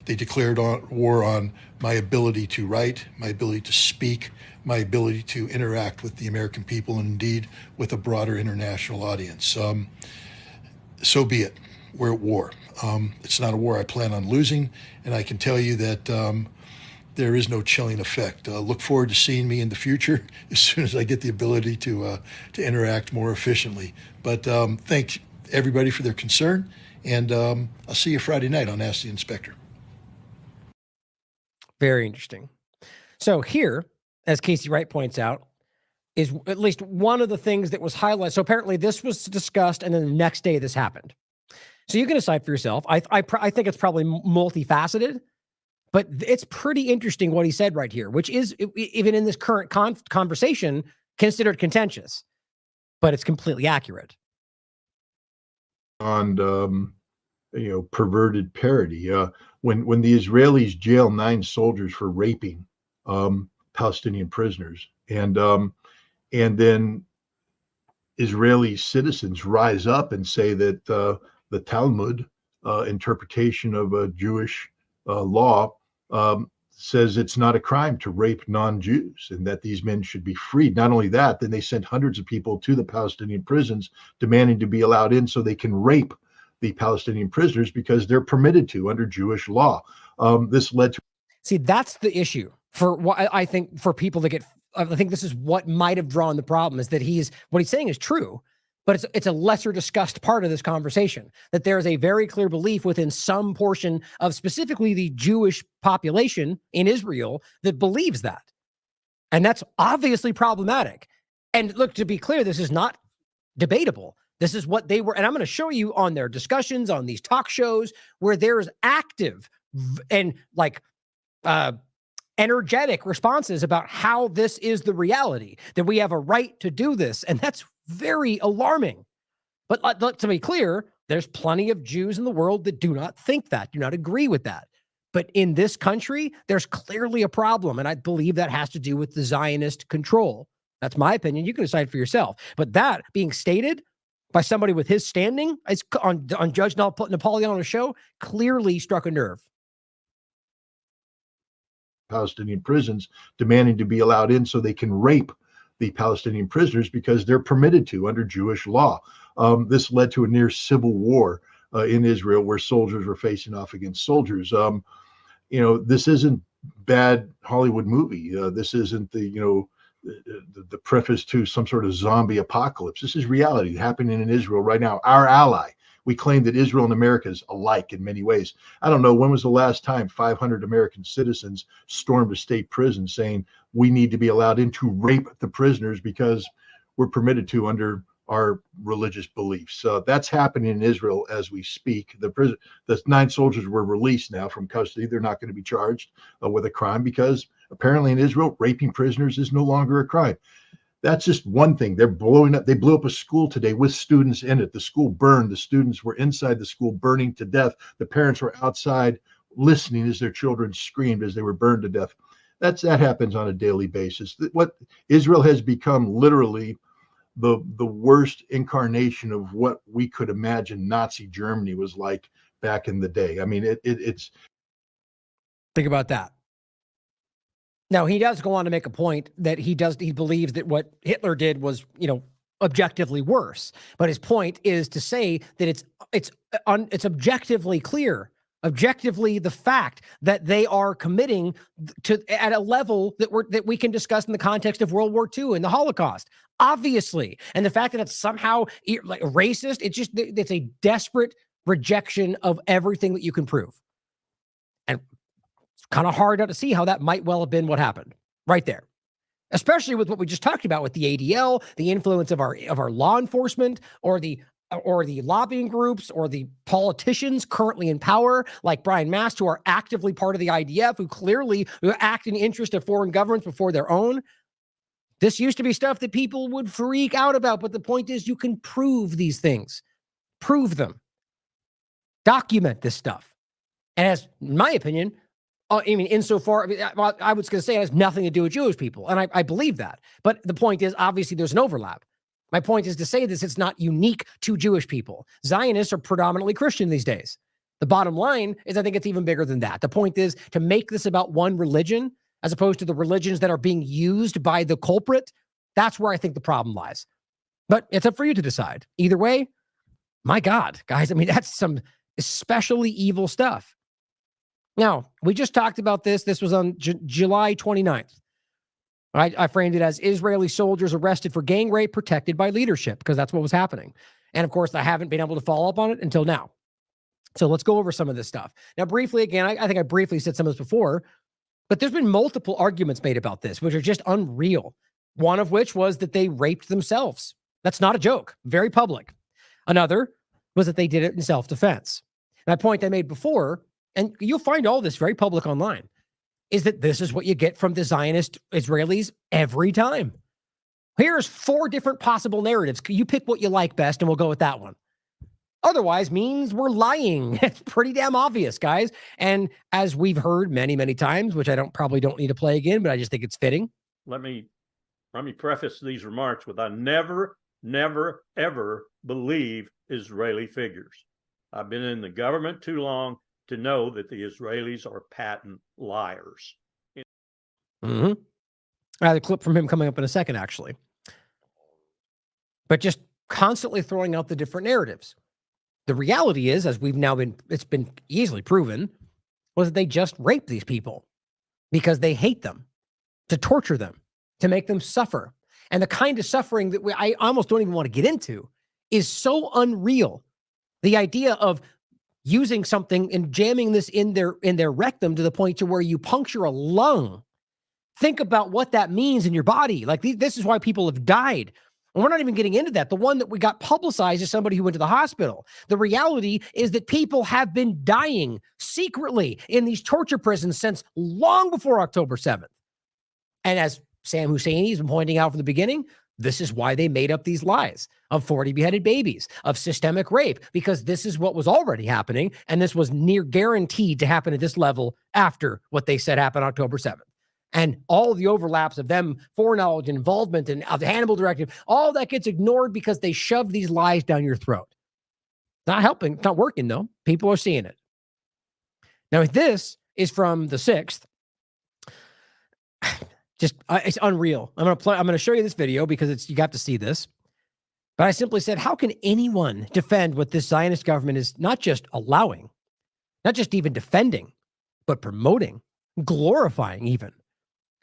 They declared war on my ability to write, my ability to speak, my ability to interact with the American people, and indeed with a broader international audience. So be it. We're at war. It's not a war I plan on losing, and I can tell you that there is no chilling effect. Look forward to seeing me in the future as soon as I get the ability to interact more efficiently. But thank everybody for their concern, and I'll see you Friday night on Ask the Inspector. Very interesting. So here, as Casey Wright points out, is at least one of the things that was highlighted. So apparently this was discussed, and then the next day this happened. So you can decide for yourself. I think it's probably multifaceted, but it's pretty interesting what he said right here, which is, even in this current conversation, considered contentious, but it's completely accurate. On perverted parody. When the Israelis jail 9 soldiers for raping Palestinian prisoners, and then Israeli citizens rise up and say that the Talmud interpretation of a Jewish law says it's not a crime to rape non-Jews and that these men should be freed. Not only that, then they sent hundreds of people to the Palestinian prisons demanding to be allowed in so they can rape the Palestinian prisoners because they're permitted to under Jewish law. This led to... See, that's the issue for what I think for people that get, I think this is what might have drawn the problem, is that what he's saying is true, but it's a lesser discussed part of this conversation, that there is a very clear belief within some portion of specifically the Jewish population in Israel that believes that. And that's obviously problematic. And look, to be clear, this is not debatable. This is what they were, and I'm going to show you on their discussions on these talk shows where there is active and energetic responses about how this is the reality, that we have a right to do this. And that's very alarming. But to be clear, there's plenty of Jews in the world that do not think that, do not agree with that. But in this country, there's clearly a problem. And I believe that has to do with the Zionist control. That's my opinion. You can decide for yourself. But that being stated by somebody with his standing on Judge Napoleon's show clearly struck a nerve. Palestinian prisons demanding to be allowed in so they can rape the Palestinian prisoners because they're permitted to under Jewish law. This led to a near civil war in Israel where soldiers were facing off against soldiers. This isn't bad Hollywood movie. This isn't the preface to some sort of zombie apocalypse. This is reality happening in Israel right now. Our ally. We claim that Israel and America is alike in many ways. I don't know, when was the last time 500 American citizens stormed a state prison saying we need to be allowed in to rape the prisoners because we're permitted to under our religious beliefs? That's happening in Israel as we speak. The 9 soldiers were released now from custody. They're not going to be charged with a crime because apparently in Israel, raping prisoners is no longer a crime. That's just one thing. They're blowing up. They blew up a school today with students in it. The school burned. The students were inside the school burning to death. The parents were outside listening as their children screamed as they were burned to death. That happens on a daily basis. What Israel has become literally the worst incarnation of what we could imagine Nazi Germany was like back in the day. I mean, it's... Think about that. Now, he does go on to make a point that he believes that what Hitler did was, objectively worse. But his point is to say that it's objectively clear, objectively the fact that they are committing to at a level that we can discuss in the context of World War II and the Holocaust, obviously. And the fact that it's somehow like racist, it's a desperate rejection of everything that you can prove. And kind of hard to see how that might well have been what happened right there, especially with what we just talked about with the ADL, the influence of our law enforcement or the lobbying groups or the politicians currently in power, like Brian Mast, who are actively part of the IDF, who act in the interest of foreign governments before their own. This used to be stuff that people would freak out about, but the point is you can prove these things, prove them, document this stuff. And as, in my opinion, insofar, I was going to say it has nothing to do with Jewish people, and I believe that. But the point is, obviously, there's an overlap. My point is to say this, it's not unique to Jewish people. Zionists are predominantly Christian these days. The bottom line is I think it's even bigger than that. The point is to make this about one religion as opposed to the religions that are being used by the culprit. That's where I think the problem lies. But it's up for you to decide. Either way, my God, guys, that's some especially evil stuff. Now, we just talked about this. This was on July 29th. I framed it as Israeli soldiers arrested for gang rape protected by leadership, because that's what was happening. And of course, I haven't been able to follow up on it until now. So let's go over some of this stuff. Now, briefly, again, I think I briefly said some of this before, but there's been multiple arguments made about this, which are just unreal. One of which was that they raped themselves. That's not a joke. Very public. Another was that they did it in self-defense. My point I made before, and you'll find all this very public online, is that this is what you get from the Zionist Israelis every time. Here's 4 different possible narratives. You pick what you like best, and we'll go with that one. Otherwise means we're lying. It's pretty damn obvious, guys. And as we've heard many, many times, which I probably don't need to play again, but I just think it's fitting. Let me preface these remarks with I never, ever believe Israeli figures. I've been in the government too long to know that the Israelis are patent liars. I have a clip from him coming up in a second, actually. But just constantly throwing out the different narratives. The reality is, as it's been easily proven, was that they just raped these people because they hate them, to torture them, to make them suffer. And the kind of suffering that I almost don't even want to get into is so unreal. The idea of using something and jamming this in their rectum to the point to where you puncture a lung. Think about what that means in your body. Like this is why people have died. And we're not even getting into that. The one that we got publicized is somebody who went to the hospital. The reality is that people have been dying secretly in these torture prisons since long before October 7th. And as Sam Husseini's been pointing out from the beginning, this is why they made up these lies of 40 beheaded babies, of systemic rape, because this is what was already happening. And this was near guaranteed to happen at this level after what they said happened October 7th. And all the overlaps of them foreknowledge and involvement and of the Hannibal Directive, all that gets ignored because they shove these lies down your throat. Not helping, not working though. People are seeing it. Now, this is from the 6th. Just, it's unreal. I'm going to show you this video because you got to see this. But I simply said, how can anyone defend what this Zionist government is not just allowing, not just even defending, but promoting, glorifying even?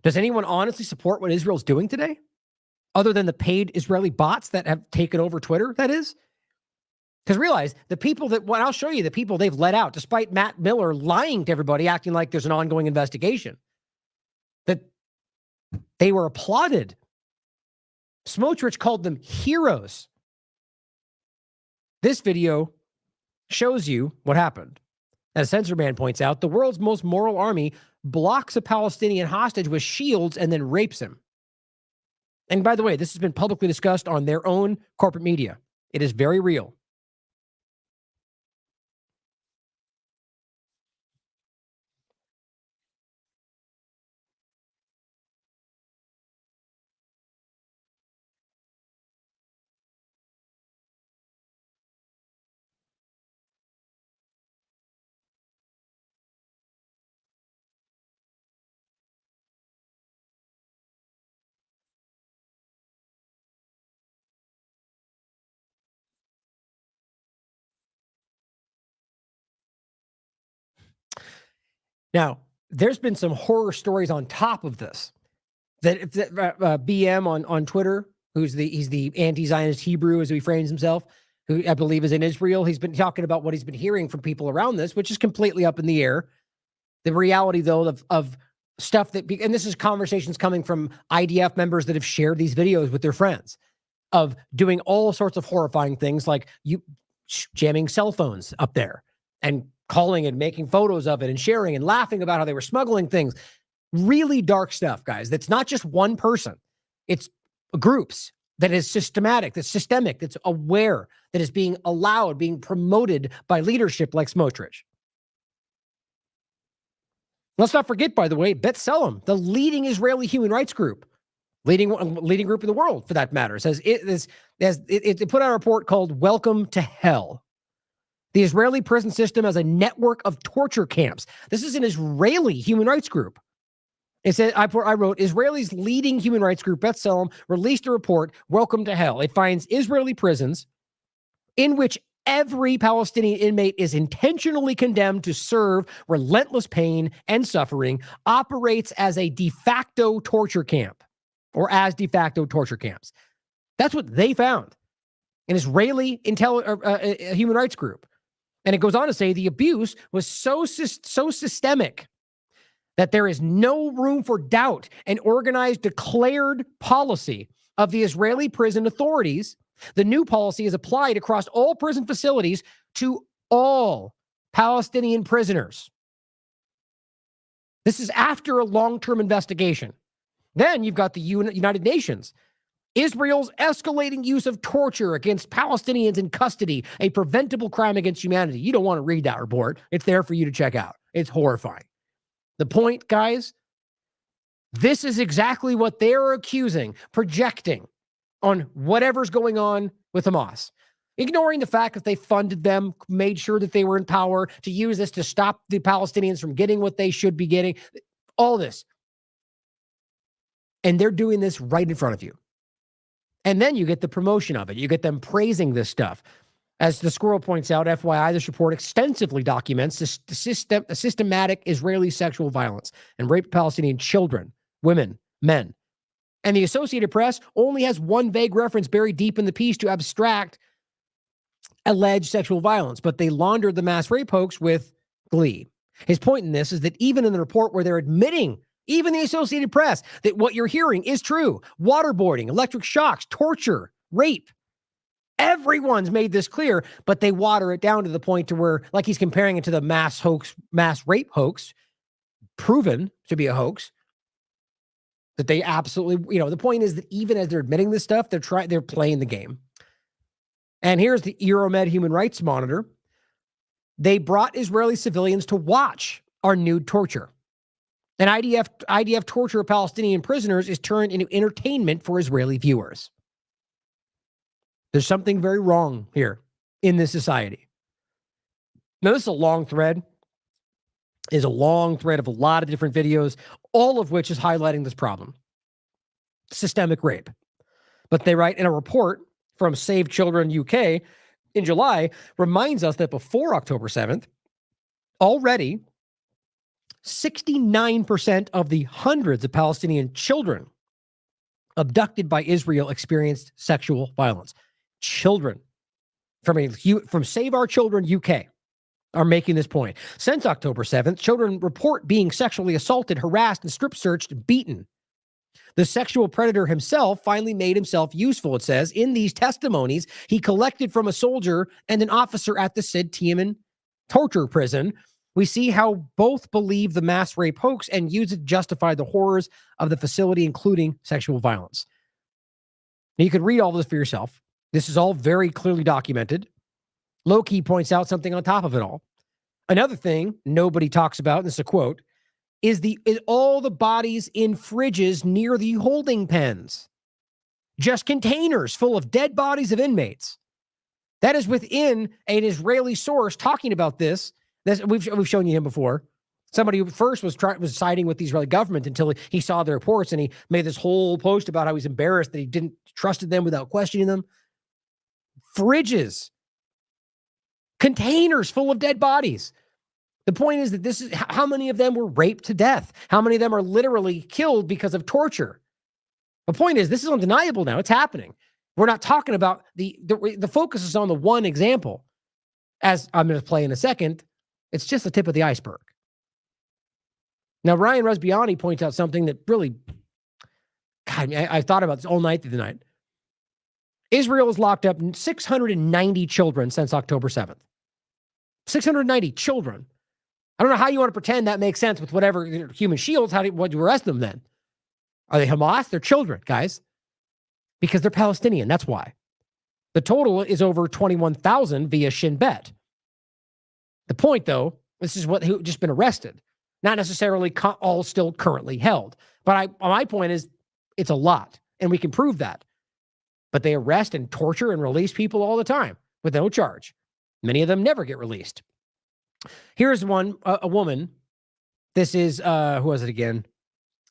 Does anyone honestly support what Israel's doing today? Other than the paid Israeli bots that have taken over Twitter, that is? Because realize the people I'll show you the people they've let out, despite Matt Miller lying to everybody, acting like there's an ongoing investigation, that they were applauded. Smotrich called them heroes. This video shows you what happened. As Censor Man points out, the world's most moral army blocks a Palestinian hostage with shields and then rapes him. And by the way, this has been publicly discussed on their own corporate media. It is very real. Now, there's been some horror stories on top of this. That BM on Twitter, he's the anti-Zionist Hebrew, as he frames himself, who I believe is in Israel. He's been talking about what he's been hearing from people around this, which is completely up in the air. The reality, though, of stuff and this is conversations coming from IDF members that have shared these videos with their friends, of doing all sorts of horrifying things like jamming cell phones up there and calling and making photos of it and sharing and laughing about how they were smuggling things. Really dark stuff, guys. That's not just one person. It's groups that is systematic, that's systemic, that's aware, that is being allowed, being promoted by leadership like Smotrich. Let's not forget, by the way, B'Tselem, the leading Israeli human rights group, leading group in the world, for that matter, says it put out a report called "Welcome to Hell." The Israeli prison system has a network of torture camps. This is an Israeli human rights group. It said, I wrote, Israeli's leading human rights group, B'Tselem, released a report, Welcome to Hell. It finds Israeli prisons in which Every Palestinian inmate is intentionally condemned to serve relentless pain and suffering, operates as a de facto torture camp or as de facto torture camps. That's what they found. An Israeli human rights group. And it goes on to say the abuse was so systemic that there is no room for doubt. An organized, declared policy of the Israeli prison authorities. The new policy is applied across all prison facilities to all Palestinian prisoners. This is after a long-term investigation. Then you've got the United Nations. Israel's escalating use of torture against Palestinians in custody, a preventable crime against humanity. You don't want to read that report. It's there for you to check out. It's horrifying. The point, guys, this is exactly what they're accusing, projecting on whatever's going on with Hamas. Ignoring the fact that they funded them, made sure that they were in power, to use this to stop the Palestinians from getting what they should be getting. All this. And they're doing this right in front of you. And then you get the promotion of it. You get them praising this stuff. As the Squirrel points out, FYI, this report extensively documents the systematic Israeli sexual violence and rape of Palestinian children, women, men. And the Associated Press only has one vague reference buried deep in the piece to abstract alleged sexual violence, but they laundered the mass rape hoax with glee. His point in this is that even in the report where they're admitting, even the Associated Press, that what you're hearing is true. Waterboarding, electric shocks, torture, rape. Everyone's made this clear, but they water it down to the point to where, like he's comparing it to the mass rape hoax, proven to be a hoax, that they absolutely, the point is that even as they're admitting this stuff, they're playing the game. And here's the Euromed Human Rights Monitor. They brought Israeli civilians to watch our nude torture. And IDF torture of Palestinian prisoners is turned into entertainment for Israeli viewers. There's something very wrong here in this society. Now, this is a long thread. It's a long thread of a lot of different videos, all of which is highlighting this problem. Systemic rape. But they write in a report from Save Children UK in July, reminds us that before October 7th, already 69% of the hundreds of Palestinian children abducted by Israel experienced sexual violence. Children from Save Our Children UK are making this point. Since October 7th, children report being sexually assaulted, harassed, and strip searched, beaten. The sexual predator himself finally made himself useful, it says. In these testimonies, he collected from a soldier and an officer at the Sid Teiman torture prison. We see how both believe the mass rape hoax and use it to justify the horrors of the facility, including sexual violence. Now, you could read all this for yourself. This is all very clearly documented. Loki points out something on top of it all. Another thing nobody talks about, and this is a quote, is all the bodies in fridges near the holding pens. Just containers full of dead bodies of inmates. That is within an Israeli source talking about this. We've shown you him before. Somebody who first was siding with the Israeli government until he saw the reports, and he made this whole post about how he's embarrassed that he didn't trusted them without questioning them. Fridges. Containers full of dead bodies. The point is that this is how many of them were raped to death. How many of them are literally killed because of torture. The point is, this is undeniable now. It's happening. We're not talking about the focus is on the one example. As I'm going to play in a second, it's just the tip of the iceberg. Now, Ryan Rusbiani points out something that really, God, I thought about this all night through the night. Israel has locked up 690 children since October 7th. 690 children. I don't know how you want to pretend that makes sense with whatever human shields. What do you arrest them then? Are they Hamas? They're children, guys. Because they're Palestinian. That's why. The total is over 21,000 via Shin Bet. The point, though, this is what who just been arrested. Not necessarily all still currently held. But my point is, it's a lot. And we can prove that. But they arrest and torture and release people all the time with no charge. Many of them never get released. Here's one, a woman. This is, who was it again?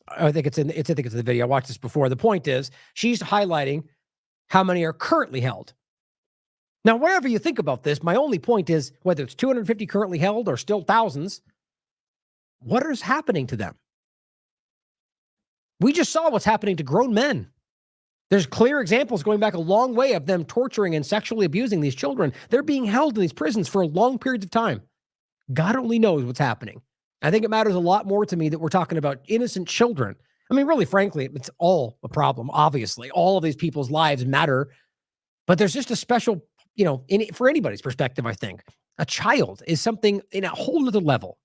I think it's in the video. I watched this before. The point is, she's highlighting how many are currently held. Now, whatever you think about this, my only point is whether it's 250 currently held or still thousands, what is happening to them? We just saw what's happening to grown men. There's clear examples going back a long way of them torturing and sexually abusing these children. They're being held in these prisons for long periods of time. God only knows what's happening. I think it matters a lot more to me that we're talking about innocent children. I mean, really, frankly, it's all a problem. Obviously, all of these people's lives matter, but there's just a special, for anybody's perspective, I think a child is something in a whole other level.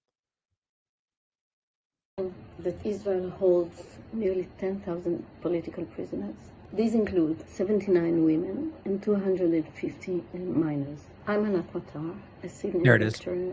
That Israel holds nearly 10,000 political prisoners. These include 79 women and 250 minors. I'm Anat Matar, a senior lecturer.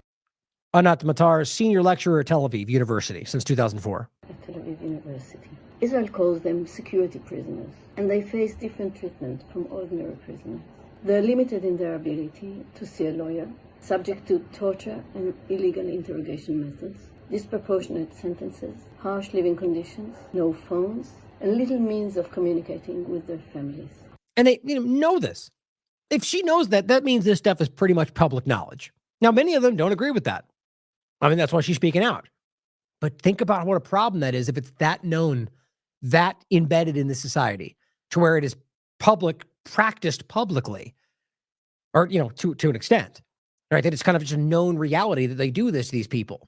Anat Matar, senior lecturer at Tel Aviv University since 2004. At Tel Aviv University. Israel calls them security prisoners, and they face different treatment from ordinary prisoners. They're limited in their ability to see a lawyer, subject to torture and illegal interrogation methods, disproportionate sentences, harsh living conditions, no phones, and little means of communicating with their families. And they know this. If she knows that, that means this stuff is pretty much public knowledge. Now, many of them don't agree with that. I mean, that's why she's speaking out. But think about what a problem that is if it's that known, that embedded in the society to where it is practiced publicly, or, to an extent, right? That it's kind of just a known reality that they do this to these people.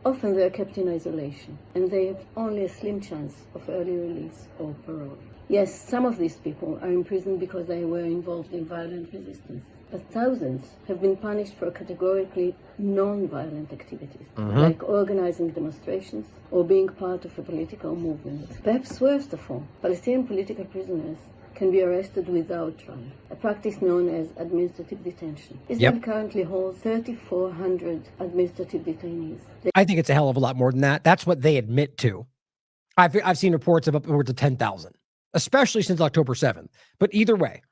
Often they are kept in isolation, and they have only a slim chance of early release or parole. Yes, some of these people are imprisoned because they were involved in violent resistance, but thousands have been punished for categorically non-violent activities, like organizing demonstrations or being part of a political movement. Perhaps worst of all, Palestinian political prisoners can be arrested without trial, a practice known as administrative detention. Israel currently holds 3,400 administrative detainees. I think it's a hell of a lot more than that. That's what they admit to. I've seen reports of upwards of 10,000, especially since October 7th. But either way,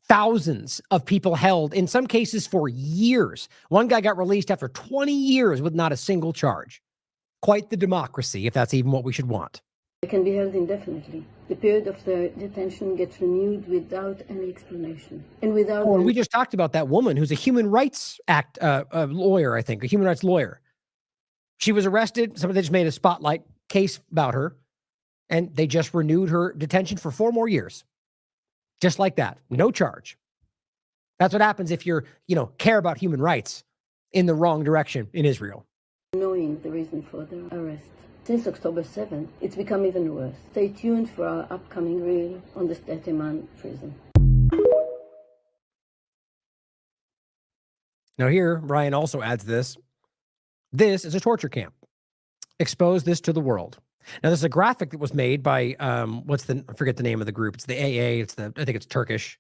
thousands of people held, in some cases for years. One guy got released after 20 years with not a single charge. Quite the democracy, if that's even what we should want. They can be held indefinitely. The period of their detention gets renewed without any explanation. And without... Oh, and we just talked about that woman who's a Human Rights Act lawyer, I think, a human rights lawyer. She was arrested. Somebody just made a spotlight case about her, and they just renewed her detention for 4 more years. Just like that. No charge. That's what happens if you're, care about human rights in the wrong direction in Israel. Knowing the reason for their arrest. Since October 7th, it's become even worse. Stay tuned for our upcoming reel on the Teiman prison. Now here, Ryan also adds this. This is a torture camp. Expose this to the world. Now, this is a graphic that was made by, I forget the name of the group. It's the AA. I think it's Turkish.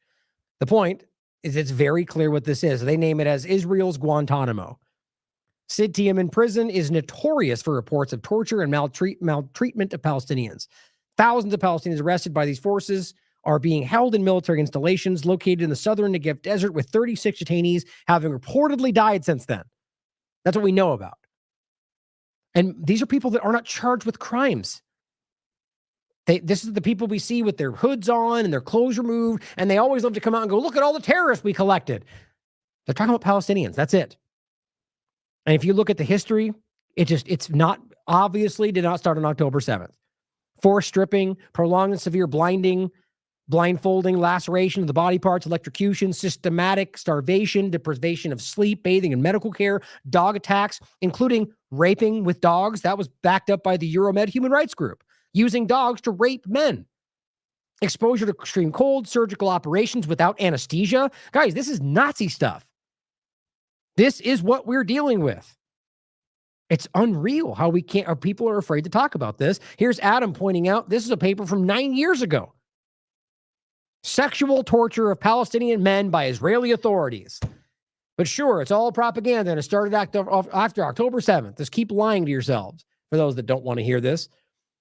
The point is it's very clear what this is. They name it as Israel's Guantanamo. Sid Teiman prison is notorious for reports of torture and maltreatment of Palestinians. Thousands of Palestinians arrested by these forces are being held in military installations located in the southern Negev desert, with 36 detainees having reportedly died since then. That's what we know about. And these are people that are not charged with crimes. This is the people we see with their hoods on and their clothes removed, and they always love to come out and go, look at all the terrorists we collected. They're talking about Palestinians. That's it. And if you look at the history, it's not, obviously did not start on October 7th. Forced stripping, prolonged and severe blinding, blindfolding, laceration of the body parts, electrocution, systematic starvation, deprivation of sleep, bathing, and medical care, dog attacks, including raping with dogs. That was backed up by the Euromed Human Rights Group, using dogs to rape men. Exposure to extreme cold, surgical operations without anesthesia. Guys, this is Nazi stuff. This is what we're dealing with. It's unreal how people are afraid to talk about this. Here's Adam pointing out, this is a paper from 9 years ago. Sexual torture of Palestinian men by Israeli authorities. But sure, it's all propaganda, and it started after October 7th. Just keep lying to yourselves, for those that don't want to hear this.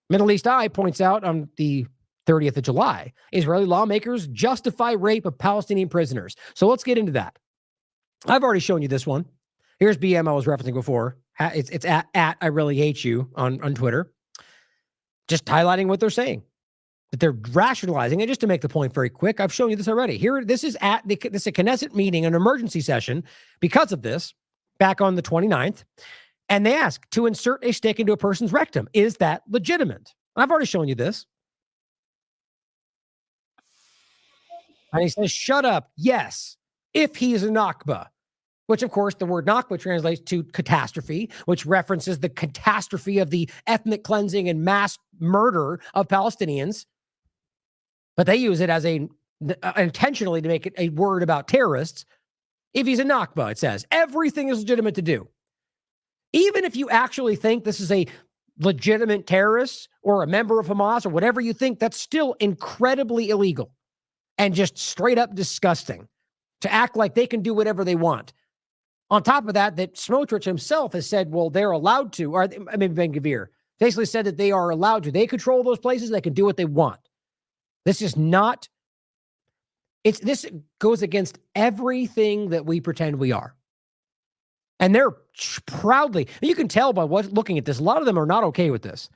Middle East Eye points out on the 30th of July, Israeli lawmakers justify rape of Palestinian prisoners. So let's get into that. I've already shown you this one. Here's BM I was referencing before. It's at I really hate you on Twitter. Just highlighting what they're saying. But they're rationalizing it. Just to make the point very quick, I've shown you this already. Here, this is at this is a Knesset meeting, an emergency session because of this, back on the 29th. And they ask to insert a stick into a person's rectum. Is that legitimate? I've already shown you this. And he says, shut up. Yes, if he's a Nakba, which of course the word Nakba translates to catastrophe, which references the catastrophe of the ethnic cleansing and mass murder of Palestinians. But they use it as intentionally to make it a word about terrorists. If he's a Nakba, it says everything is legitimate to do. Even if you actually think this is a legitimate terrorist or a member of Hamas or whatever you think, that's still incredibly illegal and just straight up disgusting to act like they can do whatever they want. On top of that, that Smotrich himself has said, well, they're allowed to, or I mean, Ben-Gvir basically said that they are allowed to. They control those places. They can do what they want. This is not, this goes against everything that we pretend we are. And they're proudly, you can tell by looking at this, a lot of them are not okay with this.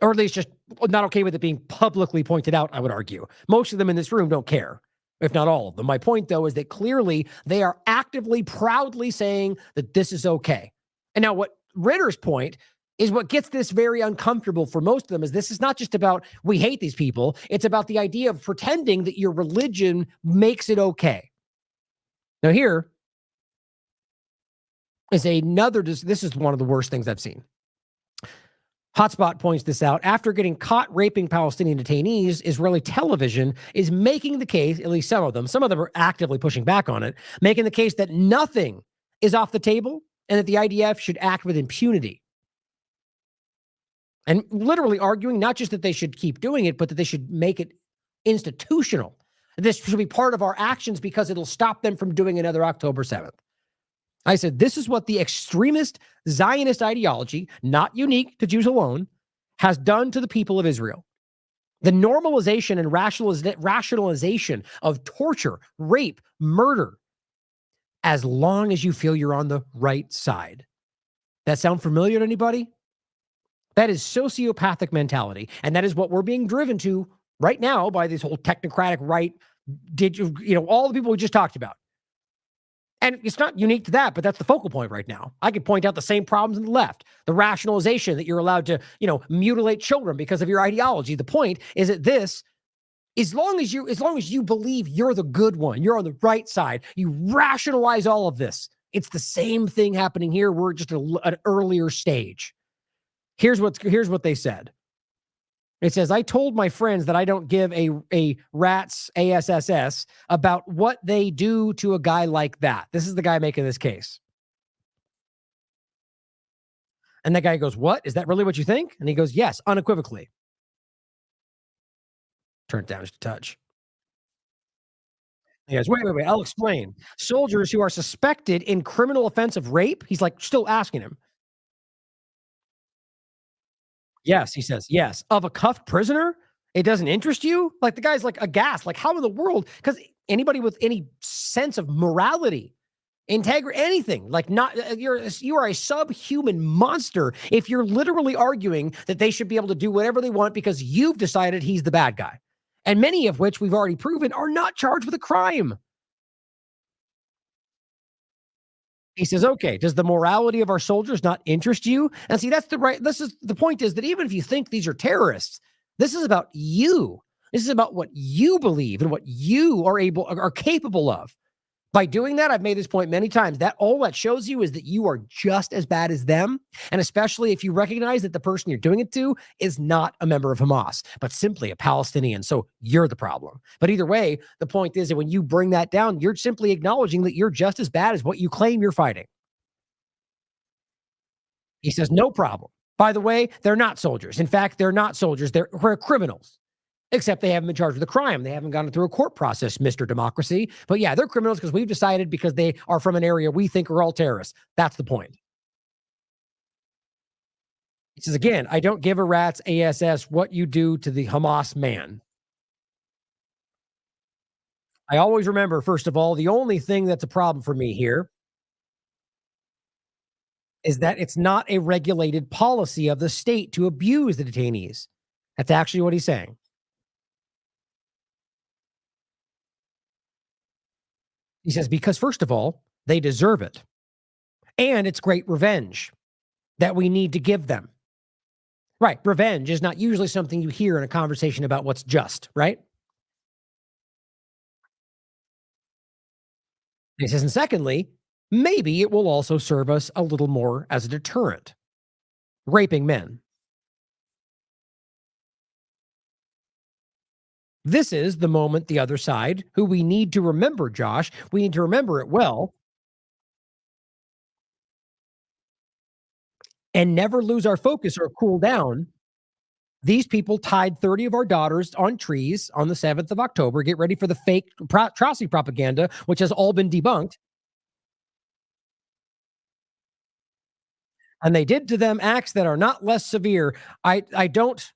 Or at least just not okay with it being publicly pointed out, I would argue. Most of them in this room don't care, if not all of them. My point, though, is that clearly they are actively, proudly saying that this is okay. And now what Ritter's point is what gets this very uncomfortable for most of them is this is not just about we hate these people. It's about the idea of pretending that your religion makes it okay. Now here is another, this is one of the worst things I've seen. Hotspot points this out. After getting caught raping Palestinian detainees, Israeli television is making the case, at least some of them are actively pushing back on it, making the case that nothing is off the table and that the IDF should act with impunity. And literally arguing not just that they should keep doing it, but that they should make it institutional. This should be part of our actions because it'll stop them from doing another October 7th. I said, this is what the extremist Zionist ideology, not unique to Jews alone, has done to the people of Israel. The normalization and rationalization of torture, rape, murder, as long as you feel you're on the right side. That sound familiar to anybody? That is sociopathic mentality. And that is what we're being driven to right now by this whole technocratic right, all the people we just talked about. And it's not unique to that, but that's the focal point right now. I could point out the same problems on the left, the rationalization that you're allowed to, mutilate children because of your ideology. The point is that this, as long as you believe you're the good one, you're on the right side, you rationalize all of this. It's the same thing happening here. We're just at an earlier stage. Here's what they said. It says, I told my friends that I don't give a rat's ASSS about what they do to a guy like that. This is the guy making this case. And that guy goes, what? Is that really what you think? And he goes, yes, unequivocally. Turn it down just a touch. He goes, wait, I'll explain. Soldiers who are suspected in criminal offense of rape, he's like still asking him. Yes, he says, yes. Of a cuffed prisoner? It doesn't interest you? Like the guy's like aghast. Like how in the world? Because anybody with any sense of morality, integrity, anything, like you are a subhuman monster if you're literally arguing that they should be able to do whatever they want because you've decided he's the bad guy. And many of which we've already proven are not charged with a crime. He says, okay, does the morality of our soldiers not interest you? And see, the point is that even if you think these are terrorists, this is about you. This is about what you believe and what you are capable of. By doing that, I've made this point many times, that all that shows you is that you are just as bad as them. And especially if you recognize that the person you're doing it to is not a member of Hamas, but simply a Palestinian. So you're the problem. But either way, the point is that when you bring that down, you're simply acknowledging that you're just as bad as what you claim you're fighting. He says, no problem. By the way, they're not soldiers. In fact, they're not soldiers. They're criminals. Except they haven't been charged with a crime. They haven't gone through a court process, Mr. Democracy. But yeah, they're criminals because we've decided because they are from an area we think are all terrorists. That's the point. He says, again, I don't give a rat's ASS what you do to the Hamas man. I always remember, first of all, the only thing that's a problem for me here is that it's not a regulated policy of the state to abuse the detainees. That's actually what he's saying. He says, because first of all, they deserve it. And it's great revenge that we need to give them. Right. Revenge is not usually something you hear in a conversation about what's just, right? He says, and secondly, maybe it will also serve us a little more as a deterrent. Raping men. This is the moment the other side, who we need to remember, Josh, we need to remember it well, and never lose our focus or cool down. These people tied 30 of our daughters on trees on the 7th of October. Get ready for the fake atrocity propaganda, which has all been debunked. And they did to them acts that are not less severe. I don't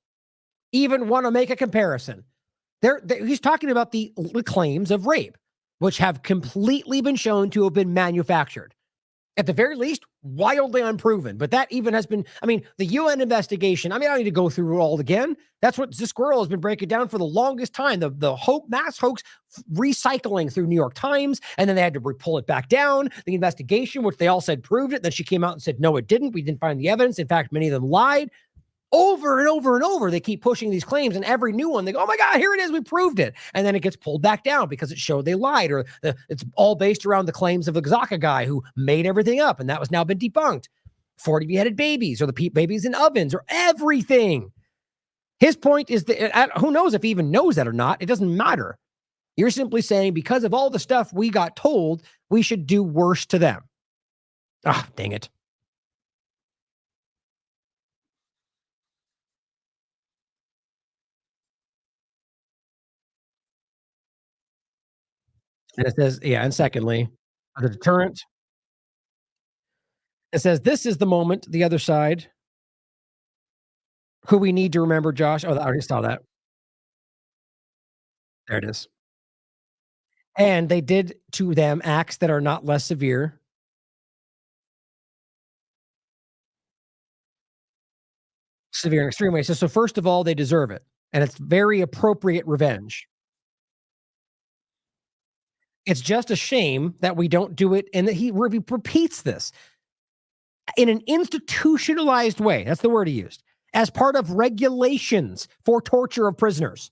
even want to make a comparison. He's talking about the claims of rape, which have completely been shown to have been manufactured. At the very least, wildly unproven. But that even has been, the UN investigation, I don't need to go through it all again. That's what this squirrel has been breaking down for the longest time. The mass hoax recycling through New York Times, and then they had to pull it back down. The investigation, which they all said proved it. Then she came out and said, no, it didn't. We didn't find the evidence. In fact, many of them lied. Over and over and over, they keep pushing these claims, and every new one, they go, oh my God, here it is, we proved it. And then it gets pulled back down because it showed they lied, or it's all based around the claims of the Gaza guy who made everything up, and that was now been debunked. 40 beheaded babies, or the babies in ovens, or everything. His point is that, who knows if he even knows that or not, it doesn't matter. You're simply saying, because of all the stuff we got told, we should do worse to them. Ah, dang it. And it says, and secondly, the deterrent. It says, this is the moment, the other side, who we need to remember, Josh. Oh, I already saw that. There it is. And they did to them acts that are not less severe. Severe in extreme ways. So first of all, they deserve it. And it's very appropriate revenge. It's just a shame that we don't do it, and that he repeats this in an institutionalized way. That's the word he used. As part of regulations for torture of prisoners.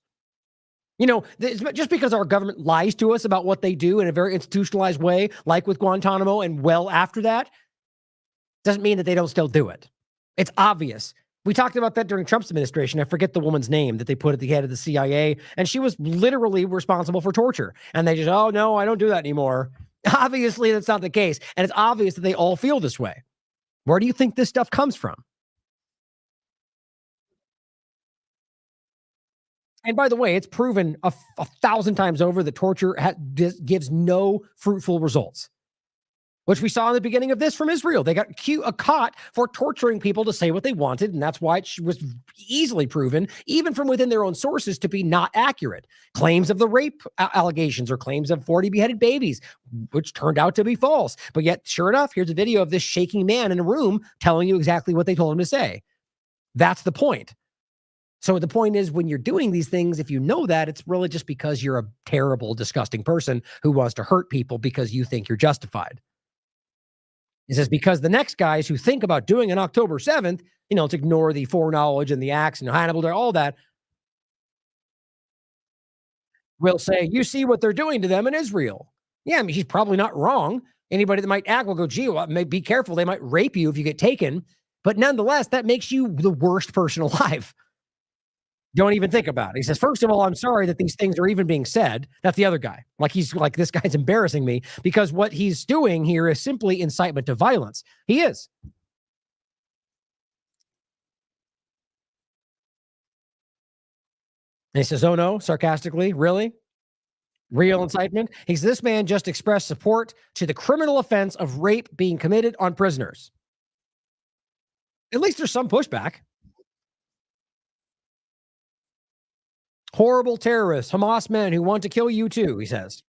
Just because our government lies to us about what they do in a very institutionalized way, like with Guantanamo and well after that, doesn't mean that they don't still do it. It's obvious. We talked about that during Trump's administration. I forget the woman's name that they put at the head of the CIA, and she was literally responsible for torture. And they just, oh, no, I don't do that anymore. Obviously, that's not the case. And it's obvious that they all feel this way. Where do you think this stuff comes from? And by the way, it's proven a 1,000 times over that torture gives no fruitful results, which we saw in the beginning of this from Israel. They got caught for torturing people to say what they wanted, and that's why it was easily proven, even from within their own sources, to be not accurate. Claims of the rape allegations, or claims of 40 beheaded babies, which turned out to be false. But yet, sure enough, here's a video of this shaking man in a room telling you exactly what they told him to say. That's the point. So the point is, when you're doing these things, if you know that, it's really just because you're a terrible, disgusting person who wants to hurt people because you think you're justified. He says, because the next guys who think about doing an October 7th, to ignore the foreknowledge and the acts and Hannibal, all that, will say, you see what they're doing to them in Israel. Yeah, he's probably not wrong. Anybody that might act will go, gee, well, be careful. They might rape you if you get taken. But nonetheless, that makes you the worst person alive. Don't even think about it. He says, first of all, I'm sorry that these things are even being said. That's the other guy. This guy's embarrassing me, because what he's doing here is simply incitement to violence. He is. And he says, oh no, sarcastically, really? Real incitement? He says, this man just expressed support to the criminal offense of rape being committed on prisoners. At least there's some pushback. Horrible terrorists, Hamas men who want to kill you too, he says.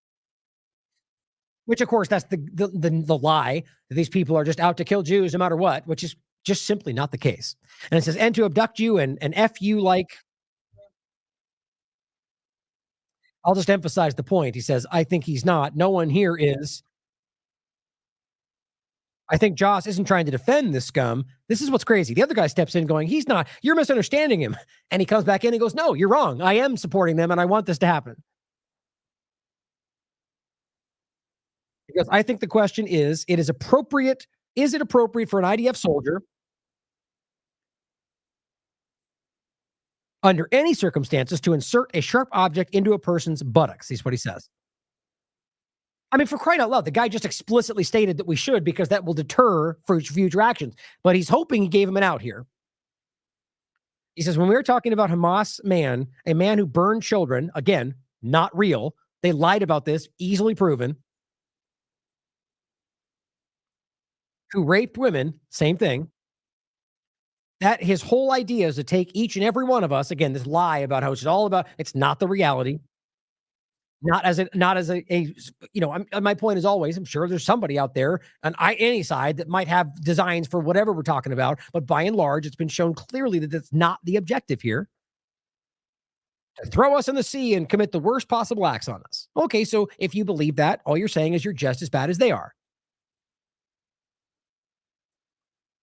Which, of course, that's the lie, that these people are just out to kill Jews no matter what, which is just simply not the case. And it says, and to abduct you and F you like. I'll just emphasize the point. He says, I think he's not. No one here is. I think Joss isn't trying to defend this scum. This is what's crazy. The other guy steps in going, he's not. You're misunderstanding him. And he comes back in and goes, no, you're wrong. I am supporting them, and I want this to happen. Because I think the question is, it is appropriate. Is it appropriate for an IDF soldier under any circumstances to insert a sharp object into a person's buttocks? Is what he says. I mean, for crying out loud, the guy just explicitly stated that we should, because that will deter future actions. But he's hoping he gave him an out here. He says, when we were talking about Hamas man, a man who burned children, again, not real. They lied about this, easily proven. Who raped women, same thing. That his whole idea is to take each and every one of us, again, this lie about how it's all about, it's not the reality. Not as a you know, my point is always, I'm sure there's somebody out there on any side that might have designs for whatever we're talking about, but by and large, it's been shown clearly that that's not the objective here. To throw us in the sea and commit the worst possible acts on us. Okay, so if you believe that, all you're saying is you're just as bad as they are.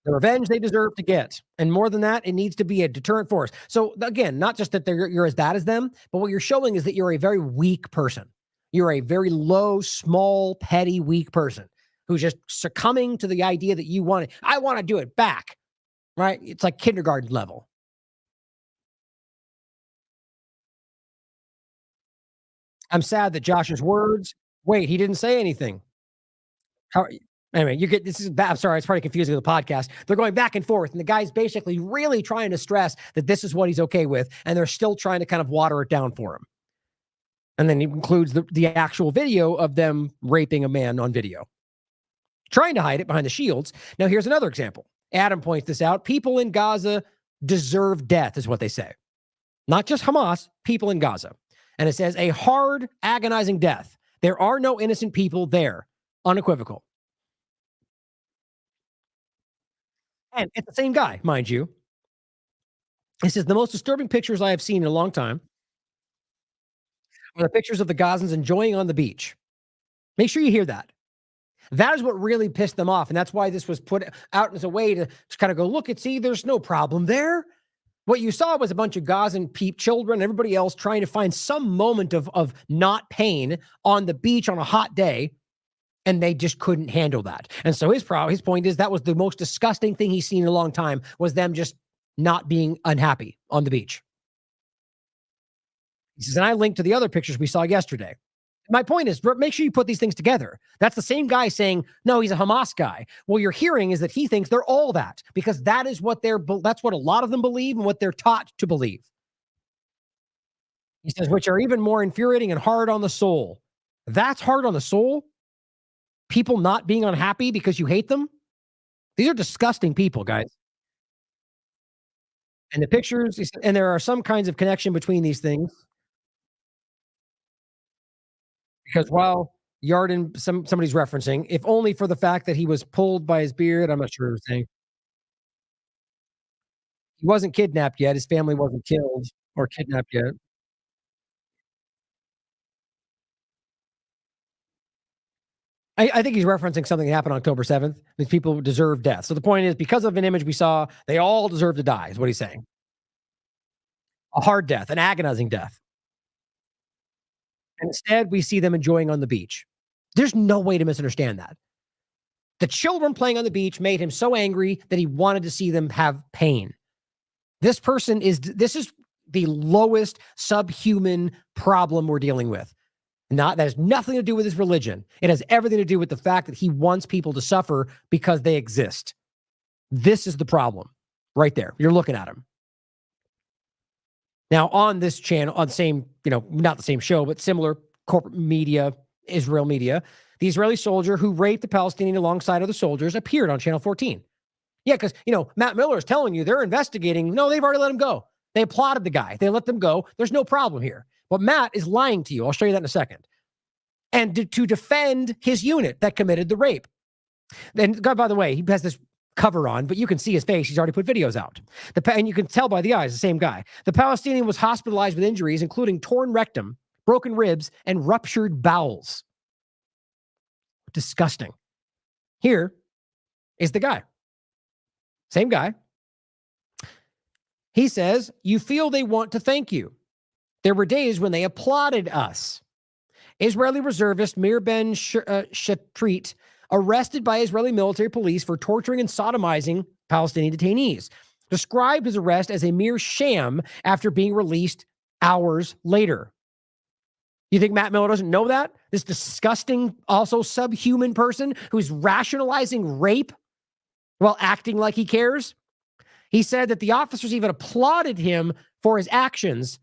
The revenge they deserve to get. And more than that, it needs to be a deterrent force. So again, not just that you're as bad as them, but what you're showing is that you're a very weak person. You're a very low, small, petty, weak person who's just succumbing to the idea that you want it. I want to do it back, right? It's like kindergarten level. I'm sad that Josh's words, wait, he didn't say anything. Anyway, you get this is bad. I'm sorry, it's probably confusing with the podcast. They're going back and forth, and the guy's basically really trying to stress that this is what he's okay with, and they're still trying to kind of water it down for him. And then he includes the actual video of them raping a man on video, trying to hide it behind the shields. Now, here's another example. Adam points this out. People in Gaza deserve death, is what they say. Not just Hamas, people in Gaza. And it says a hard, agonizing death. There are no innocent people there. Unequivocal. And it's the same guy, mind you. He says, the most disturbing pictures I have seen in a long time are the pictures of the Gazans enjoying on the beach. Make sure you hear that. That is what really pissed them off. And that's why this was put out as a way to kind of go, look and see, there's no problem there. What you saw was a bunch of Gazan children, everybody else trying to find some moment of not pain on the beach on a hot day. And they just couldn't handle that. And so his point is that was the most disgusting thing he's seen in a long time, was them just not being unhappy on the beach. He says, and I linked to the other pictures we saw yesterday. My point is, make sure you put these things together. That's the same guy saying, no, he's a Hamas guy. Well, you're hearing is that he thinks they're all that, because that is what that's what a lot of them believe and what they're taught to believe. He says, which are even more infuriating and hard on the soul. That's hard on the soul? People not being unhappy because you hate them? These are disgusting people, guys. And the pictures, and there are some kinds of connection between these things. Because while Yarden, somebody's referencing, if only for the fact that he was pulled by his beard, I'm not sure what I'm saying. He wasn't kidnapped yet. His family wasn't killed or kidnapped yet. I think he's referencing something that happened on October 7th. These people deserve death. So the point is, because of an image we saw, they all deserve to die, is what he's saying. A hard death, an agonizing death. And instead, we see them enjoying on the beach. There's no way to misunderstand that. The children playing on the beach made him so angry that he wanted to see them have pain. This is the lowest subhuman problem we're dealing with. That has nothing to do with his religion. It has everything to do with the fact that he wants people to suffer because they exist. This is the problem right there. You're looking at him. Now, on this channel, on the same, not the same show, but similar corporate media, Israel media, the Israeli soldier who raped the Palestinian alongside other soldiers appeared on Channel 14. Yeah, because, Matt Miller is telling you they're investigating. No, they've already let him go. They applauded the guy. They let them go. There's no problem here. But Matt is lying to you. I'll show you that in a second. And to defend his unit that committed the rape. And God, by the way, he has this cover on, but you can see his face. He's already put videos out. And you can tell by the eyes, the same guy. The Palestinian was hospitalized with injuries, including torn rectum, broken ribs, and ruptured bowels. Disgusting. Here is the guy. Same guy. He says, you feel they want to thank you. There were days when they applauded us. Israeli reservist Mir Ben Shatrit arrested by Israeli military police for torturing and sodomizing Palestinian detainees, described his arrest as a mere sham after being released hours later. You think Matt Miller doesn't know that? This disgusting, also subhuman person who's rationalizing rape while acting like he cares? He said that the officers even applauded him for his actions,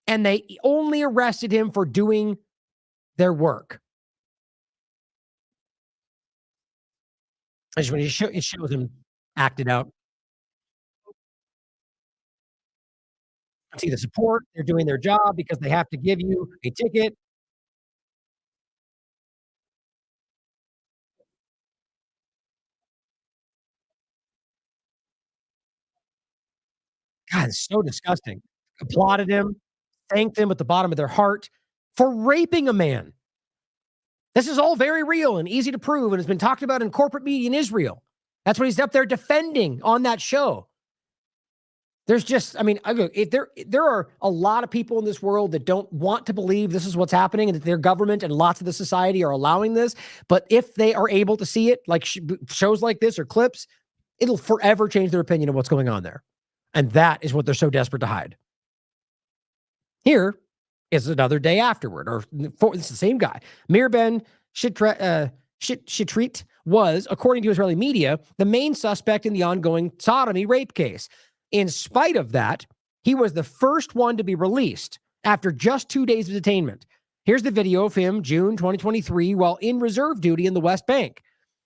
and they only arrested him for doing their work. When it shows him acted out. See the support, they're doing their job because they have to give you a ticket. God, it's so disgusting. Applauded him, thanked him at the bottom of their heart for raping a man. This is all very real and easy to prove and has been talked about in corporate media in Israel. That's what he's up there defending on that show. There's just, I mean, if there are a lot of people in this world that don't want to believe this is what's happening and that their government and lots of the society are allowing this. But if they are able to see it, like shows like this or clips, it'll forever change their opinion of what's going on there. And that is what they're so desperate to hide. Here is another day afterward, it's the same guy. Mir Ben Shatrit was, according to Israeli media, the main suspect in the ongoing sodomy rape case. In spite of that, he was the first one to be released after just 2 days of detainment. Here's the video of him, June 2023, while in reserve duty in the West Bank.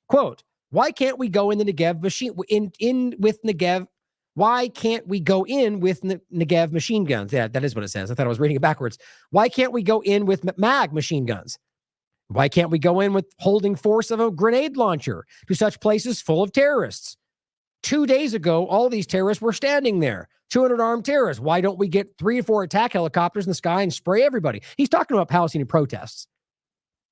Quote, why can't we go in the Negev with Negev? Why can't we go in with Negev machine guns? Yeah, that is what it says. I thought I was reading it backwards. Why can't we go in with MAG machine guns? Why can't we go in with holding force of a grenade launcher to such places full of terrorists? 2 days ago, all these terrorists were standing there. 200 armed terrorists. Why don't we get 3 or 4 attack helicopters in the sky and spray everybody? He's talking about Palestinian protests.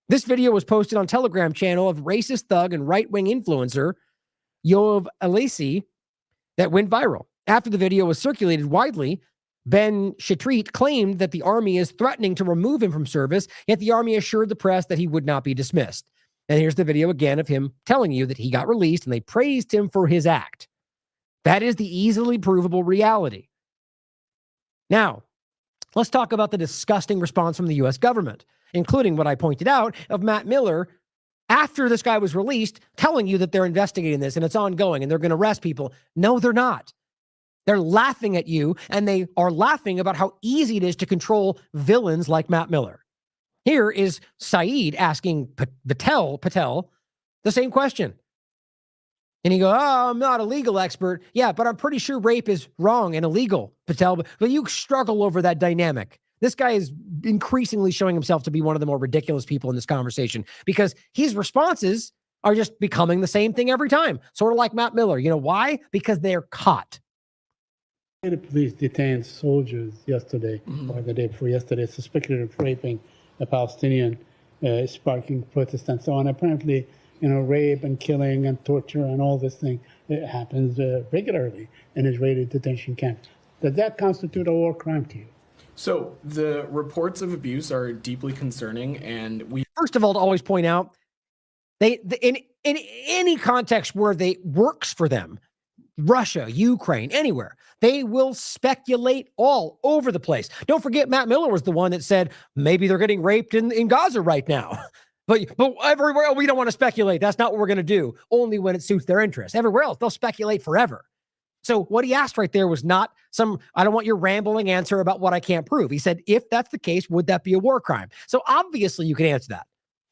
This video was posted on Telegram channel of racist thug and right-wing influencer Yoav Alesi that went viral. After the video was circulated widely, Ben Shatrit claimed that the army is threatening to remove him from service, yet the army assured the press that he would not be dismissed. And here's the video again of him telling you that he got released and they praised him for his act. That is the easily provable reality. Now, let's talk about the disgusting response from the U.S. government, including what I pointed out of Matt Miller after this guy was released, telling you that they're investigating this and it's ongoing and they're going to arrest people. No, they're not. They're laughing at you, and they are laughing about how easy it is to control villains like Matt Miller. Here is Saeed asking Patel the same question. And he goes, oh, I'm not a legal expert. Yeah, but I'm pretty sure rape is wrong and illegal, Patel. But you struggle over that dynamic. This guy is increasingly showing himself to be one of the more ridiculous people in this conversation because his responses are just becoming the same thing every time. Sort of like Matt Miller. You know why? Because they're caught. The police detained soldiers yesterday, or the day before yesterday, suspected of raping a Palestinian, sparking protests and so on. Apparently, rape and killing and torture and all this thing, it happens regularly in Israeli detention camps. Does that constitute a war crime to you? So the reports of abuse are deeply concerning, and we first of all to always point out in any context where they works for them, Russia, Ukraine, anywhere, they will speculate all over the place. Don't forget, Matt Miller was the one that said maybe they're getting raped in Gaza right now. But everywhere we don't want to speculate. That's not what we're going to do. Only when it suits their interest. Everywhere else, they'll speculate forever. So what he asked right there was not I don't want your rambling answer about what I can't prove. He said, if that's the case, would that be a war crime? So obviously you can answer that.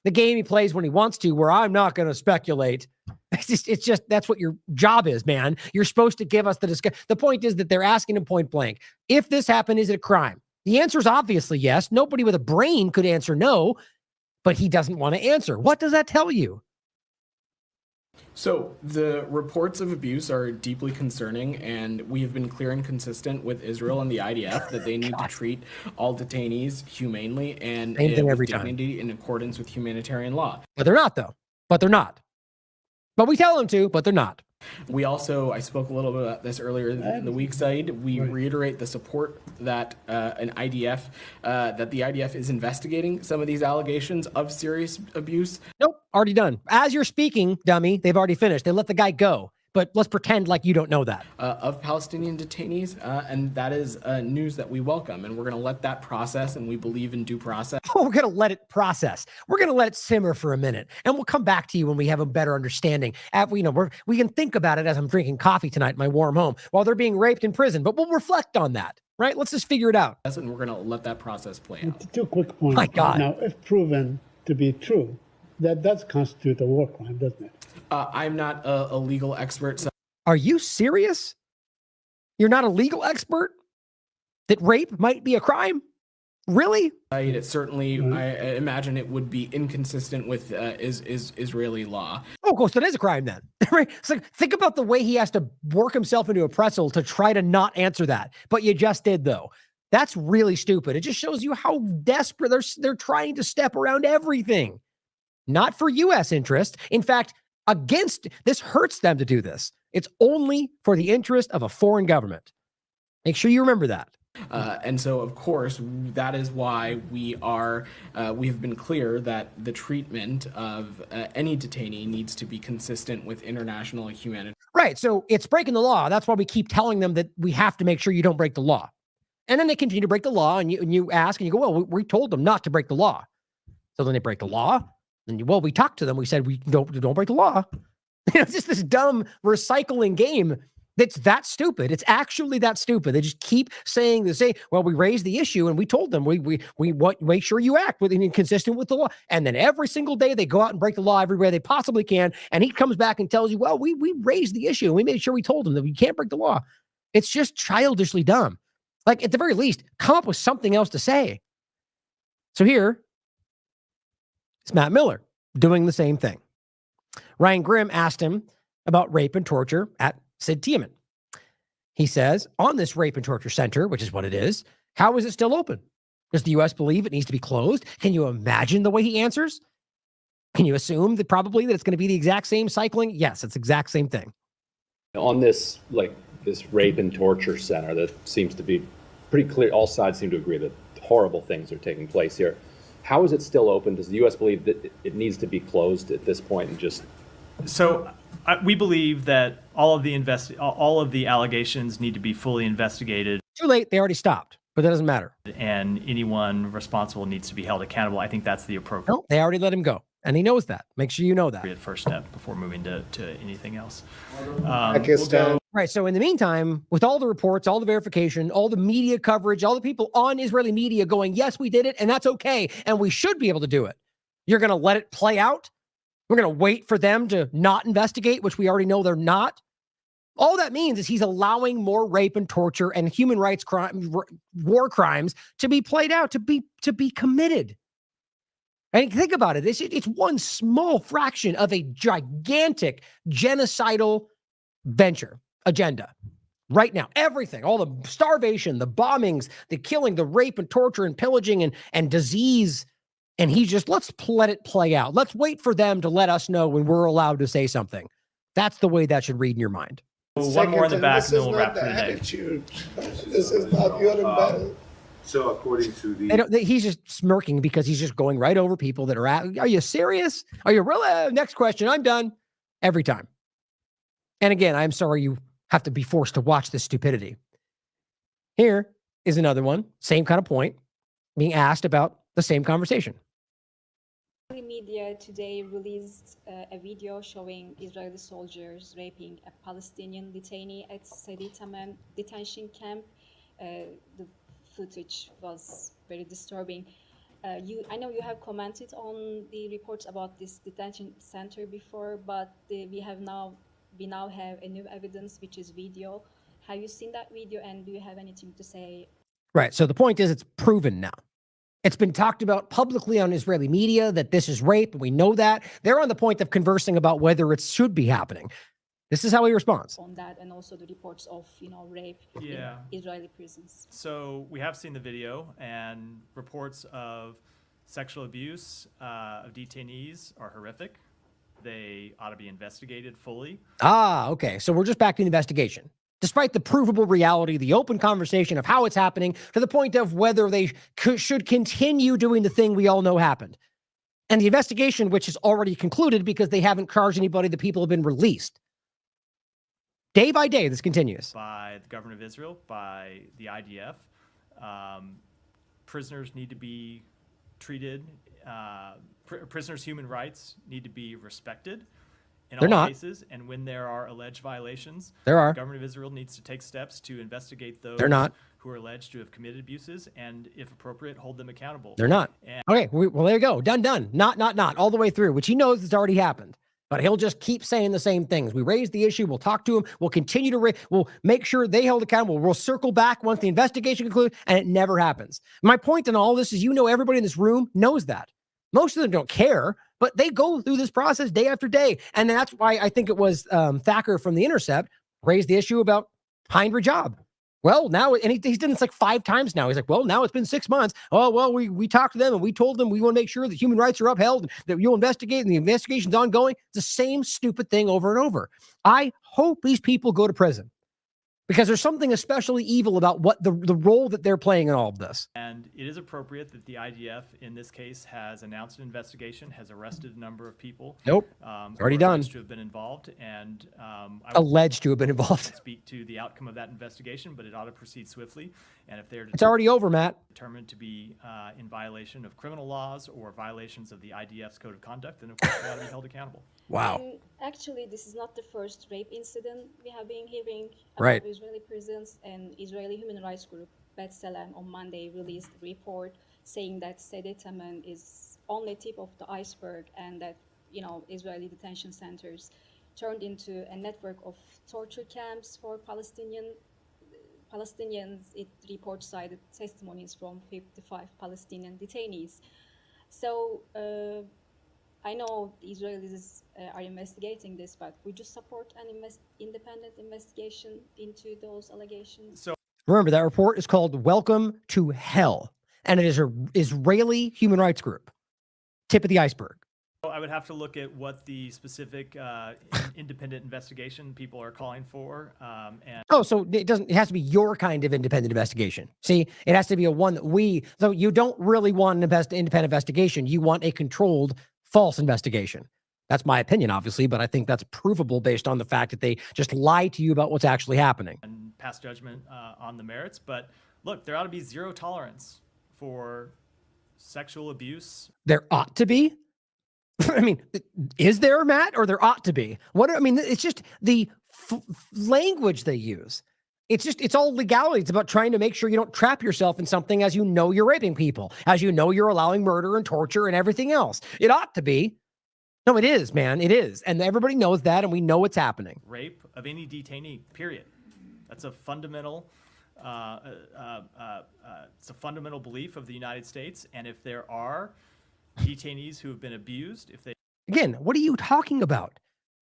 The game he plays when he wants to, where I'm not going to speculate. It's just that's what your job is, man. You're supposed to give us the discussion. The point is that they're asking him point blank, if this happened, is it a crime? The answer is obviously yes. Nobody with a brain could answer no, but he doesn't want to answer. What does that tell you? So the reports of abuse are deeply concerning, and we have been clear and consistent with Israel and the IDF that they need to treat all detainees humanely and Same thing with every time. dignity in accordance with humanitarian law. But they're not, though. But they're not. But we tell them to, but they're not. We also, I spoke a little bit about this earlier in the week, Said. We reiterate the support that that the IDF is investigating some of these allegations of serious abuse. Nope, already done. As you're speaking, dummy, they've already finished. They let the guy go. But let's pretend like you don't know that. Of Palestinian detainees, and that is news that we welcome, and we're going to let that process, and we believe in due process. Oh, we're going to let it process. We're going to let it simmer for a minute, and we'll come back to you when we have a better understanding. We can think about it as I'm drinking coffee tonight in my warm home while they're being raped in prison, but we'll reflect on that, right? Let's just figure it out. And we're going to let that process play out. Two quick points. My God. Now, if proven to be true, that does constitute a war crime, doesn't it? I'm not a legal expert. So Are you serious? You're not a legal expert? That rape might be a crime? Really? It certainly, I imagine it would be inconsistent with Israeli law. Oh, of course, that is a crime then. Right? It's like, think about the way he has to work himself into a pretzel to try to not answer that. But you just did, though. That's really stupid. It just shows you how desperate they're trying to step around everything. Not for U.S. interest. In fact, this hurts them to do this. It's only for the interest of a foreign government. Make sure you remember that. And so, of course, that is why we have been clear that the treatment of any detainee needs to be consistent with international humanitarian. Right. So it's breaking the law. That's why we keep telling them that we have to make sure you don't break the law. And then they continue to break the law, and you ask, and you go, well, we told them not to break the law. So then they break the law. And we talked to them. We said, we don't break the law. It's just this dumb recycling game that's that stupid. It's actually that stupid. They just keep saying the same. Well, we raised the issue and we told them we make sure you act consistent with the law. And then every single day they go out and break the law everywhere they possibly can. And he comes back and tells you, well, we raised the issue and we made sure we told them that we can't break the law. It's just childishly dumb. Like, at the very least, come up with something else to say. So here is Matt Miller doing the same thing. Ryan Grimm asked him about rape and torture at Sid Teiman. He says, on this rape and torture center, which is what it is, how is it still open? Does the U.S. believe it needs to be closed? Can you imagine the way he answers? Can you assume that probably that it's going to be the exact same cycling? Yes, it's the exact same thing. On this rape and torture center that seems to be pretty clear, all sides seem to agree that horrible things are taking place here. How is it still open? Does the U.S. believe that it needs to be closed at this point and just... So we believe that all of the allegations need to be fully investigated. Too late. They already stopped, but that doesn't matter. And anyone responsible needs to be held accountable. I think that's the appropriate. No, they already let him go. And he knows that. Make sure you know that. First step before moving to anything else. Right. So in the meantime, with all the reports, all the verification, all the media coverage, all the people on Israeli media going, yes, we did it, and that's okay, and we should be able to do it. You're going to let it play out? We're going to wait for them to not investigate, which we already know they're not. All that means is he's allowing more rape and torture and human rights war crimes to be played out, to be committed. And think about it. It's one small fraction of a gigantic genocidal agenda. Right now, everything, all the starvation, the bombings, the killing, the rape and torture and pillaging and disease. And let's let it play out. Let's wait for them to let us know when we're allowed to say something. That's the way that should read in your mind. One more in the back, and then we'll wrap for today. This is not your battle. So according to the... He's just smirking because he's just going right over people that are you serious? Are you really? Next question. I'm done. Every time. And again, I'm sorry you have to be forced to watch this stupidity. Here is another one. Same kind of point. Being asked about the same conversation. Media today released a video showing Israeli soldiers raping a Palestinian detainee at Teiman detention camp. The footage was very disturbing. I know you have commented on the reports about this detention center before, but we now have a new evidence, which is video. Have you seen that video, and do you have anything to say? Right. So the point is, it's proven now. It's been talked about publicly on Israeli media that this is rape, and we know that. They're on the point of conversing about whether it should be happening. This is how he responds. On that, and also the reports of, rape Yeah. in Israeli prisons. So we have seen the video, and reports of sexual abuse of detainees are horrific. They ought to be investigated fully. Ah, okay. So we're just back to the investigation. Despite the provable reality, the open conversation of how it's happening, to the point of whether they should continue doing the thing we all know happened. And the investigation, which is already concluded because they haven't charged anybody, the people have been released. Day by day, this continues. By the government of Israel, by the IDF. Prisoners need to be treated, prisoners' human rights need to be respected in They're all not. cases. And when there are alleged violations, There are. the government of Israel needs to take steps to investigate those They're not. who are alleged to have committed abuses and, if appropriate, hold them accountable. They're not. And Okay, well, there you go. Done. Not, all the way through, which he knows has already happened. But he'll just keep saying the same things. We raised the issue. We'll talk to him. We'll continue to we'll make sure they held accountable. We'll circle back once the investigation concludes, and it never happens. My point in all this is, everybody in this room knows that. Most of them don't care, but they go through this process day after day. And that's why I think it was Thacker from The Intercept raised the issue about Hein Rajab. Well, now, and he's done this like 5 times now. He's like, well, now it's been 6 months. Oh, well, we talked to them and we told them we want to make sure that human rights are upheld, and that you'll investigate, and the investigation's ongoing. It's the same stupid thing over and over. I hope these people go to prison, because there's something especially evil about what the role that they're playing in all of this. And it is appropriate that the IDF, in this case, has announced an investigation, has arrested a number of people. Nope. It's already done. Alleged to have been involved, and I Alleged to have been involved. Speak to the outcome of that investigation, but it ought to proceed swiftly. And if they're It's already over, Matt. determined to be in violation of criminal laws or violations of the IDF's code of conduct, then of course they ought to be held accountable. Wow. And actually, this is not the first rape incident we have been hearing about Right. Israeli prisons. And Israeli human rights group B'Tselem on Monday released a report saying that Teiman is only tip of the iceberg, and that Israeli detention centers turned into a network of torture camps for Palestinians. It reports cited testimonies from 55 Palestinian detainees. So I know the Israelis are investigating this, but would you support an independent investigation into those allegations? So Remember, that report is called Welcome to Hell, and it is an Israeli human rights group. Tip of the iceberg. I would have to look at what the specific independent investigation people are calling for. And Oh, so it has to be your kind of independent investigation. See, it has to be a one that so you don't really want an independent investigation. You want a controlled false investigation. That's my opinion, obviously, but I think that's provable based on the fact that they just lie to you about what's actually happening. and pass judgment on the merits. But look, there ought to be zero tolerance for sexual abuse. There ought to be. I mean, is there, Matt, or there ought to be? It's just the language they use. It's all legality. It's about trying to make sure you don't trap yourself in something as you're raping people, as you're allowing murder and torture and everything else. It ought to be. No, it is, man. It is. And everybody knows that, and we know what's happening. Rape of any detainee, period. That's a fundamental it's a fundamental belief of the United States. And if there are detainees who have been abused, Again, what are you talking about?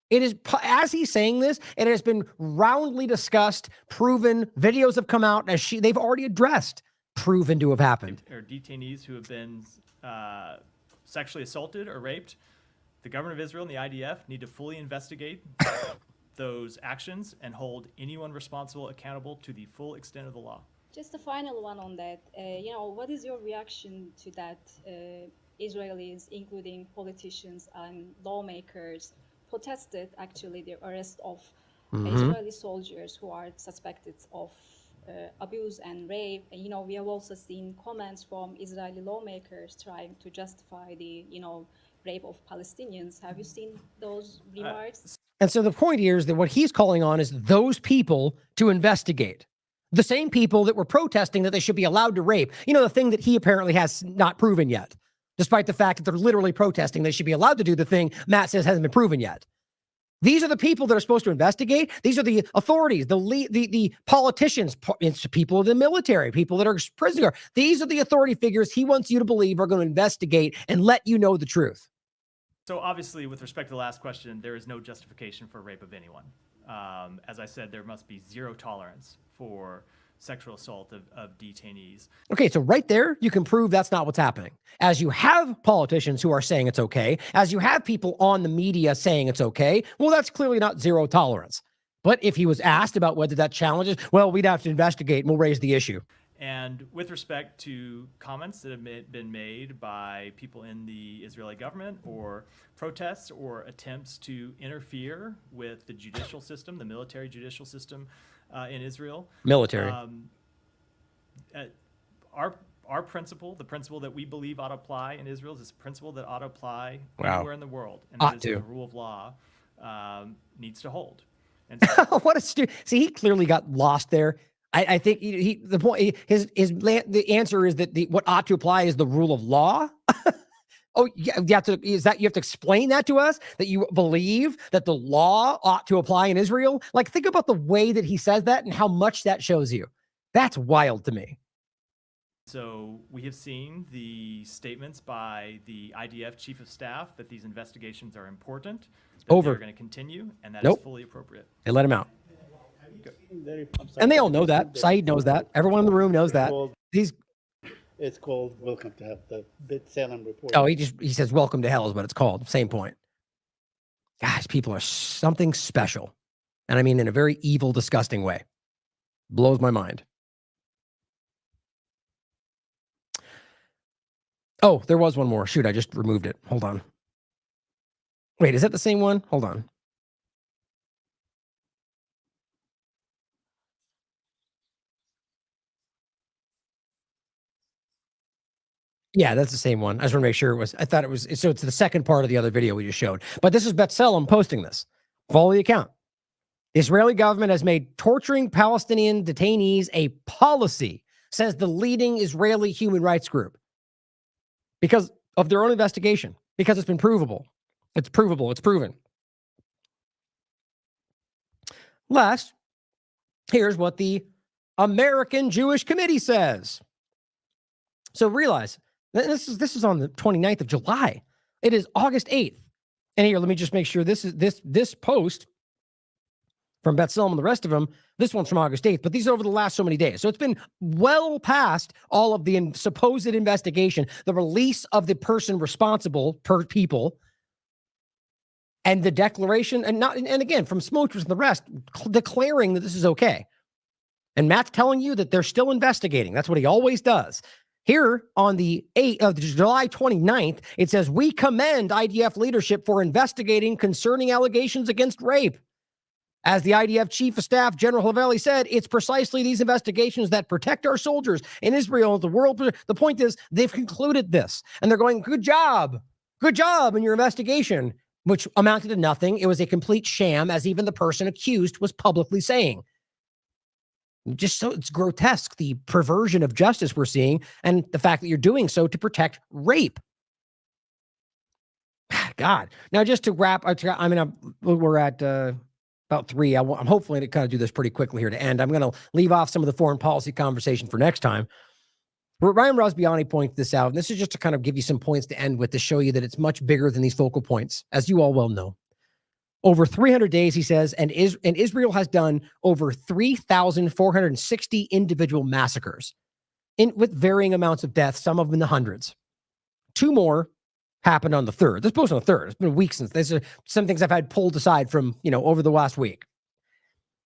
It is, as he's saying this, it has been roundly discussed, proven, videos have come out, they've already addressed, proven to have happened. or detainees who have been sexually assaulted or raped, the government of Israel and the IDF need to fully investigate those actions and hold anyone responsible accountable to the full extent of the law. Just a final one on that. What is your reaction to that? Israelis, including politicians and lawmakers, protested actually the arrest of Israeli soldiers who are suspected of abuse and rape. And we have also seen comments from Israeli lawmakers trying to justify the rape of Palestinians. Have you seen those remarks? And so the point here is that what he's calling on is those people to investigate. The same people that were protesting that they should be allowed to rape. The thing that he apparently has not proven yet, despite the fact that they're literally protesting they should be allowed to do the thing Matt says hasn't been proven yet. These are the people that are supposed to investigate. These are the authorities, the politicians, it's people in the military, people that are prisoners. These are the authority figures he wants you to believe are going to investigate and let you know the truth. So obviously, with respect to the last question, there is no justification for rape of anyone. As I said, there must be zero tolerance for sexual assault of detainees. Okay, so right there, you can prove that's not what's happening. As you have politicians who are saying it's okay, as you have people on the media saying it's okay, well, that's clearly not zero tolerance. But if he was asked about whether that challenges, well, we'd have to investigate and we'll raise the issue. And with respect to comments that have been made by people in the Israeli government or protests or attempts to interfere with the judicial system, the military judicial system in Israel. Military. Our principle, the principle that we believe ought to apply in Israel, is this principle that ought to apply Wow. anywhere in the world. And Ought that is to. the rule of law needs to hold. And What a see, he clearly got lost there. I think the point the answer is that what ought to apply is the rule of law. Oh, yeah, you have to explain that to us, that you believe that the law ought to apply in Israel? Like, think about the way that he says that and how much that shows you. That's wild to me. so we have seen the statements by the IDF chief of staff that these investigations are important, that Over. they're going to continue, and that Nope. is fully appropriate. They let him out. And they all know that. Saeed knows that. Everyone in the room knows that. It's called Welcome to Have the Salem Report. Oh, he says welcome to hell is what it's called. Same point. Guys, people are something special. And I mean in a very evil, disgusting way. Blows my mind. Oh, there was one more. Shoot, I just removed it. Hold on. Wait, is that the same one? Hold on. Yeah, that's the same one. I just want to make sure it was. I thought it was. So it's the second part of the other video we just showed. But this is B'Tselem posting this. Follow the account. The Israeli government has made torturing Palestinian detainees a policy, says the leading Israeli human rights group, because of their own investigation, because it's been provable. It's provable. It's proven. Last, here's what the American Jewish Committee says. So realize this is on the 29th of July. It is August 8th. And here, let me just make sure this post from B'Tselem and the rest of them, this one's from August 8th, but these are over the last so many days. So it's been well past all of the supposed investigation, the release of the person responsible per people, and the declaration, and again, from Smotrich and the rest, declaring that this is okay. And Matt's telling you that they're still investigating. That's what he always does. Here on the July 29th, it says, we commend IDF leadership for investigating concerning allegations against rape. As the IDF Chief of Staff, General Haveli, said, it's precisely these investigations that protect our soldiers in Israel, the world. The point is, they've concluded this, and they're going, good job in your investigation, which amounted to nothing. It was a complete sham, as even the person accused was publicly saying. Just so it's grotesque, the perversion of justice we're seeing, and the fact that you're doing so to protect rape. God. Now, just to wrap, I mean, we're at about 3. I'm hopefully to kind of do this pretty quickly here to end. I'm going to leave off some of the foreign policy conversation for next time. Ryan Rosbiani pointed this out, and this is just to kind of give you some points to end with to show you that it's much bigger than these focal points, as you all well know. Over 300 days, he says, and Israel has done over 3,460 individual massacres with varying amounts of deaths, some of them in the hundreds. 2 more happened on the 3rd. This posted on the 3rd. It's been a week since. These are some things I've had pulled aside from, over the last week.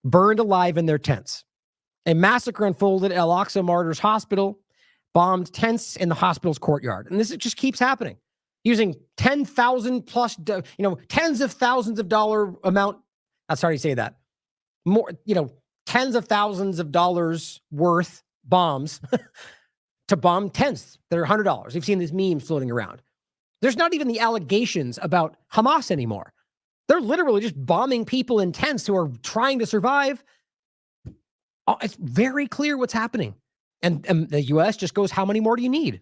Burned alive in their tents. A massacre unfolded at Al-Aqsa Martyrs Hospital, bombed tents in the hospital's courtyard. And this just keeps happening. Using 10,000 plus, tens of thousands of dollar amount. I'm sorry to say that. More, tens of thousands of dollars worth bombs to bomb tents that are $100. You've seen these memes floating around. There's not even the allegations about Hamas anymore. They're literally just bombing people in tents who are trying to survive. It's very clear what's happening. And the U.S. just goes, how many more do you need?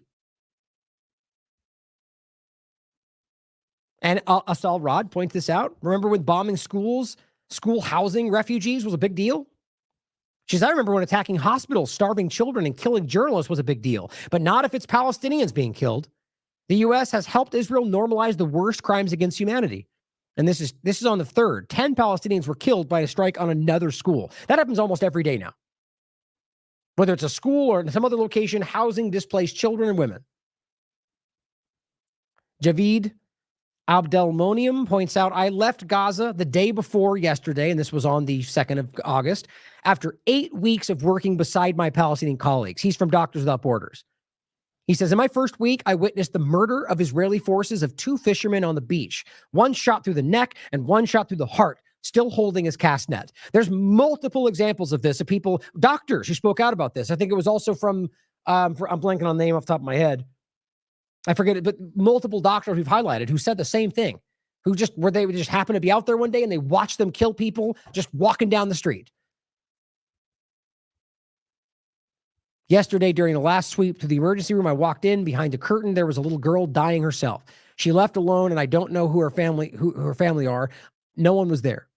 And Asal Rod points this out. Remember when bombing schools, school housing refugees was a big deal? She says, I remember when attacking hospitals, starving children, and killing journalists was a big deal, but not if it's Palestinians being killed. The U.S. has helped Israel normalize the worst crimes against humanity. And this is on the 3rd. 10 Palestinians were killed by a strike on another school. That happens almost every day now. Whether it's a school or some other location housing displaced children and women. Javid Abdelmonium points out, I left Gaza the day before yesterday, and this was on the 2nd of August, after 8 weeks of working beside my Palestinian colleagues. He's from Doctors Without Borders. He says, in my first week, I witnessed the murder of Israeli forces of 2 fishermen on the beach. One shot through the neck and one shot through the heart, still holding his cast net. There's multiple examples of this, of people, doctors who spoke out about this. I think it was also from, I'm blanking on the name off the top of my head. I forget it, but multiple doctors we've highlighted who said the same thing, they would just happen to be out there one day and they watched them kill people just walking down the street. Yesterday, during the last sweep to the emergency room, I walked in. Behind a curtain, there was a little girl dying herself. She left alone, and I don't know who her family are. No one was there.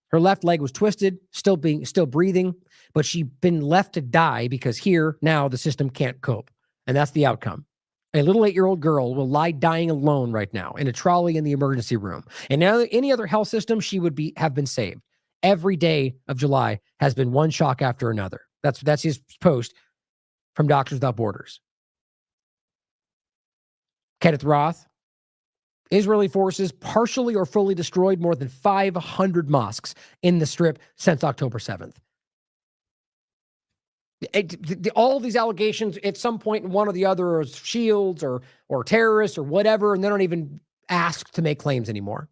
Her left leg was twisted, still breathing, but she'd been left to die because here, now, the system can't cope. And that's the outcome. A little 8-year-old girl will lie dying alone right now in a trolley in the emergency room. And now, any other health system, she would have been saved. Every day of July has been one shock after another. That's his post from Doctors Without Borders. Kenneth Roth, Israeli forces partially or fully destroyed more than 500 mosques in the Strip since October 7th. All these allegations at some point, one or the other is shields or terrorists or whatever, and they don't even ask to make claims anymore.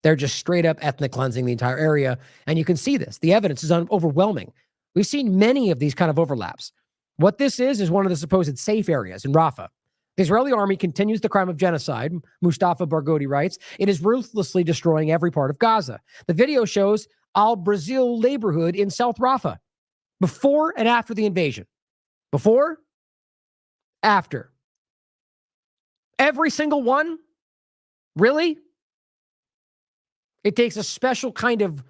They're just straight up ethnic cleansing the entire area, and you can see this. The evidence is overwhelming. We've seen many of these kind of overlaps. What this is one of the supposed safe areas in Rafah. The Israeli army continues the crime of genocide, Mustafa Barghouti writes. It is ruthlessly destroying every part of Gaza. The video shows Al-Brazil neighborhood in South Rafah, before and after the invasion. Before, after. Every single one? Really? It takes a special kind of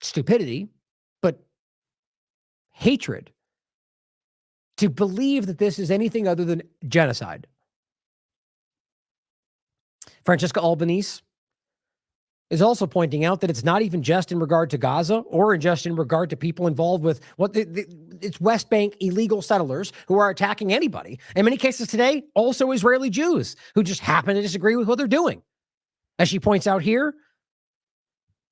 stupidity, but hatred to believe that this is anything other than genocide. Francesca Albanese is also pointing out that it's not even just in regard to Gaza or just in regard to people involved with it's West Bank illegal settlers who are attacking anybody. In many cases today, also Israeli Jews who just happen to disagree with what they're doing. As she points out here,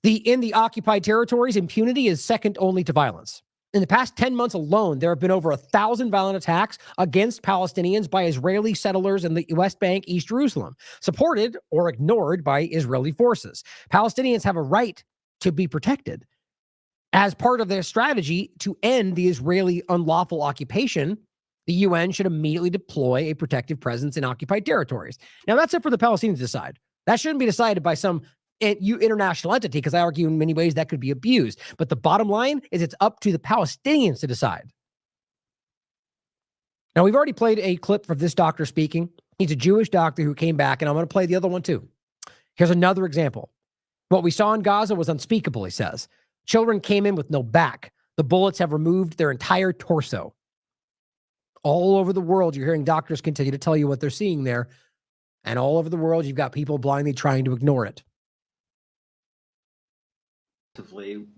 in the occupied territories, impunity is second only to violence. In the past 10 months alone, there have been over 1,000 violent attacks against Palestinians by Israeli settlers in the West Bank, East Jerusalem, supported or ignored by Israeli forces. Palestinians have a right to be protected. As part of their strategy to end the Israeli unlawful occupation, the UN should immediately deploy a protective presence in occupied territories. Now, that's it for the Palestinians to decide. That shouldn't be decided by some international entity, because I argue in many ways that could be abused. But the bottom line is it's up to the Palestinians to decide. Now, we've already played a clip of this doctor speaking. He's a Jewish doctor who came back, and I'm going to play the other one too. Here's another example. What we saw in Gaza was unspeakable, he says. Children came in with no back. The bullets have removed their entire torso. All over the world, you're hearing doctors continue to tell you what they're seeing there. And all over the world, you've got people blindly trying to ignore it.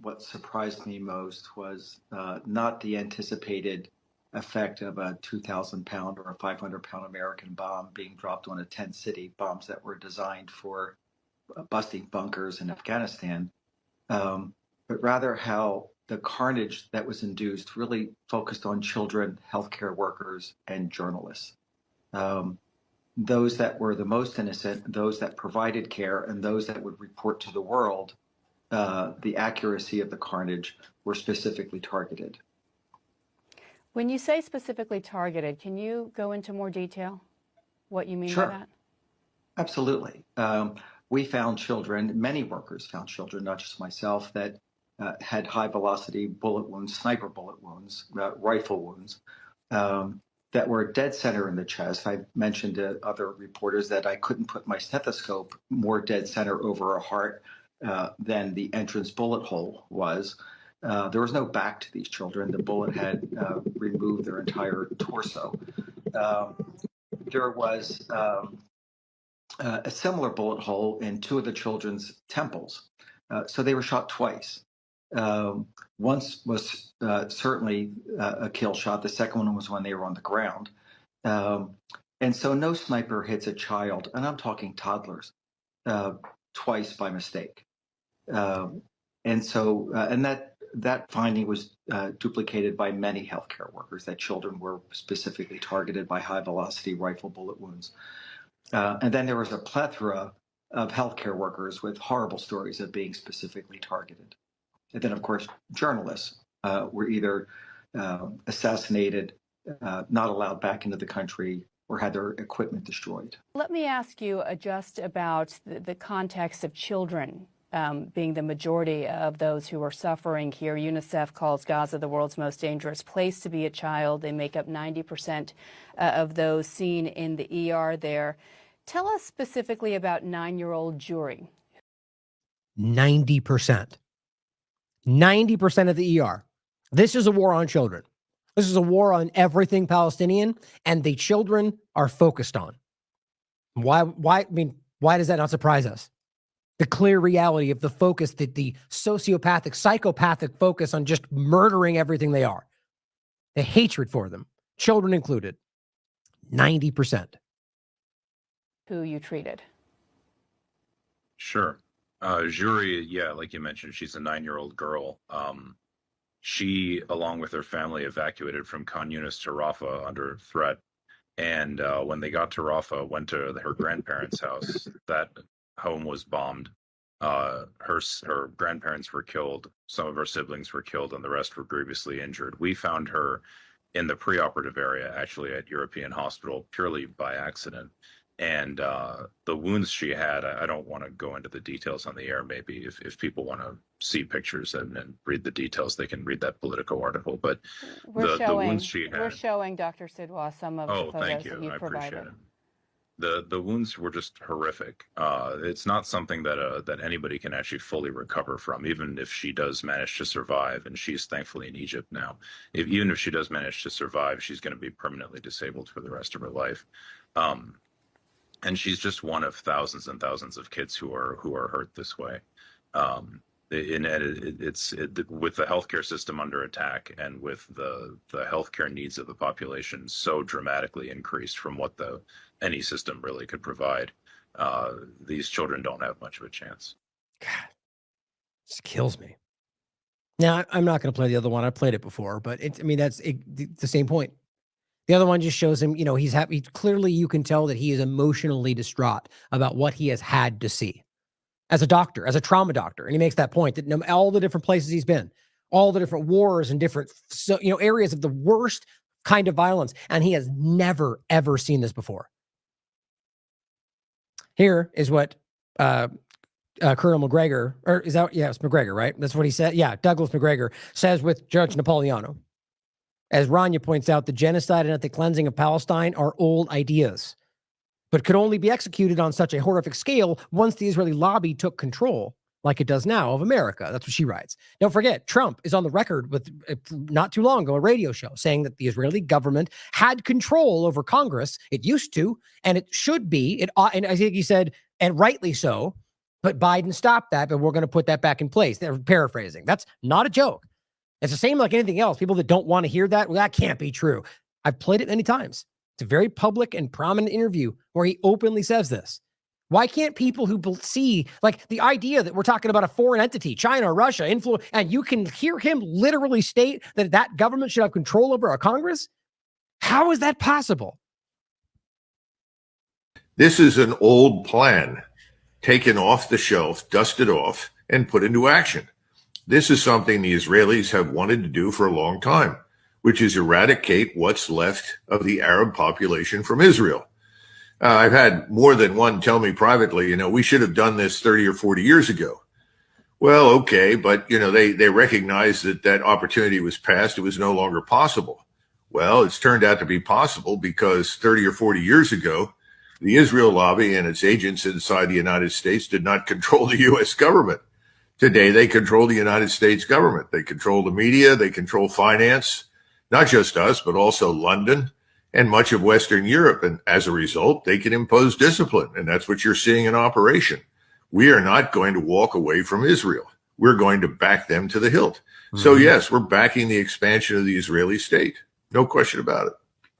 What surprised me most was not the anticipated effect of a 2,000-pound or a 500-pound American bomb being dropped on a tent city, bombs that were designed for busting bunkers in Afghanistan, but rather how the carnage that was induced really focused on children, healthcare workers, and journalists. Those that were the most innocent, those that provided care, and those that would report to the world the accuracy of the carnage were specifically targeted. When you say specifically targeted, can you go into more detail what you mean Sure. by that? Absolutely. We found children, many workers found children, not just myself, that had high velocity bullet wounds, sniper bullet wounds, rifle wounds. that were dead center in the chest. I mentioned to other reporters that I couldn't put my stethoscope more dead center over a heart than the entrance bullet hole was. There was no back to these children. The bullet had removed their entire torso. There was a similar bullet hole in two of the children's temples. So they were shot twice. Once was certainly a kill shot. The second one was when they were on the ground. And so no sniper hits a child, and I'm talking toddlers, twice by mistake. And so, and that finding was duplicated by many healthcare workers, that children were specifically targeted by high-velocity rifle bullet wounds. And then there was a plethora of healthcare workers with horrible stories of being specifically targeted. And then, of course, journalists were either assassinated, not allowed back into the country, or had their equipment destroyed. Let me ask you just about the context of children being the majority of those who are suffering here. UNICEF calls Gaza the world's most dangerous place to be a child. They make up 90% of those seen in the ER there. Tell us specifically about 9-year-old Juri. 90%. 90% of the ER. This is a war on children. This is a war on everything Palestinian, and the children are focused on. Why does that not surprise us? The clear reality of the focus, that the sociopathic, psychopathic focus on just murdering everything they are. The hatred for them, children included. 90%. Who you treated. Sure. Juri, yeah, like you mentioned, she's a 9-year-old girl. She, along with her family, evacuated from Khan Yunis to Rafah under threat. And when they got to Rafah, went to her grandparents' house. That home was bombed. Her grandparents were killed. Some of her siblings were killed, and the rest were grievously injured. We found her in the preoperative area, actually at European Hospital, purely by accident. And the wounds she had, I don't want to go into the details on the air. Maybe if people want to see pictures and read the details, they can read that Politico article. But the wounds she had. We're showing Dr. Sidwa some of the photos that you provided. The wounds were just horrific. It's not something that anybody can actually fully recover from, even if she does manage to survive. And she's thankfully in Egypt now. Even if she does manage to survive, she's going to be permanently disabled for the rest of her life. And she's just one of thousands and thousands of kids who are hurt this way. It's with the healthcare system under attack, and with the healthcare needs of the population so dramatically increased from what any system really could provide. These children don't have much of a chance. God, this kills me. Now, I'm not going to play the other one. I played it before, but that's the same point. The other one just shows him, he's happy. Clearly, you can tell that he is emotionally distraught about what he has had to see as a doctor, as a trauma doctor. And he makes that point that all the different places he's been, all the different wars and different, areas of the worst kind of violence. And he has never, ever seen this before. Here is what Colonel McGregor, or is that, yeah, it's McGregor, right? That's what he said. Yeah, Douglas McGregor says with Judge Napolitano. As Rania points out, the genocide and ethnic cleansing of Palestine are old ideas, but could only be executed on such a horrific scale once the Israeli lobby took control, like it does now, of America. That's what she writes. Don't forget, Trump is on the record with, not too long ago, a radio show saying that the Israeli government had control over Congress. It used to, and it should be. And I think he said, and rightly so, but Biden stopped that, but we're going to put that back in place. They're paraphrasing. That's not a joke. It's the same like anything else. People that don't want to hear that, well, that can't be true. I've played it many times. It's a very public and prominent interview where he openly says this. Why can't people who see, like the idea that we're talking about a foreign entity, China or Russia, and you can hear him literally state that that government should have control over our Congress? How is that possible? This is an old plan taken off the shelf, dusted off, and put into action. This is something the Israelis have wanted to do for a long time, which is eradicate what's left of the Arab population from Israel. I've had more than one tell me privately, we should have done this 30 or 40 years ago. Well, okay, but, they recognize that opportunity was past. It was no longer possible. Well, it's turned out to be possible because 30 or 40 years ago, the Israel lobby and its agents inside the United States did not control the U.S. government. Today, they control the United States government. They control the media. They control finance, not just us, but also London and much of Western Europe. And as a result, they can impose discipline. And that's what you're seeing in operation. We are not going to walk away from Israel. We're going to back them to the hilt. So yes, we're backing the expansion of the Israeli state. No question about it.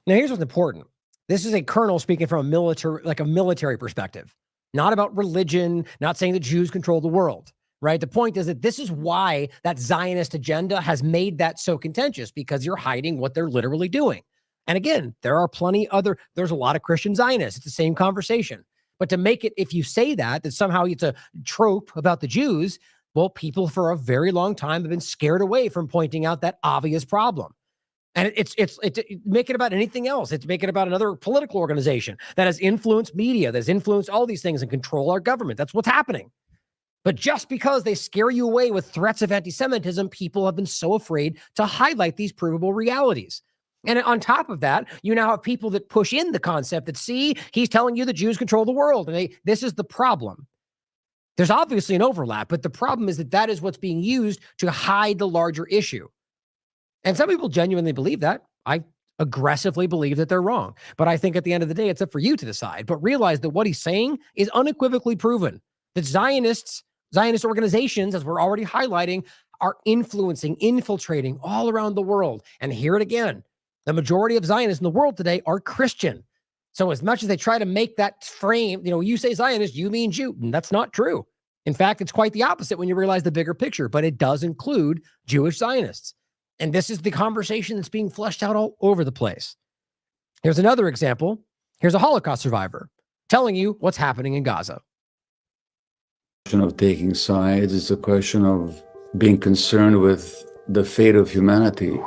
Now, here's what's important. This is a colonel speaking from a military perspective, not about religion, not saying that Jews control the world, right? The point is that this is why that Zionist agenda has made that so contentious, because you're hiding what they're literally doing. And again, there's a lot of Christian Zionists. It's the same conversation. But to make it, if you say that somehow it's a trope about the Jews, well, people for a very long time have been scared away from pointing out that obvious problem. And it's make it about anything else. It's make it about another political organization that has influenced media, that has influenced all these things and control our government. That's what's happening. But just because they scare you away with threats of anti-Semitism, people have been so afraid to highlight these provable realities. And on top of that, you now have people that push in the concept that, see, he's telling you the Jews control the world. And this is the problem. There's obviously an overlap, but the problem is that is what's being used to hide the larger issue. And some people genuinely believe that. I aggressively believe that they're wrong. But I think at the end of the day, it's up for you to decide. But realize that what he's saying is unequivocally proven. That Zionist organizations, as we're already highlighting, are infiltrating all around the world. And hear it again. The majority of Zionists in the world today are Christian. So as much as they try to make that frame, you say Zionist, you mean Jew. And that's not true. In fact, it's quite the opposite when you realize the bigger picture, but it does include Jewish Zionists. And this is the conversation that's being fleshed out all over the place. Here's another example. Here's a Holocaust survivor telling you what's happening in Gaza. Of taking sides, it's a question of being concerned with the fate of humanity.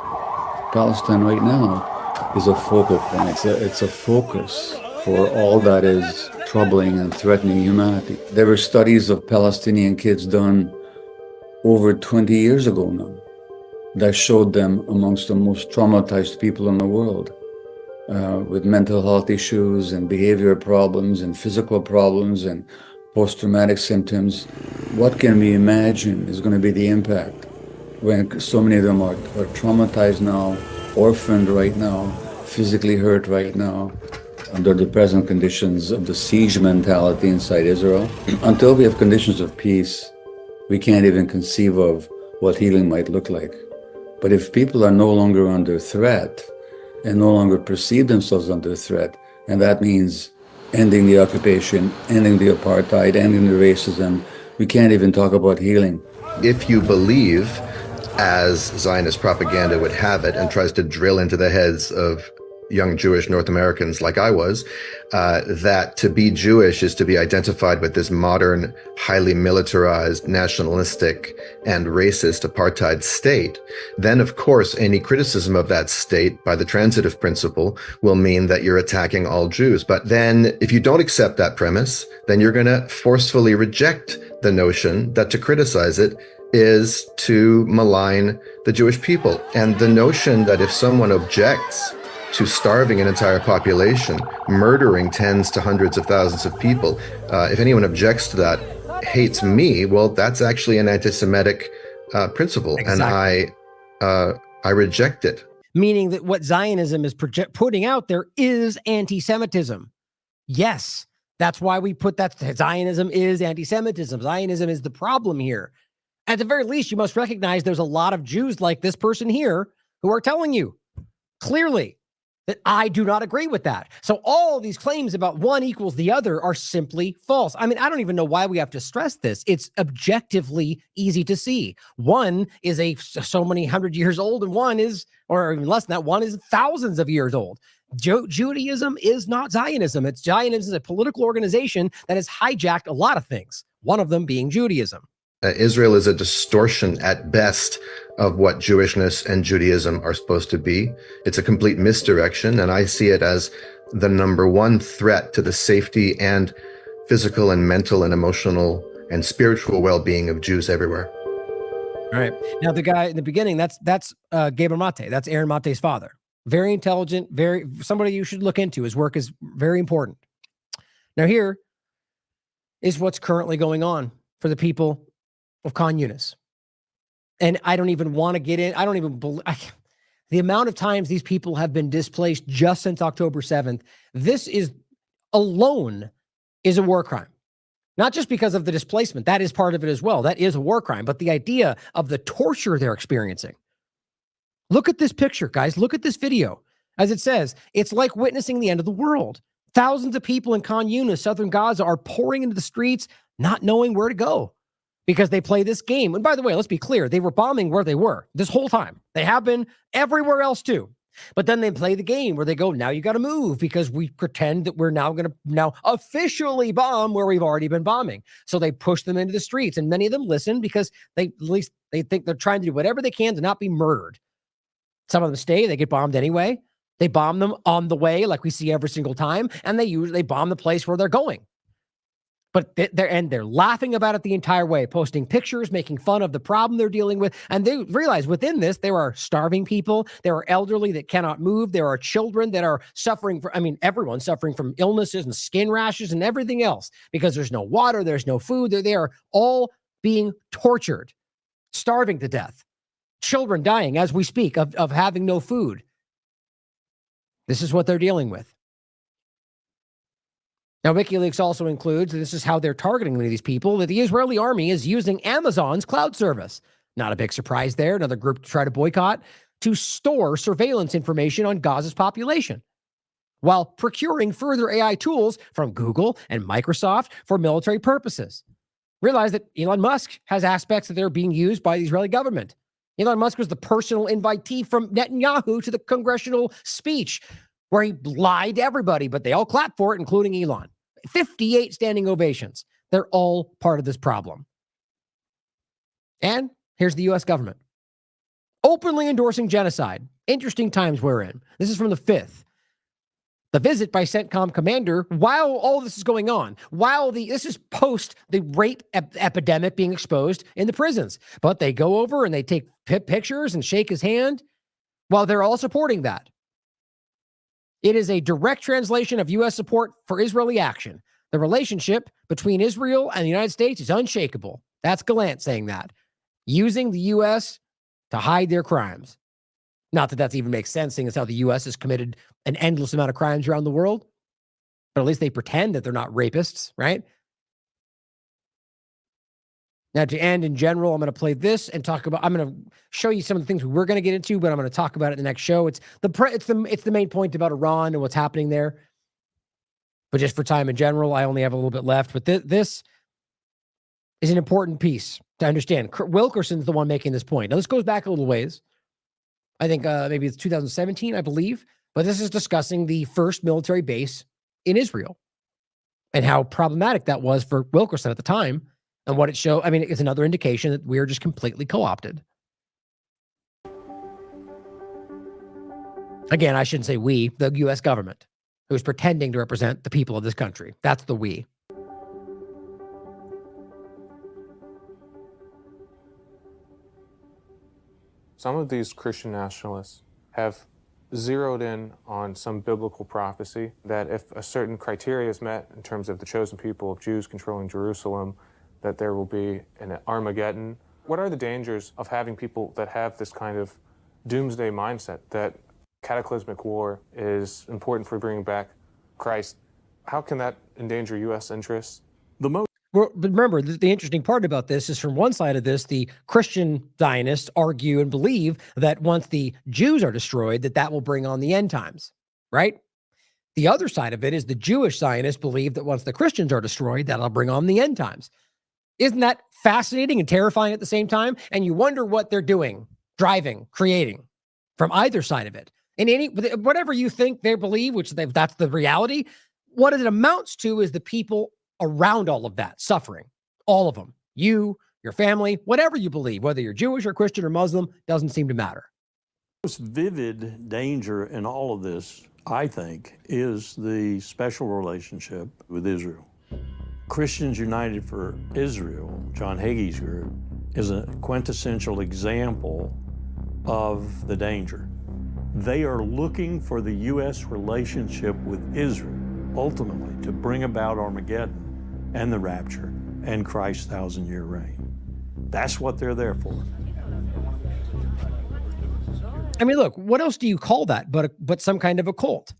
Palestine right now is a focal point. It's a focus for all that is troubling and threatening humanity. There were studies of Palestinian kids done over 20 years ago now that showed them amongst the most traumatized people in the world, with mental health issues and behavior problems and physical problems and post-traumatic symptoms. What can we imagine is going to be the impact when so many of them are traumatized now, orphaned right now, physically hurt right now, under the present conditions of the siege mentality inside Israel? Until we have conditions of peace, we can't even conceive of what healing might look like. But if people are no longer under threat and no longer perceive themselves under threat, and that means ending the occupation, ending the apartheid, ending the racism, we can't even talk about healing. If you believe, as Zionist propaganda would have it, and tries to drill into the heads of young Jewish North Americans like I was, that to be Jewish is to be identified with this modern, highly militarized, nationalistic, and racist apartheid state, then of course any criticism of that state by the transitive principle will mean that you're attacking all Jews. But then if you don't accept that premise, then you're going to forcefully reject the notion that to criticize it is to malign the Jewish people. And the notion that if someone objects to starving an entire population, murdering tens to hundreds of thousands of people, if anyone objects to that, hates me, well, that's actually an anti-Semitic principle. Exactly. And I reject it. Meaning that what Zionism is putting out there is anti-Semitism. Yes, that's why we put that. Zionism is anti-Semitism. Zionism is the problem here. At the very least, you must recognize there's a lot of Jews like this person here who are telling you clearly that I do not agree with that. So all these claims about one equals the other are simply false. I mean, I don't even know why we have to stress this. It's objectively easy to see. One is so many 100 years old, and one is, or even less than that, one is thousands of years old. Judaism is not Zionism. Zionism is a political organization that has hijacked a lot of things, one of them being Judaism. Israel is a distortion at best of what Jewishness and Judaism are supposed to be. It's a complete misdirection, and I see it as the number one threat to the safety and physical and mental and emotional and spiritual well-being of Jews everywhere. All right. Now, the guy in the beginning, that's Gabriel Mate. That's Aaron Mate's father. Very intelligent, somebody you should look into. His work is very important. Now, here is what's currently going on for the people of Khan Yunis. And I don't even want to get in. I don't even believe the amount of times these people have been displaced just since October 7th. This is alone is a war crime. Not just because of the displacement. That is part of it as well. That is a war crime. But the idea of the torture they're experiencing. Look at this picture, guys. Look at this video. As it says, it's like witnessing the end of the world. Thousands of people in Khan Yunis, southern Gaza, are pouring into the streets, not knowing where to go because they play this game. And by the way, let's be clear. They were bombing where they were this whole time. They have been everywhere else too. But then they play the game where they go, now you got to move because we pretend that we're now going to officially bomb where we've already been bombing. So they push them into the streets, and many of them listen because at least they think they're trying to do whatever they can to not be murdered. Some of them stay, they get bombed anyway. They bomb them on the way, like we see every single time, and they bomb the place where they're going. But they're laughing about it the entire way, posting pictures, making fun of the problem they're dealing with. And they realize within this, there are starving people, there are elderly that cannot move, there are children that are suffering everyone's suffering from illnesses and skin rashes and everything else because there's no water, there's no food. They are all being tortured, starving to death. Children dying as we speak of having no food. This is what they're dealing with. Now, WikiLeaks also includes, this is how they're targeting many of these people, that the Israeli army is using Amazon's cloud service. Not a big surprise there. Another group to try to boycott, to store surveillance information on Gaza's population, while procuring further AI tools from Google and Microsoft for military purposes. Realize that Elon Musk has aspects that they're being used by the Israeli government. Elon Musk was the personal invitee from Netanyahu to the congressional speech where he lied to everybody, but they all clapped for it, including Elon. 58 standing ovations. They're all part of this problem. And here's the U.S. government. Openly endorsing genocide. Interesting times we're in. This is from the 5th. The visit by CENTCOM commander while all this is going on, this is post the rape epidemic being exposed in the prisons. But they go over and they take pictures and shake his hand while they're all supporting that. It is a direct translation of U.S. support for Israeli action. The relationship between Israel and the United States is unshakable. That's Gallant saying that. Using the U.S. to hide their crimes. Not that that even makes sense, seeing as how the U.S. has committed an endless amount of crimes around the world. But at least they pretend that they're not rapists, right? Now, to end in general, I'm going to play this and talk about, I'm going to show you some of the things we're going to get into, but I'm going to talk about it in the next show. It's the main point about Iran and what's happening there. But just for time in general, I only have a little bit left. But this is an important piece to understand. Wilkerson's the one making this point. Now, this goes back a little ways. I think maybe it's 2017, I believe. But this is discussing the first military base in Israel and how problematic that was for Wilkerson at the time. And what it showed, I mean, it's another indication that we're just completely co-opted. Again, I shouldn't say we, the U.S. government, who's pretending to represent the people of this country. That's the we. Some of these Christian nationalists have zeroed in on some biblical prophecy that if a certain criteria is met in terms of the chosen people of Jews controlling Jerusalem, that there will be an Armageddon. What are the dangers of having people that have this kind of doomsday mindset that cataclysmic war is important for bringing back Christ? How can that endanger U.S. interests? Well, but remember, the interesting part about this is from one side of this, the Christian Zionists argue and believe that once the Jews are destroyed, that will bring on the end times, right? The other side of it is the Jewish Zionists believe that once the Christians are destroyed, that'll bring on the end times. Isn't that fascinating and terrifying at the same time? And you wonder what they're doing, driving, creating from either side of it. And whatever you think they believe, which that's the reality, what it amounts to is the people around all of that suffering, all of them, you, your family, whatever you believe, whether you're Jewish or Christian or Muslim, doesn't seem to matter. The most vivid danger in all of this, I think, is the special relationship with Israel. Christians United for Israel, John Hagee's group, is a quintessential example of the danger. They are looking for the U.S. relationship with Israel, ultimately, to bring about Armageddon and the rapture and Christ's 1,000-year reign. That's what they're there for. I mean, look, what else do you call that but some kind of a cult,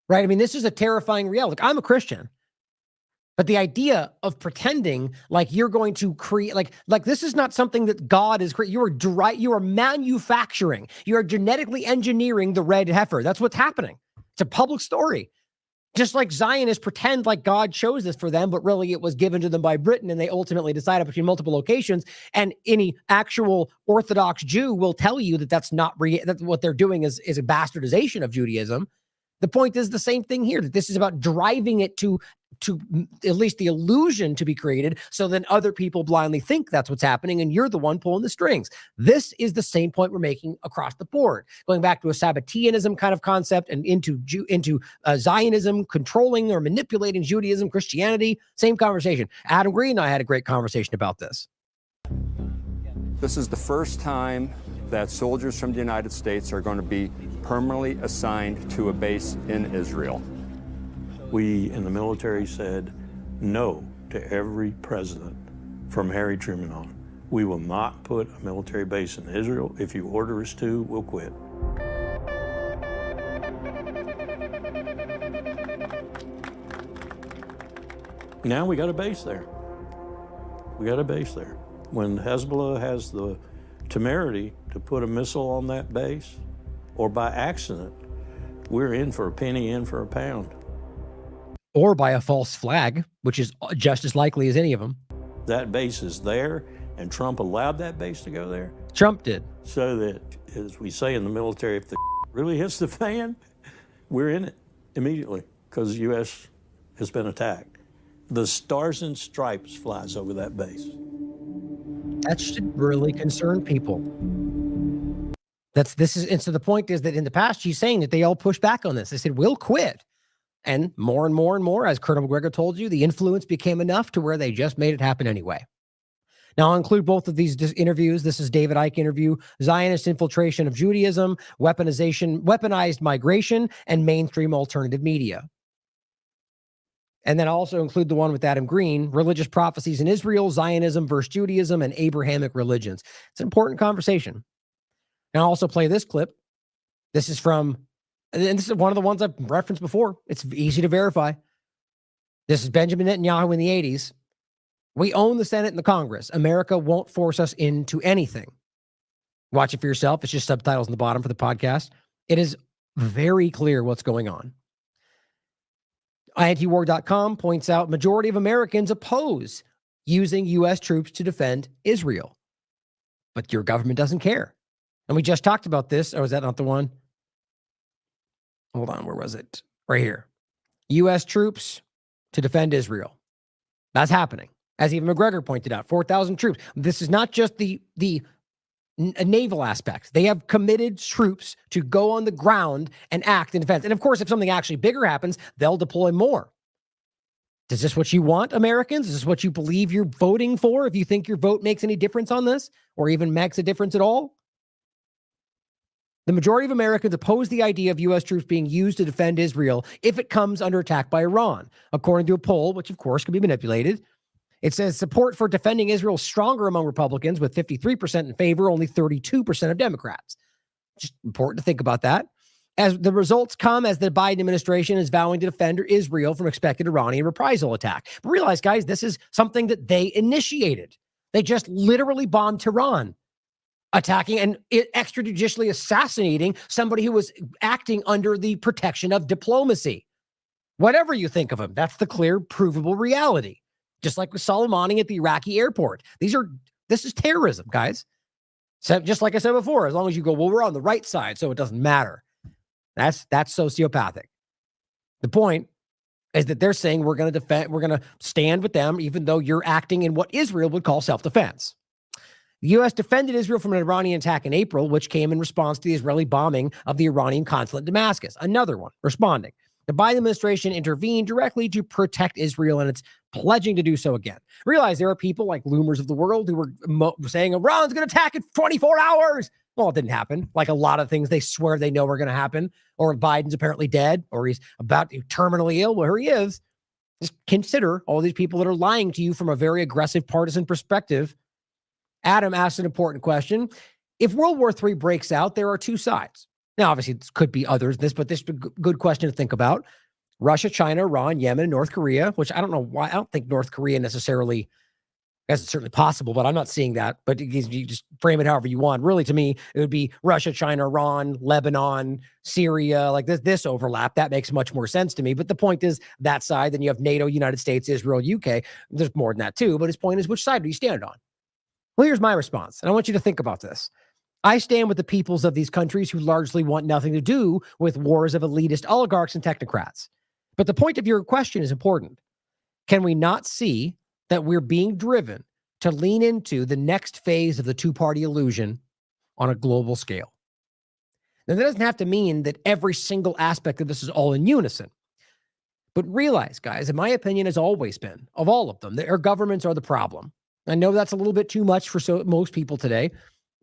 right? I mean, this is a terrifying reality. Look, I'm a Christian, but the idea of pretending like you're going to create, like this is not something that God is creating. You are manufacturing. You are genetically engineering the red heifer. That's what's happening. It's a public story. Just like Zionists pretend like God chose this for them, but really it was given to them by Britain, and they ultimately decided between multiple locations. And any actual Orthodox Jew will tell you that that's not that what they're doing is a bastardization of Judaism. The point is the same thing here, that this is about driving it to at least the illusion to be created, so then other people blindly think that's what's happening, and you're the one pulling the strings. This is the same point we're making across the board, going back to a Sabbateanism kind of concept and into Zionism controlling or manipulating Judaism, Christianity. Same conversation. Adam Green and I had a great conversation about this. This is the first time that soldiers from the United States are going to be permanently assigned to a base in Israel. We in the military said no to every president from Harry Truman on. We will not put a military base in Israel. If you order us to, we'll quit. Now we got a base there. We got a base there. When Hezbollah has the temerity to put a missile on that base, or by accident, we're in for a penny, in for a pound. Or by a false flag, which is just as likely as any of them. That base is there, and Trump allowed that base to go there. Trump did. So that, as we say in the military, if the really hits the fan, we're in it immediately, because the U.S. has been attacked. The Stars and Stripes flies over that base. That should really concern people. And so the point is that in the past, she's saying that they all pushed back on this. They said, we'll quit. And more, as Colonel McGregor told you, the influence became enough to where they just made it happen anyway. Now, I'll include both of these interviews. This is David Icke interview, Zionist infiltration of Judaism, weaponized migration, and mainstream alternative media. And then I'll also include the one with Adam Green, religious prophecies in Israel, Zionism versus Judaism, and Abrahamic religions. It's an important conversation. And I'll also play this clip. This is from, and this is one of the ones I've referenced before. It's easy to verify. This is Benjamin Netanyahu in the 80s. We own the Senate and the Congress. America won't force us into anything. Watch it for yourself. It's just subtitles on the bottom for the podcast. It is very clear what's going on. Antiwar.com points out majority of Americans oppose using U.S. troops to defend Israel. But your government doesn't care. And we just talked about this. Or was that not the one? Hold on. Where was it? Right here. U.S. troops to defend Israel. That's happening. As even McGregor pointed out, 4,000 troops. This is not just the naval aspect. They have committed troops to go on the ground and act in defense. And of course, if something actually bigger happens, they'll deploy more. Is this what you want, Americans? Is this what you believe you're voting for? If you think your vote makes any difference on this, or even makes a difference at all? The majority of Americans oppose the idea of U.S. troops being used to defend Israel if it comes under attack by Iran. According to a poll, which of course can be manipulated, it says support for defending Israel is stronger among Republicans, with 53% in favor, only 32% of Democrats. Just important to think about that. As the results come as the Biden administration is vowing to defend Israel from expected Iranian reprisal attack. But realize, guys, this is something that they initiated. They just literally bombed Tehran, attacking and extrajudicially assassinating somebody who was acting under the protection of diplomacy. Whatever you think of him, that's the clear, provable reality. Just like with Soleimani at the Iraqi airport. This is terrorism, guys. So just like I said before, as long as you go, well, we're on the right side, so it doesn't matter. That's sociopathic. The point is that they're saying we're going to defend, we're going to stand with them, even though you're acting in what Israel would call self-defense. The U.S. defended Israel from an Iranian attack in April, which came in response to the Israeli bombing of the Iranian consulate in Damascus. Another one responding. The Biden administration intervened directly to protect Israel, and it's pledging to do so again. Realize there are people like Loomers of the world who were saying Iran's going to attack in 24 hours. Well, it didn't happen. Like a lot of things they swear they know are going to happen, or Biden's apparently dead, or he's about to terminally ill. Well, here he is. Just consider all these people that are lying to you from a very aggressive partisan perspective. Adam asked an important question. If World War III breaks out, there are two sides. Now, obviously, it could be others, but this is a good question to think about. Russia, China, Iran, Yemen, North Korea, which I don't know why. I don't think North Korea necessarily, I guess it's certainly possible, but I'm not seeing that. But you just frame it however you want. Really, to me, it would be Russia, China, Iran, Lebanon, Syria, like this overlap. That makes much more sense to me. But the point is that side. Then you have NATO, United States, Israel, UK. There's more than that too. But his point is, which side do you stand on? Well, here's my response. And I want you to think about this. I stand with the peoples of these countries who largely want nothing to do with wars of elitist oligarchs and technocrats. But the point of your question is important. Can we not see that we're being driven to lean into the next phase of the two-party illusion on a global scale? Now, that doesn't have to mean that every single aspect of this is all in unison. But realize, guys, in my opinion, has always been, of all of them, that our governments are the problem. I know that's a little bit too much for most people today.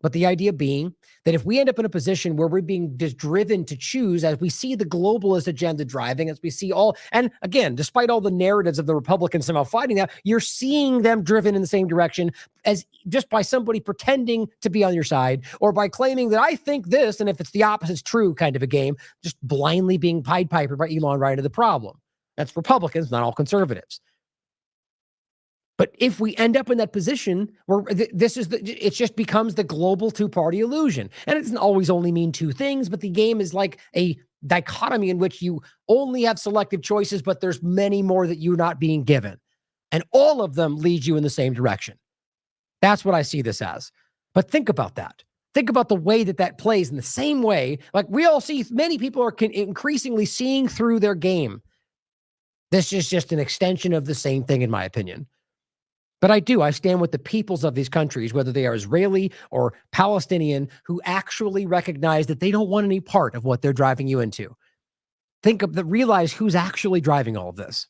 But the idea being that if we end up in a position where we're being just driven to choose, as we see the globalist agenda driving, as we see all, and again, despite all the narratives of the Republicans somehow fighting that, you're seeing them driven in the same direction as just by somebody pretending to be on your side, or by claiming that I think this, and if it's the opposite's true kind of a game, just blindly being Pied Piper by Elon right into the problem. That's Republicans, not all conservatives. But if we end up in that position where it just becomes the global two-party illusion. And it doesn't always only mean two things, but the game is like a dichotomy in which you only have selective choices, but there's many more that you're not being given. And all of them lead you in the same direction. That's what I see this as. But think about that. Think about the way that plays in the same way. Like we all see, many people are increasingly seeing through their game. This is just an extension of the same thing, in my opinion. But I stand with the peoples of these countries, whether they are Israeli or Palestinian, who actually recognize that they don't want any part of what they're driving you into. Realize who's actually driving all of this.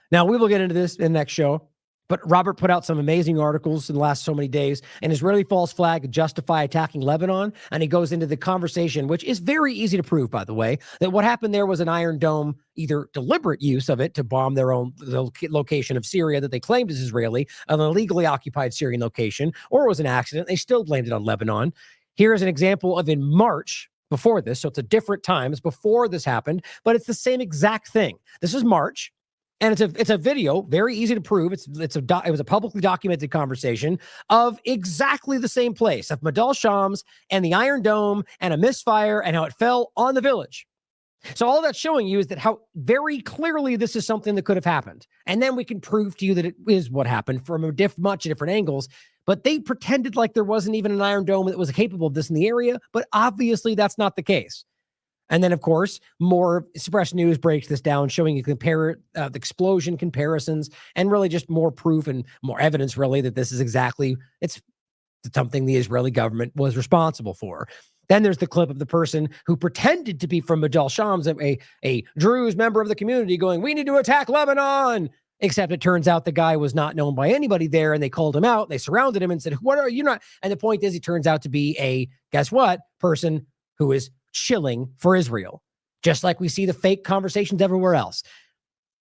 Now, we will get into this in the next show, but Robert put out some amazing articles in the last so many days. An Israeli false flag justify attacking Lebanon, and he goes into the conversation, which is very easy to prove, by the way, that what happened there was an Iron Dome, either deliberate use of it to bomb their own location of Syria that they claimed is Israeli, an illegally occupied Syrian location, or it was an accident. They still blamed it on Lebanon. Here is an example of in March before this, so it's a different time. It's before this happened, but it's the same exact thing. This is March. And it's a video, very easy to prove. It was a publicly documented conversation of exactly the same place, of Madal Shams and the Iron Dome and a misfire and how it fell on the village. So all that's showing you is that how very clearly this is something that could have happened. And then we can prove to you that it is what happened from much different angles. But they pretended like there wasn't even an Iron Dome that was capable of this in the area. But obviously that's not the case. And then, of course, more Suppression News breaks this down, showing you the explosion comparisons and really just more proof and more evidence, really, that this is it's something the Israeli government was responsible for. Then there's the clip of the person who pretended to be from Majal Shams, a Druze member of the community, going, "We need to attack Lebanon." Except it turns out the guy was not known by anybody there, and they called him out. They surrounded him and said, "What are you not?" And the point is, he turns out to be guess what, person who is chilling for Israel, just like we see the fake conversations everywhere else.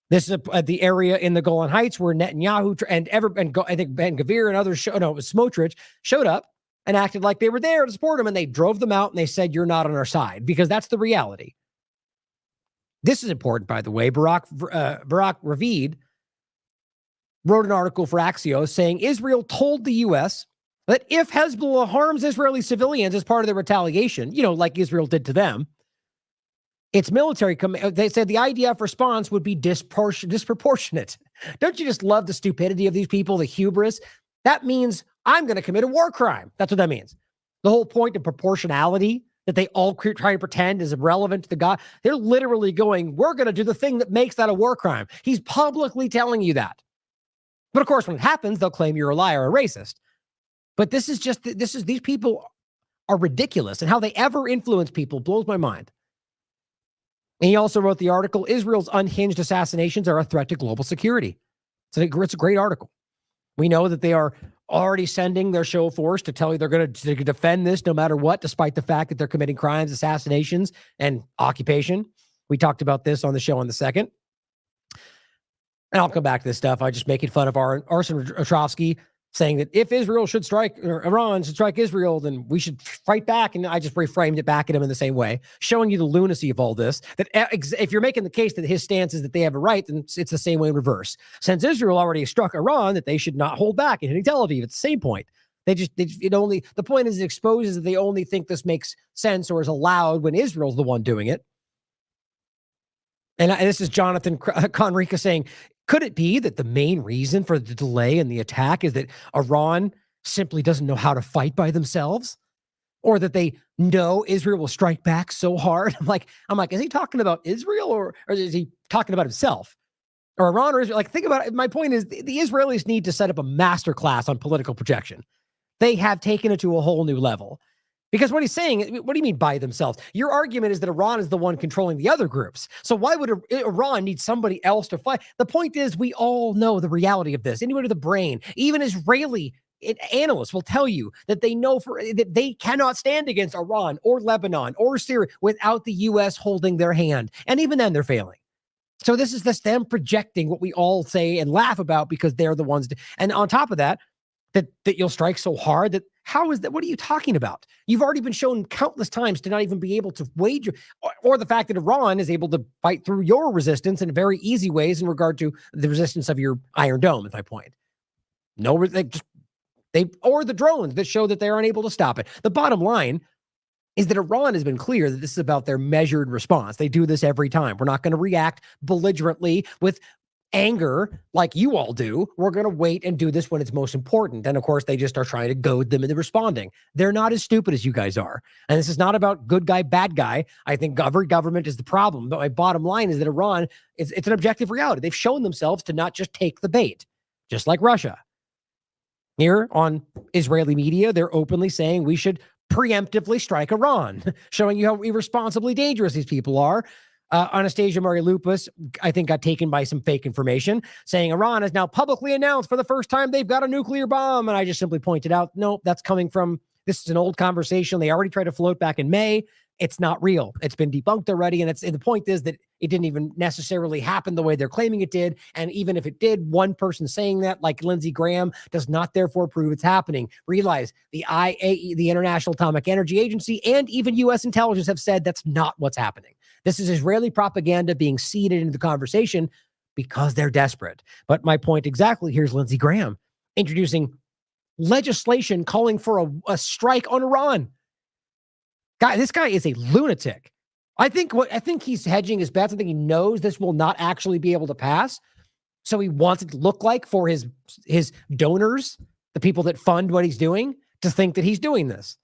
This is the area in the Golan Heights where Netanyahu and I think Ben Gvir and others, it was Smotrich, showed up and acted like they were there to support him, and they drove them out and they said, "You're not on our side," because that's the reality. This is important, by the way. Barak Ravid wrote an article for Axios saying Israel told the U.S. that if Hezbollah harms Israeli civilians as part of the retaliation, like Israel did to them, its military, they said the IDF response would be disproportionate. Don't you just love the stupidity of these people, the hubris? That means I'm going to commit a war crime. That's what that means. The whole point of proportionality that they all try to pretend is irrelevant to the guy. They're literally going, we're going to do the thing that makes that a war crime. He's publicly telling you that. But of course, when it happens, they'll claim you're a liar or a racist. But these people are ridiculous, and how they ever influence people blows my mind. And he also wrote the article, Israel's unhinged assassinations are a threat to global security. It's a great article. We know that they are already sending their show force to tell you they're going to defend this no matter what, despite the fact that they're committing crimes, assassinations, and occupation. We talked about this on the show on the 2nd. And I'll come back to this stuff. I'm just making fun of Arsen Ostrovsky saying that if Israel should strike, or Iran should strike Israel, then we should fight back. And I just reframed it back at him in the same way, showing you the lunacy of all this. That if you're making the case that his stance is that they have a right, then it's the same way in reverse. Since Israel already struck Iran, that they should not hold back in hitting Tel Aviv. It's the same point. The point is it exposes that they only think this makes sense or is allowed when Israel's the one doing it. And this is Jonathan Conrica saying, could it be that the main reason for the delay in the attack is that Iran simply doesn't know how to fight by themselves? Or that they know Israel will strike back so hard? I'm like, is he talking about Israel or is he talking about himself? Or Iran or Israel? Like, think about it. My point is the Israelis need to set up a master class on political projection. They have taken it to a whole new level. Because what he's saying, what do you mean by themselves? Your argument is that Iran is the one controlling the other groups. So why would Iran need somebody else to fight? The point is, we all know the reality of this. Anybody with a brain, even Israeli analysts will tell you that they know that they cannot stand against Iran or Lebanon or Syria without the U.S. holding their hand. And even then, they're failing. So this is them projecting what we all say and laugh about because they're the ones. And on top of that, that you'll strike so hard that how is that? What are you talking about? You've already been shown countless times to not even be able to wage, or the fact that Iran is able to fight through your resistance in very easy ways in regard to the resistance of your Iron Dome, is my point. Or the drones that show that they're unable to stop it. The bottom line is that Iran has been clear that this is about their measured response. They do this every time. We're not going to react belligerently with anger like you all do. We're going to wait and do this when it's most important. And of course, they just are trying to goad them into responding. They're not as stupid as you guys are. And this is not about good guy, bad guy. I think every government is the problem. But my bottom line is that Iran, it's an objective reality. They've shown themselves to not just take the bait, just like Russia. Here on Israeli media, they're openly saying we should preemptively strike Iran, showing you how irresponsibly dangerous these people are. Anastasia Mariupis, I think, got taken by some fake information, saying Iran has now publicly announced for the first time they've got a nuclear bomb. And I just simply pointed out, no, that's coming from, this is an old conversation. They already tried to float back in May. It's not real. It's been debunked already. And the point is that it didn't even necessarily happen the way they're claiming it did. And even if it did, one person saying that, like Lindsey Graham, does not therefore prove it's happening. Realize the IAE, the International Atomic Energy Agency, and even U.S. intelligence have said that's not what's happening. This is Israeli propaganda being seeded into the conversation because they're desperate. But my point exactly, here's Lindsey Graham introducing legislation calling for a strike on Iran. This guy is a lunatic. I think he's hedging his bets. I think he knows this will not actually be able to pass. So he wants it to look like for his donors, the people that fund what he's doing, to think that he's doing this.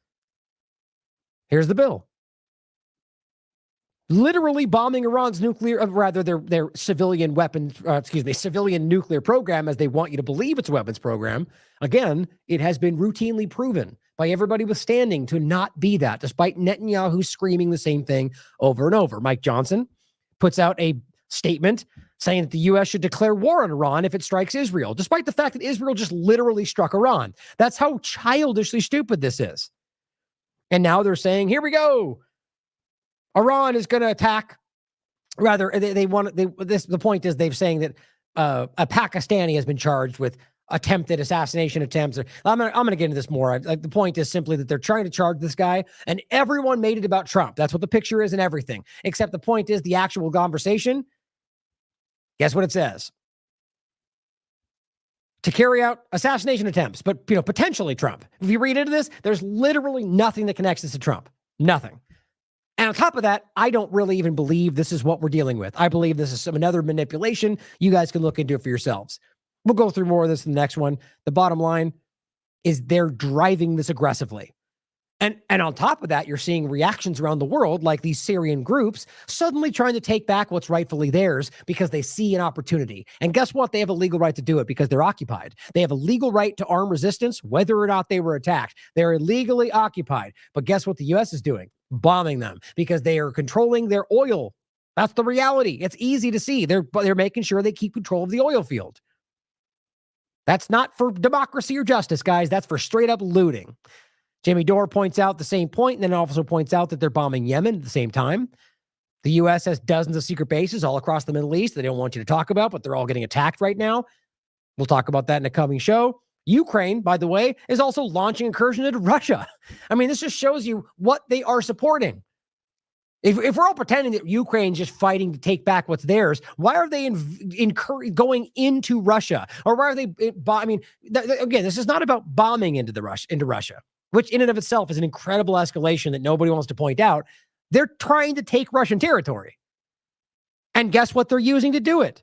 Here's the bill. Literally bombing Iran's their civilian civilian nuclear program, as they want you to believe it's a weapons program. Again, it has been routinely proven by everybody withstanding to not be that, despite Netanyahu screaming the same thing over and over. Mike Johnson puts out a statement saying that the U.S. should declare war on Iran if it strikes Israel, despite the fact that Israel just literally struck Iran. That's how childishly stupid this is. And now they're saying, here we go. Iran is going to attack. Rather, the point is they're saying that a Pakistani has been charged with attempted assassination attempts. I'm going to get into this more. The point is simply that they're trying to charge this guy, and everyone made it about Trump. That's what the picture is and everything. Except the point is the actual conversation. Guess what it says? To carry out assassination attempts, but potentially Trump. If you read into this, there's literally nothing that connects this to Trump. Nothing. And on top of that, I don't really even believe this is what we're dealing with. I believe this is another manipulation. You guys can look into it for yourselves. We'll go through more of this in the next one. The bottom line is they're driving this aggressively. And on top of that, you're seeing reactions around the world, like these Syrian groups suddenly trying to take back what's rightfully theirs because they see an opportunity. And guess what? They have a legal right to do it because they're occupied. They have a legal right to arm resistance, whether or not they were attacked. They're illegally occupied. But guess what the U.S. is doing? Bombing them because they are controlling their oil. That's the reality. It's easy to see. They're making sure they keep control of the oil field. That's not for democracy or justice, guys. That's for straight up looting. Jamie Dore points out the same point, and then also points out that they're bombing Yemen at the same time. The U.S. has dozens of secret bases all across the Middle East that they don't want you to talk about, but they're all getting attacked right now. We'll talk about that in a coming show. Ukraine, by the way, is also launching incursions into Russia. I mean, this just shows you what they are supporting. If we're all pretending that Ukraine's just fighting to take back what's theirs, why are they going into Russia? Or why are they? I mean, again, this is not about bombing into Russia, which in and of itself is an incredible escalation that nobody wants to point out. They're trying to take Russian territory, and guess what they're using to do it?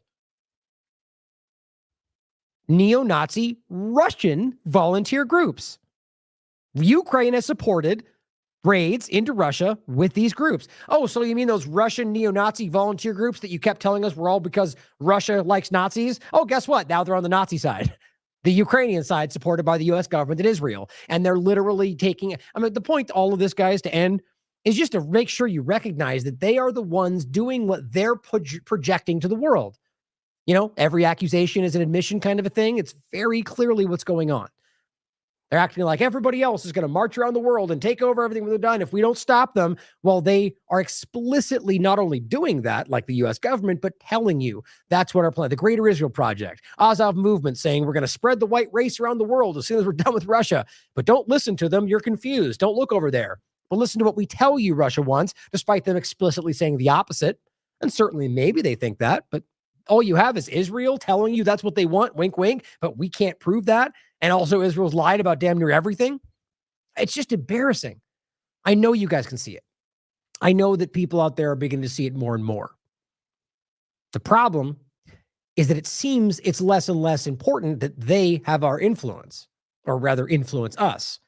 Neo-Nazi Russian volunteer groups. Ukraine has supported raids into Russia with these groups. Oh, so you mean those Russian neo-Nazi volunteer groups that you kept telling us were all because Russia likes Nazis? Oh, guess what? Now they're on the Nazi side. The Ukrainian side supported by the U.S. government in Israel. And they're literally taking, I mean, the point to all of this, guys, to end is just to make sure you recognize that they are the ones doing what they're projecting to the world. You know, every accusation is an admission kind of a thing. It's very clearly what's going on. They're acting like everybody else is going to march around the world and take over everything we've done if we don't stop them. Well, they are explicitly not only doing that, like the U.S. government, but telling you that's what our plan, the Greater Israel Project, Azov movement saying we're going to spread the white race around the world as soon as we're done with Russia. But don't listen to them. You're confused. Don't look over there. But listen to what we tell you Russia wants, despite them explicitly saying the opposite. And certainly maybe they think that, but all you have is Israel telling you that's what they want, wink, wink, but we can't prove that. And also Israel's lied about damn near everything. It's just embarrassing. I know you guys can see it. I know that people out there are beginning to see it more and more. The problem is that it seems it's less and less important that they have our influence, or rather influence us.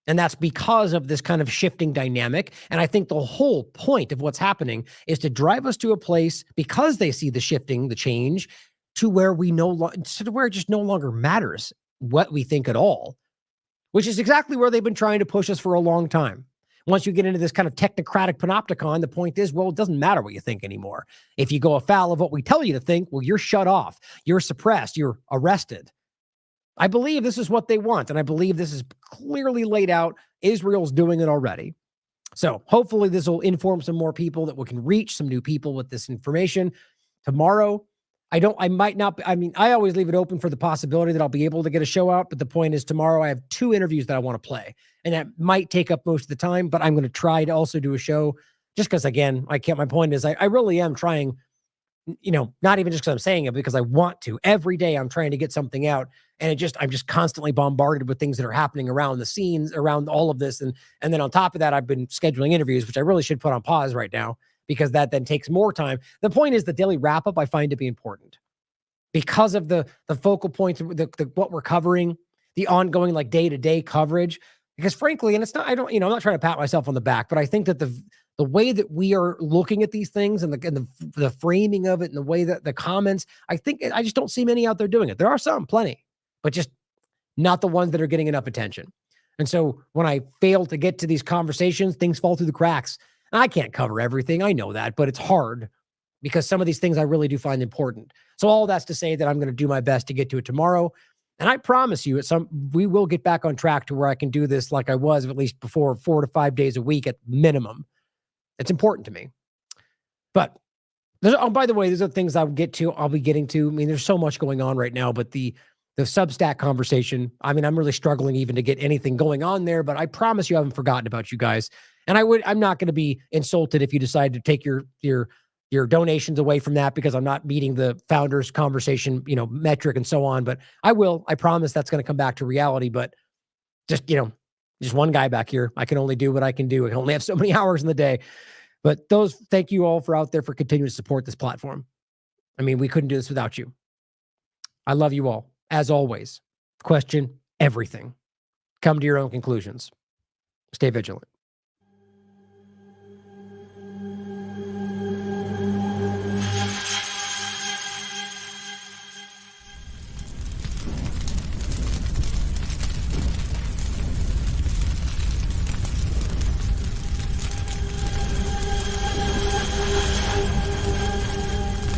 And that's because of this kind of shifting dynamic. And I think the whole point of what's happening is to drive us to a place, because they see the shifting, the change, to where where it just no longer matters what we think at all, which is exactly where they've been trying to push us for a long time. Once you get into this kind of technocratic panopticon, the point is, well, it doesn't matter what you think anymore. If you go afoul of what we tell you to think, well, you're shut off, you're suppressed, you're arrested. I believe this is what they want, and I believe this is clearly laid out. Israel's doing it already. So hopefully this will inform some more people, that we can reach some new people with this information. Tomorrow, I always leave it open for the possibility that I'll be able to get a show out, but the point is tomorrow I have 2 interviews that I want to play, and that might take up most of the time, but I'm going to try to also do a show just because, again, my point is I really am trying, you know, not even just because I'm saying it, because I want to. Every day I'm trying to get something out, and I'm just constantly bombarded with things that are happening around the scenes, around all of this. And then on top of that, I've been scheduling interviews, which I really should put on pause right now, because that then takes more time. The point is the daily wrap up I find to be important because of the focal points, what we're covering, the ongoing like day-to-day coverage. Because frankly, and it's not, I'm not trying to pat myself on the back, but I think that the way that we are looking at these things and the framing of it and the way that the comments, I just don't see many out there doing it. There are some, plenty, but just not the ones that are getting enough attention. And so when I fail to get to these conversations, things fall through the cracks. And I can't cover everything. I know that, but it's hard because some of these things I really do find important. So all that's to say that I'm going to do my best to get to it tomorrow. And I promise you, we will get back on track to where I can do this like I was at least before, 4 to 5 days a week at minimum. It's important to me. But by the way, there's other things I'll be getting to. I mean, there's so much going on right now, but the Substack conversation, I mean, I'm really struggling even to get anything going on there, but I promise you I haven't forgotten about you guys. And I'm not going to be insulted if you decide to take your donations away from that, because I'm not meeting the founders conversation, metric and so on, but I promise that's going to come back to reality. But just one guy back here, I can only do what I can do. I can only have so many hours in the day, but thank you all for out there for continuing to support this platform. I mean, we couldn't do this without you. I love you all. As always, question everything. Come to your own conclusions. Stay vigilant.